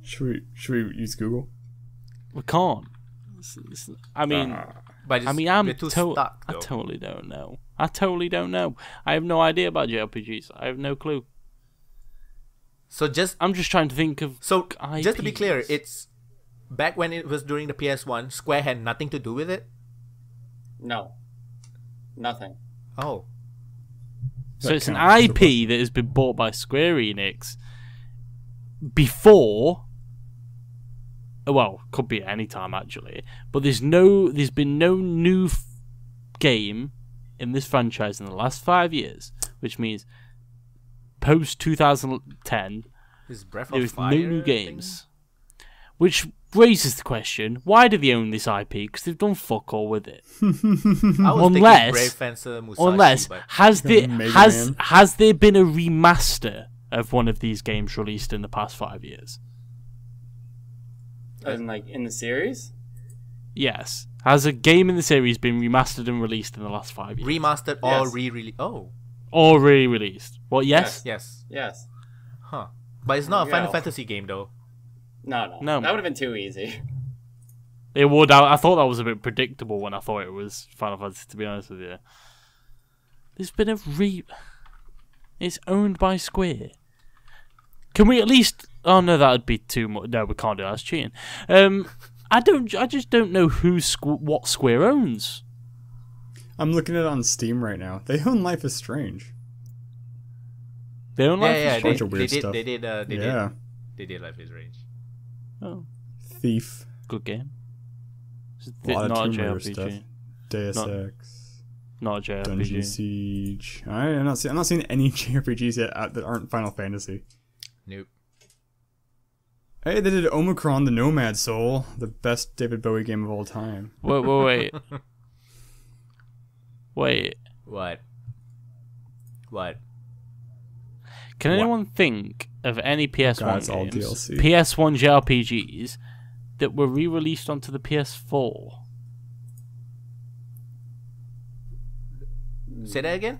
Should we use Google? We can't. I mean, But it's, I'm we're too stuck, I though. totally don't know. I have no idea about JRPGs. I have no clue. So I'm just trying to think of. just to be clear, IPs. it's back when it was during the PS1. Square had nothing to do with it. No. Nothing. Oh, So That it's an counts. IP that has been bought by Square Enix before. Well, could be at any time actually, but there's been no new game in this franchise in the last 5 years, which means post 2010 is Breath there of was Fire no new a thing? games, which raises the question: why do they own this IP? Because they've done fuck all with it. I was Unless- thinking Brave Fencer Musashi, Unless but has Mega there been a remaster of one of these games released in the past 5 years? And like in the series? Yes. Has a game in the series been remastered and released in the last 5 years? remastered or Yes. re-released. Oh, Or re-released? Well, yes. yes, Yes. huh? But it's not a There you Final go. Fantasy game though. No. No. That would have been too easy. It would. I thought that was a bit predictable when I thought it was Final Fantasy, to be honest with you. There's been a It's owned by Square. Can we at least... Oh, no, that would be too much. No, we can't do that. That's cheating. I just don't know what Square owns. I'm looking at it on Steam right now. They own Life is Strange. They own Life is they- Strange. bunch of weird stuff. They did Life is Strange. Oh, Thief. good game. A lot of Not a Tomb Raider JRPG. stuff. Deus Not- Ex. Not a JRPG. Dungeon Siege. I'm not seeing any JRPGs yet that aren't Final Fantasy. Nope. Hey, they did Omicron: The Nomad Soul, the best David Bowie game of all time. Wait. Wait. What? Can anyone think of any PS1 God, it's all games, DLC. PS1 JRPGs, that were re-released onto the PS4? Say that again.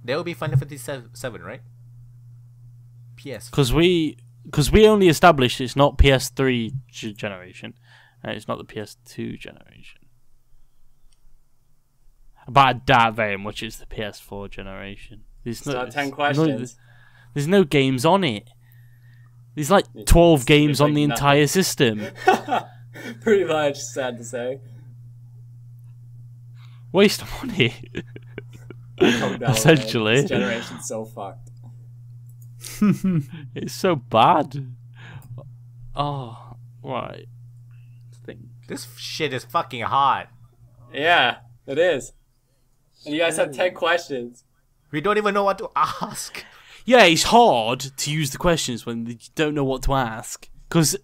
That would be Final Fantasy 7, right? PS. Because we only established it's not PS3 generation, and it's not the PS2 generation. But I doubt very much it's the PS4 generation. There's So 10 questions. There's no games on it. There's like 12 games like on the nothing. entire system. Pretty much, sad to say. Waste of money. Oh, no, Essentially. man. This generation's so fucked. It's so bad. Oh, right. This shit is fucking hard. Yeah, it is. And you guys have 10 questions. We don't even know what to ask. Yeah, it's hard to use the questions when you don't know what to ask. Because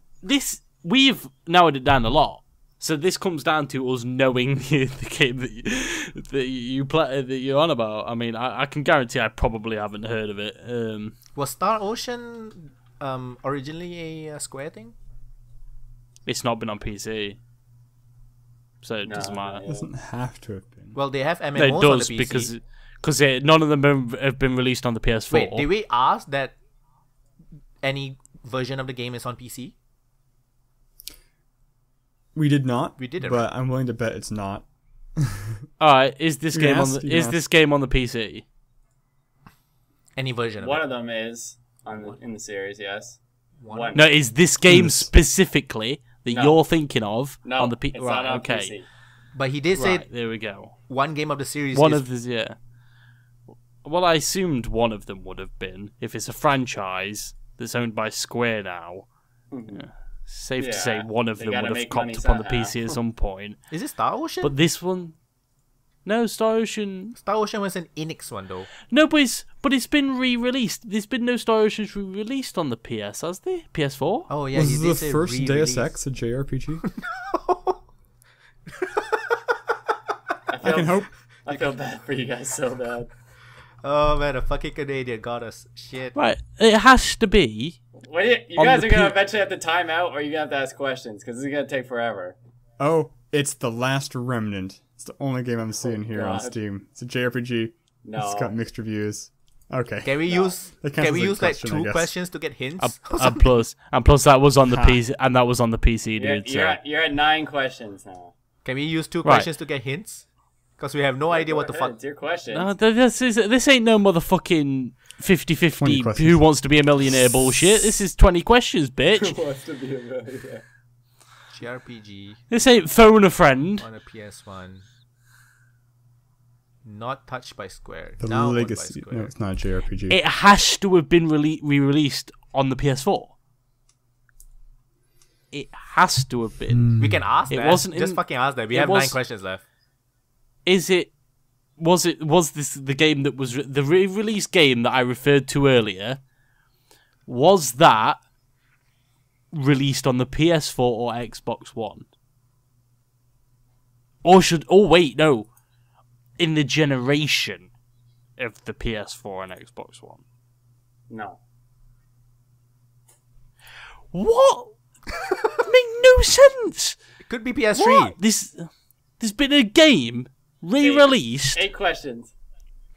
we've narrowed it down a lot. So this comes down to us knowing the game that you play, that you're on about. I mean, I can guarantee I probably haven't heard of it. Was Star Ocean originally a Square thing? It's not been on PC. So it No, doesn't matter. It doesn't have to have been. Well, they have MMOs No, it on does the PC. because none of them have been released on the PS4. Wait, did we ask that any version of the game is on PC? We did not. We didn't, but I'm willing to bet it's not. All right, is this You game can on ask, the you can is this game on the PC? Any version of One it? of them is in the series, yes. One. No, is this game specifically that No. you're thinking of No, on the PC? it's Right, not on okay. PC. But he did say Right, there we go. one game of the series One is... of the yeah. Well, I assumed one of them would have been if it's a franchise that's owned by Square now. Mhm. Yeah. Safe to Yeah, say one of they them gotta would have make money copped up on the somehow. PC at some point. Is it Star Ocean? But this one, no, Star Ocean. Star Ocean was an Enix one, though. No, but it's been re-released. There's been no Star Oceans re-released on the PS, has there? PS4? Oh, yeah, he Was did the say first re-release. Deus Ex a JRPG? I I can hope. I feel bad for you guys so bad. Oh, man, a fucking Canadian got us. Shit. Right, it has to be. You On guys the are going to P- eventually have to time out, or you're going to have to ask questions, because this is going to take forever. Oh, it's The Last Remnant. It's the only game I'm seeing here on God. Steam. It's a JRPG. No. It's got mixed reviews. Okay. Can we No. use That counts can we as a use like question, I two guess. questions to get hints? And plus that was on the PC, and that was on the PC, You're, dude. you're, So. at, you're at 9 questions now. Can we use two Right. questions to get hints? Because we have no idea Go what the ahead, fuck. It's your question. No, this ain't no motherfucking 50-50 20 who questions. wants to be a millionaire bullshit. This is 20 questions, bitch. Wants to be a millionaire. JRPG This ain't phone a friend. on a PS1. Not touched by Square. The now owned by Legacy. Square. No, it's not a JRPG. It has to have been re-released on the PS4. It has to have been. We can ask It that. wasn't Just in- fucking ask that. We it have was- 9 questions left. Was this the game that was the re-release game that I referred to earlier? Was that released on the PS4 or Xbox One? In the generation of the PS4 and Xbox One. No. What? That make no sense. It could be PS3. What? There's been a game re-released. 8 questions.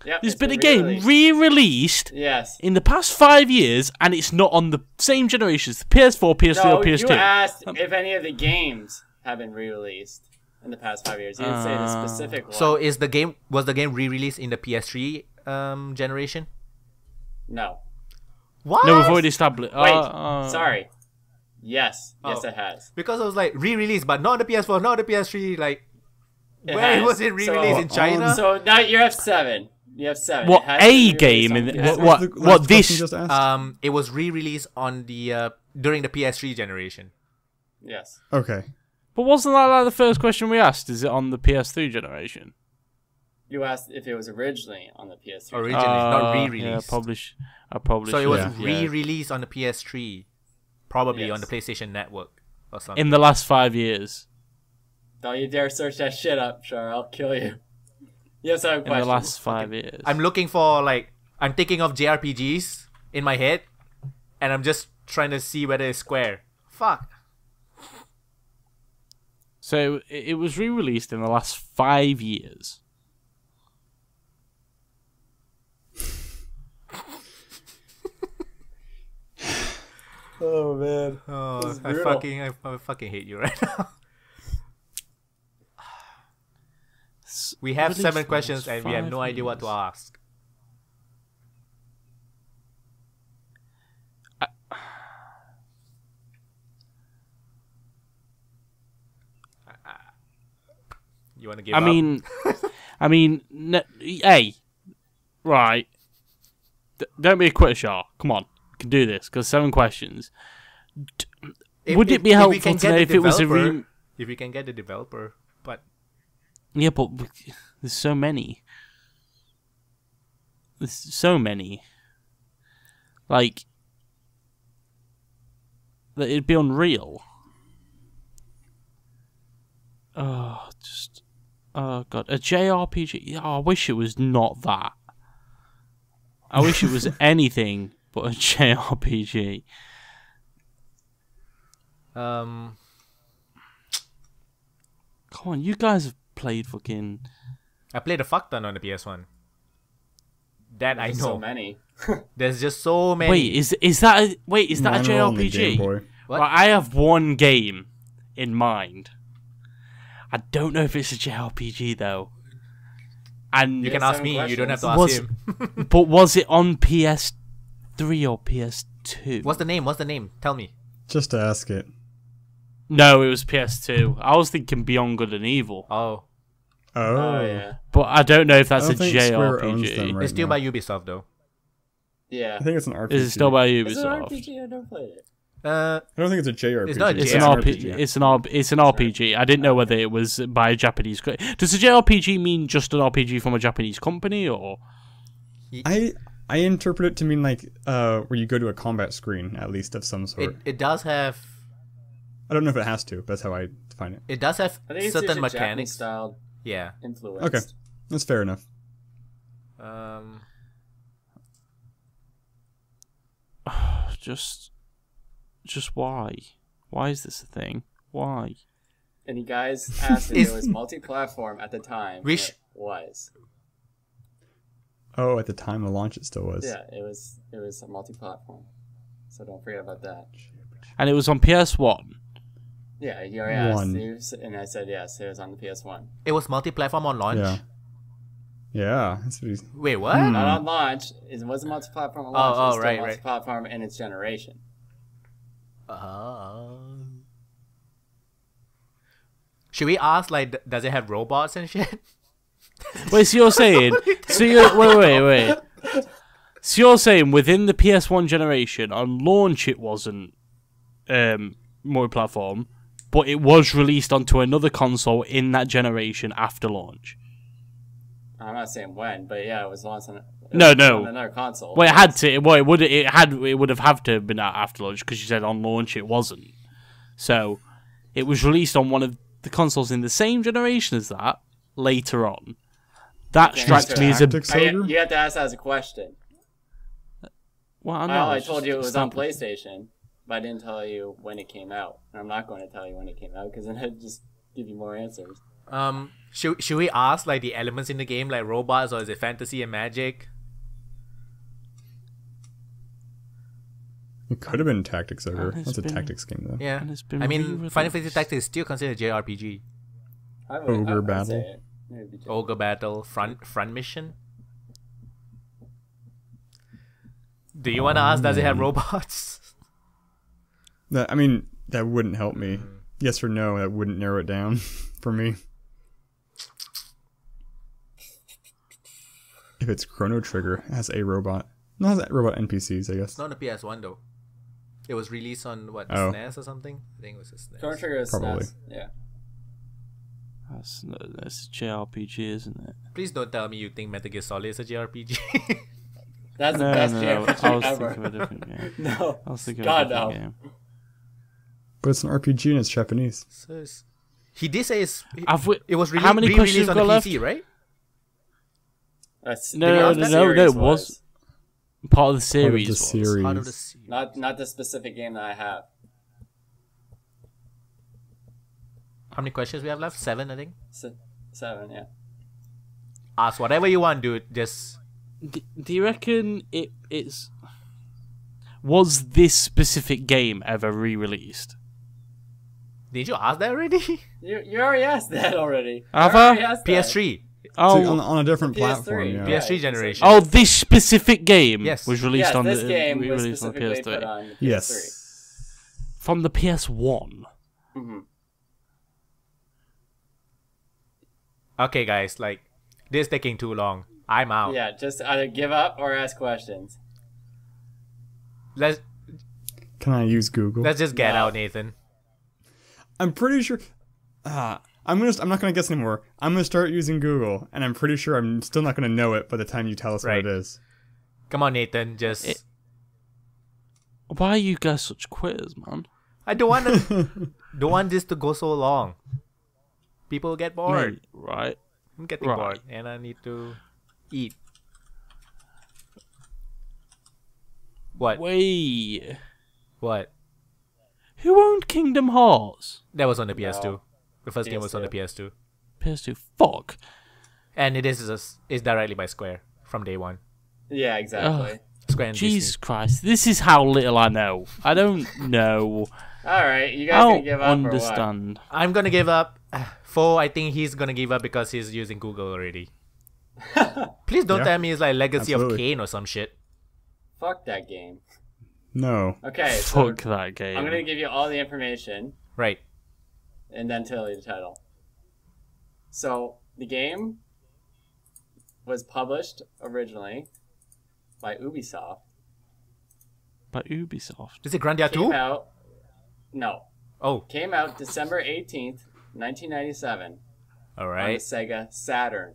Yep, There's it's been a game re-released. re-released Yes. in the past 5 years, and it's not on the same generations: the PS4, PS3, No, or PS2. you asked if any of the games have been re-released in the past 5 years. You didn't say the specific one. So was the game re-released in the PS3 generation? No. What? No, we've already established. Wait. Sorry. Yes. Yes, Oh. it has. Because I was like re-released, but not on the PS4, not on the PS3. Like, It where has. was it re-released in China? So now you have 7. You have 7. What It has a been game re-released in on the- PS4. what- was the last question this- you just asked? It was re-released on the during the PS3 generation. Yes. Okay. But wasn't that like the first question we asked? Is it on the PS3 generation? You asked if it was originally on the PS3. Originally, not Yeah, re-released. I probably So should. it was Yeah. re-released on the PS3, probably Yes. on the PlayStation Network or something. in the last 5 years. Don't you dare search that shit up, Shar. I'll kill you. You have 7 In questions. the last 5 years. I'm looking for I'm thinking of JRPGs in my head, and I'm just trying to see whether it's Square. Fuck. So it was re-released in the last 5 years. Oh, man. Oh, This is I brutal. fucking hate you right now. We have Released 7 in the questions last and we have 5 no idea what to years. ask. You want to give I up? mean, hey, right. Don't be a quitter, Shar. Come on, you can do this. Got 7 questions. Would it be helpful to know if it was a if we can get the developer, but yeah, but there's so many. There's so many. Like that, it'd be unreal. Oh god, a JRPG. Oh, I wish it was not that. I wish it was anything but a JRPG. Come on, you guys have played fucking... I played a fuck ton on the PS1. That I know. So many. There's just so many. Wait, is that a JRPG? What? Right, I have one game in mind. I don't know if it's a JRPG though. And you can ask me. You don't have to ask him. But was it on PS3 or PS2? What's the name? What's the name? Tell me. Just to ask it. No, it was PS2. I was thinking Beyond Good and Evil. Oh. Oh yeah. But I don't know if that's I a don't think Square owns JRPG. them right It's still now. by Ubisoft though. Yeah. I think it's an RPG. Is it still by Is it an Ubisoft? RPG? I never played it. I don't think it's a JRPG. It's not a It's an JRPG. RPG. It's an RPG. I didn't know whether it was by a Japanese. Does a JRPG mean just an RPG from a Japanese company, or? I interpret it to mean like where you go to a combat screen at least of some sort. It does have. I don't know if it has to, but that's how I define it. It does have I think it's certain usually mechanics. Japanese-style Yeah. influence. Okay, that's fair enough. Just why? Why is this a thing? Why? And you guys asked if it was multi-platform at the time. We and it was. Oh, at the time of launch, it still was. Yeah, it was a multi-platform. So don't forget about that. And it was on PS1. Yeah, you already asked, One. and I said yes, it was on the PS1. It was multi-platform on launch. Yeah. Yeah. That's what he's... Wait, what? Not on launch. It wasn't multi-platform on launch. Oh, it was still right. multi-platform in its generation. Should we ask like, does it have robots and shit? Wait, so you're saying? Wait. So you're saying within the PS1 generation, on launch it wasn't multi-platform, but it was released onto another console in that generation after launch? I'm not saying when, but yeah, it was launched on. No. On another console. Well, it had to. Well, it would have had to have been out after launch because you said on launch it wasn't. So it was released on one of the consoles in the same generation as that later on. That strikes me as a. You have to ask that as a question. Well, I know. I told you it was on PlayStation, but I didn't tell you when it came out. And I'm not going to tell you when it came out because then I'd just give you more answers. Should we ask like the elements in the game, like robots, or is it fantasy and magic? It could have been Tactics Ogre. And That's a tactics game, though. Yeah. And it's been I mean, re-released. Final Fantasy Tactics is still considered JRPG. Ogre Battle. say it. Maybe just- Ogre Battle, front mission. Do you want to ask, does it have robots? That wouldn't help me. Yes or no, that wouldn't narrow it down for me. If it's Chrono Trigger, it has a robot. No, it has robot NPCs, I guess. It's not on the PS1 though. It was released on what, Oh. SNES or something? I think it was a SNES. Chrono Trigger is Probably. SNES. Yeah. That's JRPG, isn't it? Please don't tell me you think Metal Gear Solid is a JRPG. That's the No, best I JRPG was ever. thinking of a different game. No. I was thinking God, of a no. different game. But it's an RPG and it's Japanese. So he did say it was How many questions re-released on have the got PC, right? That's, No, the it series was part of the Part series. of the series. Part of the series. Not the specific game that I have. How many questions we have left? 7, I think. 7, yeah. Ask whatever you want, dude. Just Do you reckon it's... Was this specific game ever re-released? did you ask that already? You already asked that already. Have You I? already asked that. PS3. Oh, on a different The PS3, platform, yeah. yeah. PS3 generation. oh, this specific game Yes. was released Yes, on this the game was re-released on specifically PS3 put on the PS3. Yes. from the PS1. Mm-hmm. Okay, guys, like, this is taking too long. I'm out. Yeah, just either give up or ask questions. Let's Can I use Google? just get No. out, Nathan. I'm pretty sure. I'm not gonna guess anymore. I'm gonna start using Google, and I'm pretty sure I'm still not gonna know it by the time you tell us Right. what it is. Come on, Nathan. Just Why are you guys such quitters, man? I don't want this to go so long. People get bored. Mate, right? I'm getting Right. bored, and I need to eat. What? Wait. What? Who owned Kingdom Hearts? That was on the PS2. No. The first game was on the PS2. PS2, PS2. Fuck. and it is directly by Square from day one. Yeah, exactly. Square and Jesus Disney. Christ. This is how little I know. I don't know. All right, you I guys gonna don't give up understand. I'm gonna give up. Foe, I think he's gonna give up because he's using Google already. or what? Please don't Yeah. tell me it's like Legacy of Absolutely. Kain or some shit. Fuck that game. No. Okay, so Fuck that game. I'm gonna give you all the information Right. and then tell you the title. So the game was published originally by Ubisoft. By Ubisoft. Is it Grandia 2? Came out. No, Oh, came out December 18th, 1997 on the alright. Sega Saturn.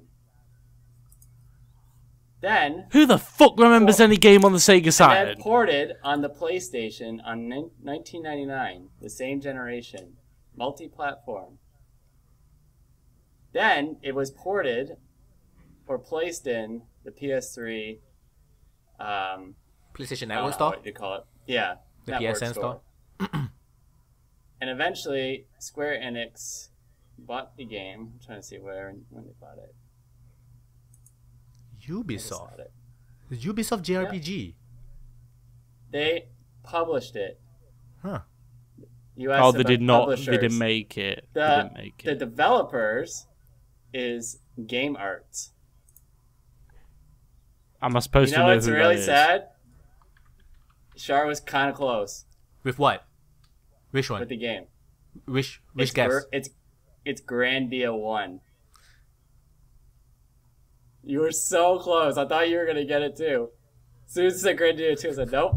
Then Who the fuck remembers any game on the Sega then Saturn? ported on the PlayStation on 1999, the same generation, multi-platform. Then it was ported or placed in the PS3. PlayStation I don't Network know Store? what you call it. Yeah, The network PSN store? And eventually, Square Enix bought the game. I'm trying to see when they bought it. When they Ubisoft. bought it. The Ubisoft JRPG. They published it. Huh. You asked Oh, they about did not. publishers. They didn't make it. They The, didn't make the it. developers is Game Arts. Am I supposed You know to know what's who really that is? sad? Shar was kind of close With what? Which one? with the game. Which It's guess? It's Grandia 1. You were so close. I thought you were gonna get it too. As soon as you said Grandia 2, I said nope.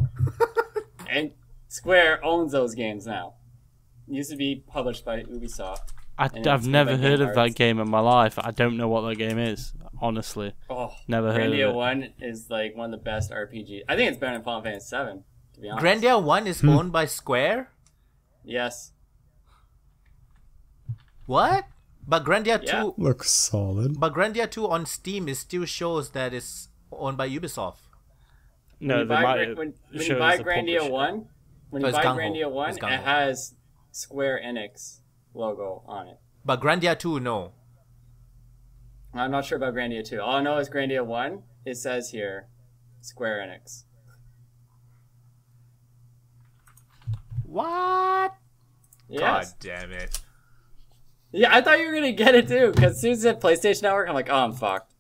And Square owns those games now. It used to be published by Ubisoft. And I've it's never made by heard Game of that Arts. game in my life. I don't know what that game is. Honestly, Oh, never heard Grandia of it. 1 is like one of the best RPGs. I think it's better than Final Fantasy 7, to be honest. Grandia 1 is owned by Square? Yes. What? But Grandia 2 Yeah. Looks solid. But Grandia 2 on Steam is still shows that it's owned by Ubisoft. No, they might when you show buy as a Grandia publisher. 1, when Oh, you it's buy Gung-Ho. Grandia 1, It's it Gung-Ho. has Square Enix logo on it. But Grandia 2, no. I'm not sure about Grandia 2. All I know is Grandia 1, it says here, Square Enix. What? Yes. God damn it. Yeah, I thought you were going to get it too, because as soon as it said PlayStation Network, I'm like, oh, I'm fucked.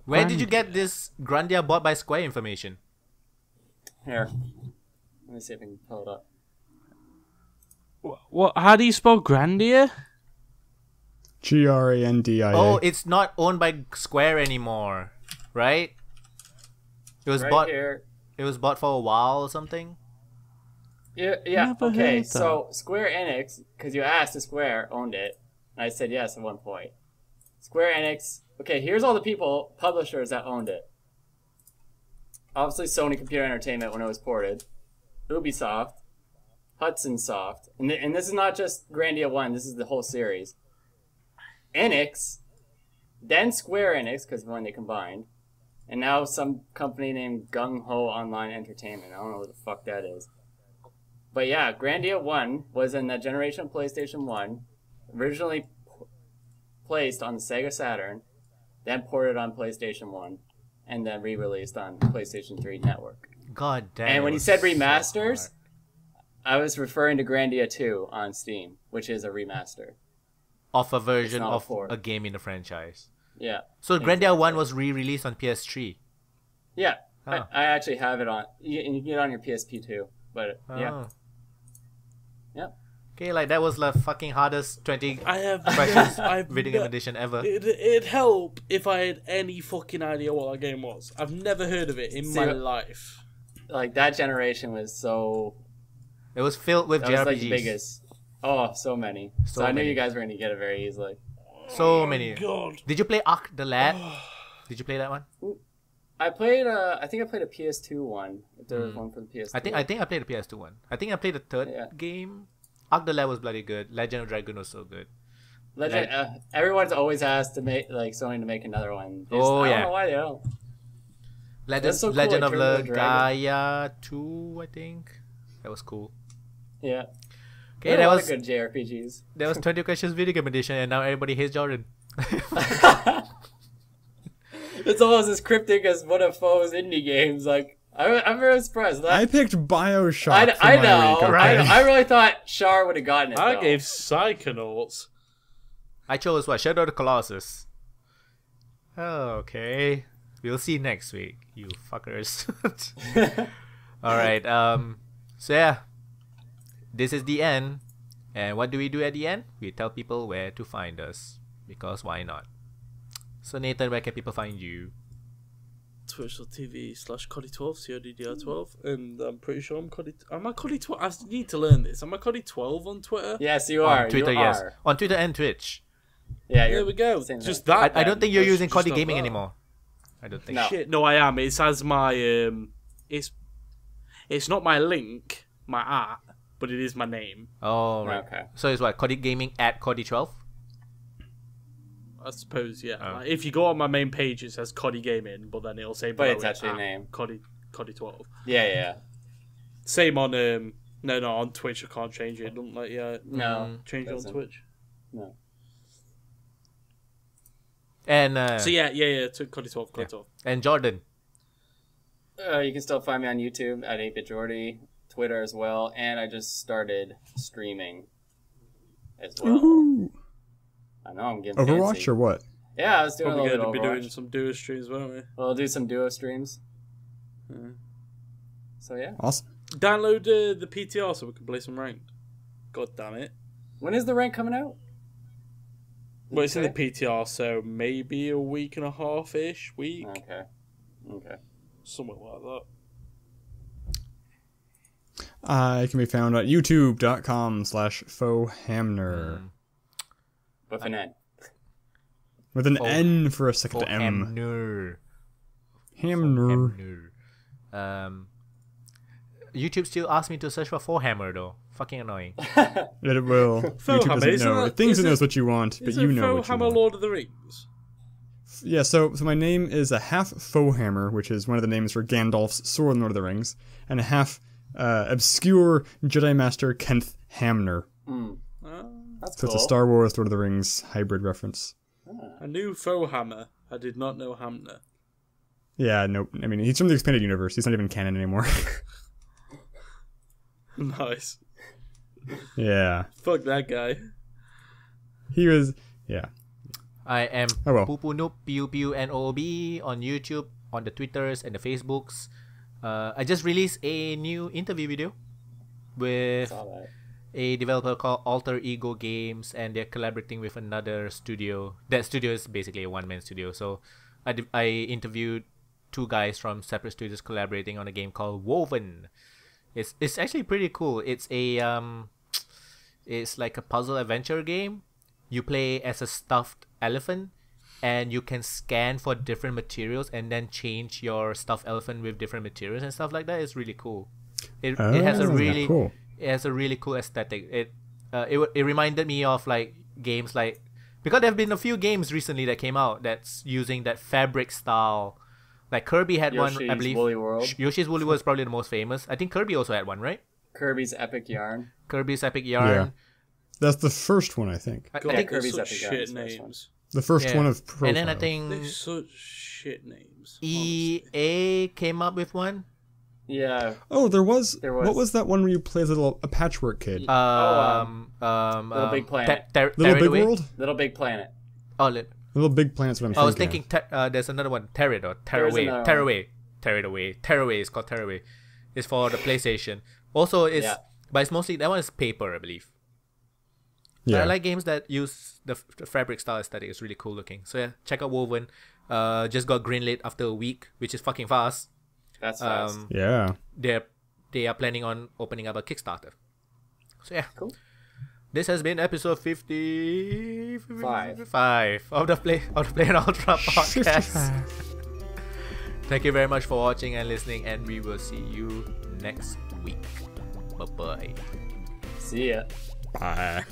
Where did you get this Grandia bought by Square information? Here. Let me see if I can pull it up. What? How do you spell Grandia? Grandia. Oh, it's not owned by Square anymore, right? It was Right bought. here. It was bought for a while or something. Yeah, Never okay, heard so Square Enix, because you asked if Square owned it, and I said yes at one point. Square Enix, okay, here's all the people, publishers that owned it. Obviously Sony Computer Entertainment when it was ported, Ubisoft, Hudson Soft, and this is not just Grandia 1, this is the whole series. Enix, then Square Enix, because when they combined, and now some company named Gung Ho Online Entertainment. I don't know what the fuck that is. But yeah, Grandia 1 was in the generation of PlayStation 1, originally placed on the Sega Saturn, then ported on PlayStation 1, and then re-released on PlayStation 3 Network. God damn. And it when you was said so remasters, hard. I was referring to Grandia 2 on Steam, which is a remaster. Of a version not a of port. a game in the franchise. Yeah. So Exactly. Grandia 1 was re-released on PS3. Yeah. Oh. I actually have it on. You can get it on your PSP too. But yeah. Oh. Yep. Okay, like that was the fucking hardest 20 I have questions I've video game edition ever. It'd help if I had any fucking idea what that game was. I've never heard of it in my life. Like that generation was so. It was filled with That JRPGs. was like the biggest. Oh, so many. So I knew you guys were gonna get it very easily. So many. God. Did you play Ark the Lad? Did you play that one? I played. I think I played a PS2 one. If there was one for the PS2. I think I played the PS2 one. I think I played the third game. Ark the Lad was bloody good. Legend of Dragoon was so good. Everyone's always asked to make Sony to make another one. I Oh don't yeah. know why they don't. Legend, so cool, Legend like of Turbo the Gaia 2, I think. That was cool. Yeah. Okay, There are a lot of good JRPGs. That was 20 questions video game edition, and now everybody hates Jordan. It's almost as cryptic as one of Foe's indie games. Like I'm very surprised. I picked Bioshock. I for know. my week, okay? I really thought Shar would have gotten it. I though. gave Psychonauts. I chose what? Shadow of the Colossus. Oh, okay. We'll see next week, you fuckers. Alright, so yeah. This is the end. And what do we do at the end? We tell people where to find us. Because why not? So Nathan, where can people find you? Twitch.tv/Coddy12, CODDR12, and I'm pretty sure I'm Coddy. Am I Coddy12? I need to learn this. Am I Coddy12 on Twitter? Yes, you are. On Twitter, you yes. are. On Twitter and Twitch. Yeah, There we go. same Just thing. that. I don't think you're using Just CoddiGaming that. anymore. I don't think. No. Shit, no, I am. It's as my it's not my link, my art, but it is my name. Oh, right. Okay. So it's what? CoddiGaming at Coddy12? I suppose, yeah. Oh. Like, if you go on my main page, it says CoddiGaming, but then it'll say But below it's it, actually a at name. Coddy12. Yeah. Same on no on Twitch. I can't change it. It doesn't let you No. change it on doesn't. Twitch. No. And So yeah. To Coddy12. and Jordan. You can still find me on YouTube at 8bitjordy, Twitter as well, and I just started streaming as well. Ooh. I know I'm getting Overwatch fancy. or what? Yeah, I was doing Probably a going little to bit be of doing Overwatch. some duo streams, won't we? We'll do some duo streams. So yeah. Awesome. Download the PTR so we can play some ranked. God damn it. When is the rank coming out? Well, it's in the Okay. PTR, so maybe a week and a half-ish week. Okay. Something like that. I can be found at youtube.com/Foehamner. With an N. With an N for a second M. Foehamner. Hamner. YouTube still asks me to search for Foehamner though. Fucking annoying. It will. YouTube doesn't isn't know. that- It thinks is it it- knows what you want, but Is you it know what you Foehammer want. Lord of the Rings? Yeah, so my name is a half Foehammer, which is one of the names for Gandalf's sword in Lord of the Rings, and a half obscure Jedi Master Kenneth Hamner. That's So cool. it's a Star Wars Lord of the Rings hybrid reference. I knew Foehammer. I did not know Hamner. Yeah, nope. I mean, he's from the expanded universe. He's not even canon anymore. Nice. Yeah. Fuck that guy. He was... Yeah. I am Oh, well. Pupunoob, PUPUNOOB on YouTube, on the Twitters and the Facebooks. I just released a new interview video with Saw that. a developer called Alter Ego Games, and they're collaborating with another studio. That studio is basically a one-man studio. So I interviewed two guys from separate studios collaborating on a game called Woven. It's actually pretty cool. It's like a puzzle adventure game. You play as a stuffed elephant, and you can scan for different materials and then change your stuffed elephant with different materials and stuff like that. It's really cool. It has a really cool. It has a really cool aesthetic. It reminded me of like games like, because there have been a few games recently that came out that's using that fabric style. Like Kirby had one, I Yoshi's believe. Woolly World. Yoshi's Woolly World is probably the most famous. I think Kirby also had one, right? Kirby's Epic Yarn. Kirby's Epic Yarn. Yeah. That's the first one, I think. I God, think they're Kirby's such Epic Yarn shit is the first one. names. The first Yeah. one of Profile. And then I They're think such shit names. EA came up with one. Yeah. Oh, there was... There was. What was that one where you play as a patchwork kid? Little Big Planet. Little Big World? Little Big Planet. Oh, Little Big Planet's what I'm I was thinking thinking there's another one, Tear It or Tear There's Away. another Tear one. Away. Tear It Away. Tear Away is called Tear Away. It's for the PlayStation. Also, it's Yeah. but it's mostly, that one is paper, I believe. But Yeah. I like games that use the fabric style aesthetic. It's really cool looking. So yeah, check out Woven. Just got greenlit after a week, which is fucking fast. That's fast. Yeah. They are planning on opening up a Kickstarter. So yeah. Cool. This has been episode 55 of the playonultra podcast. Thank you very much for watching and listening, and we will see you next week. Bye bye. See ya. Bye.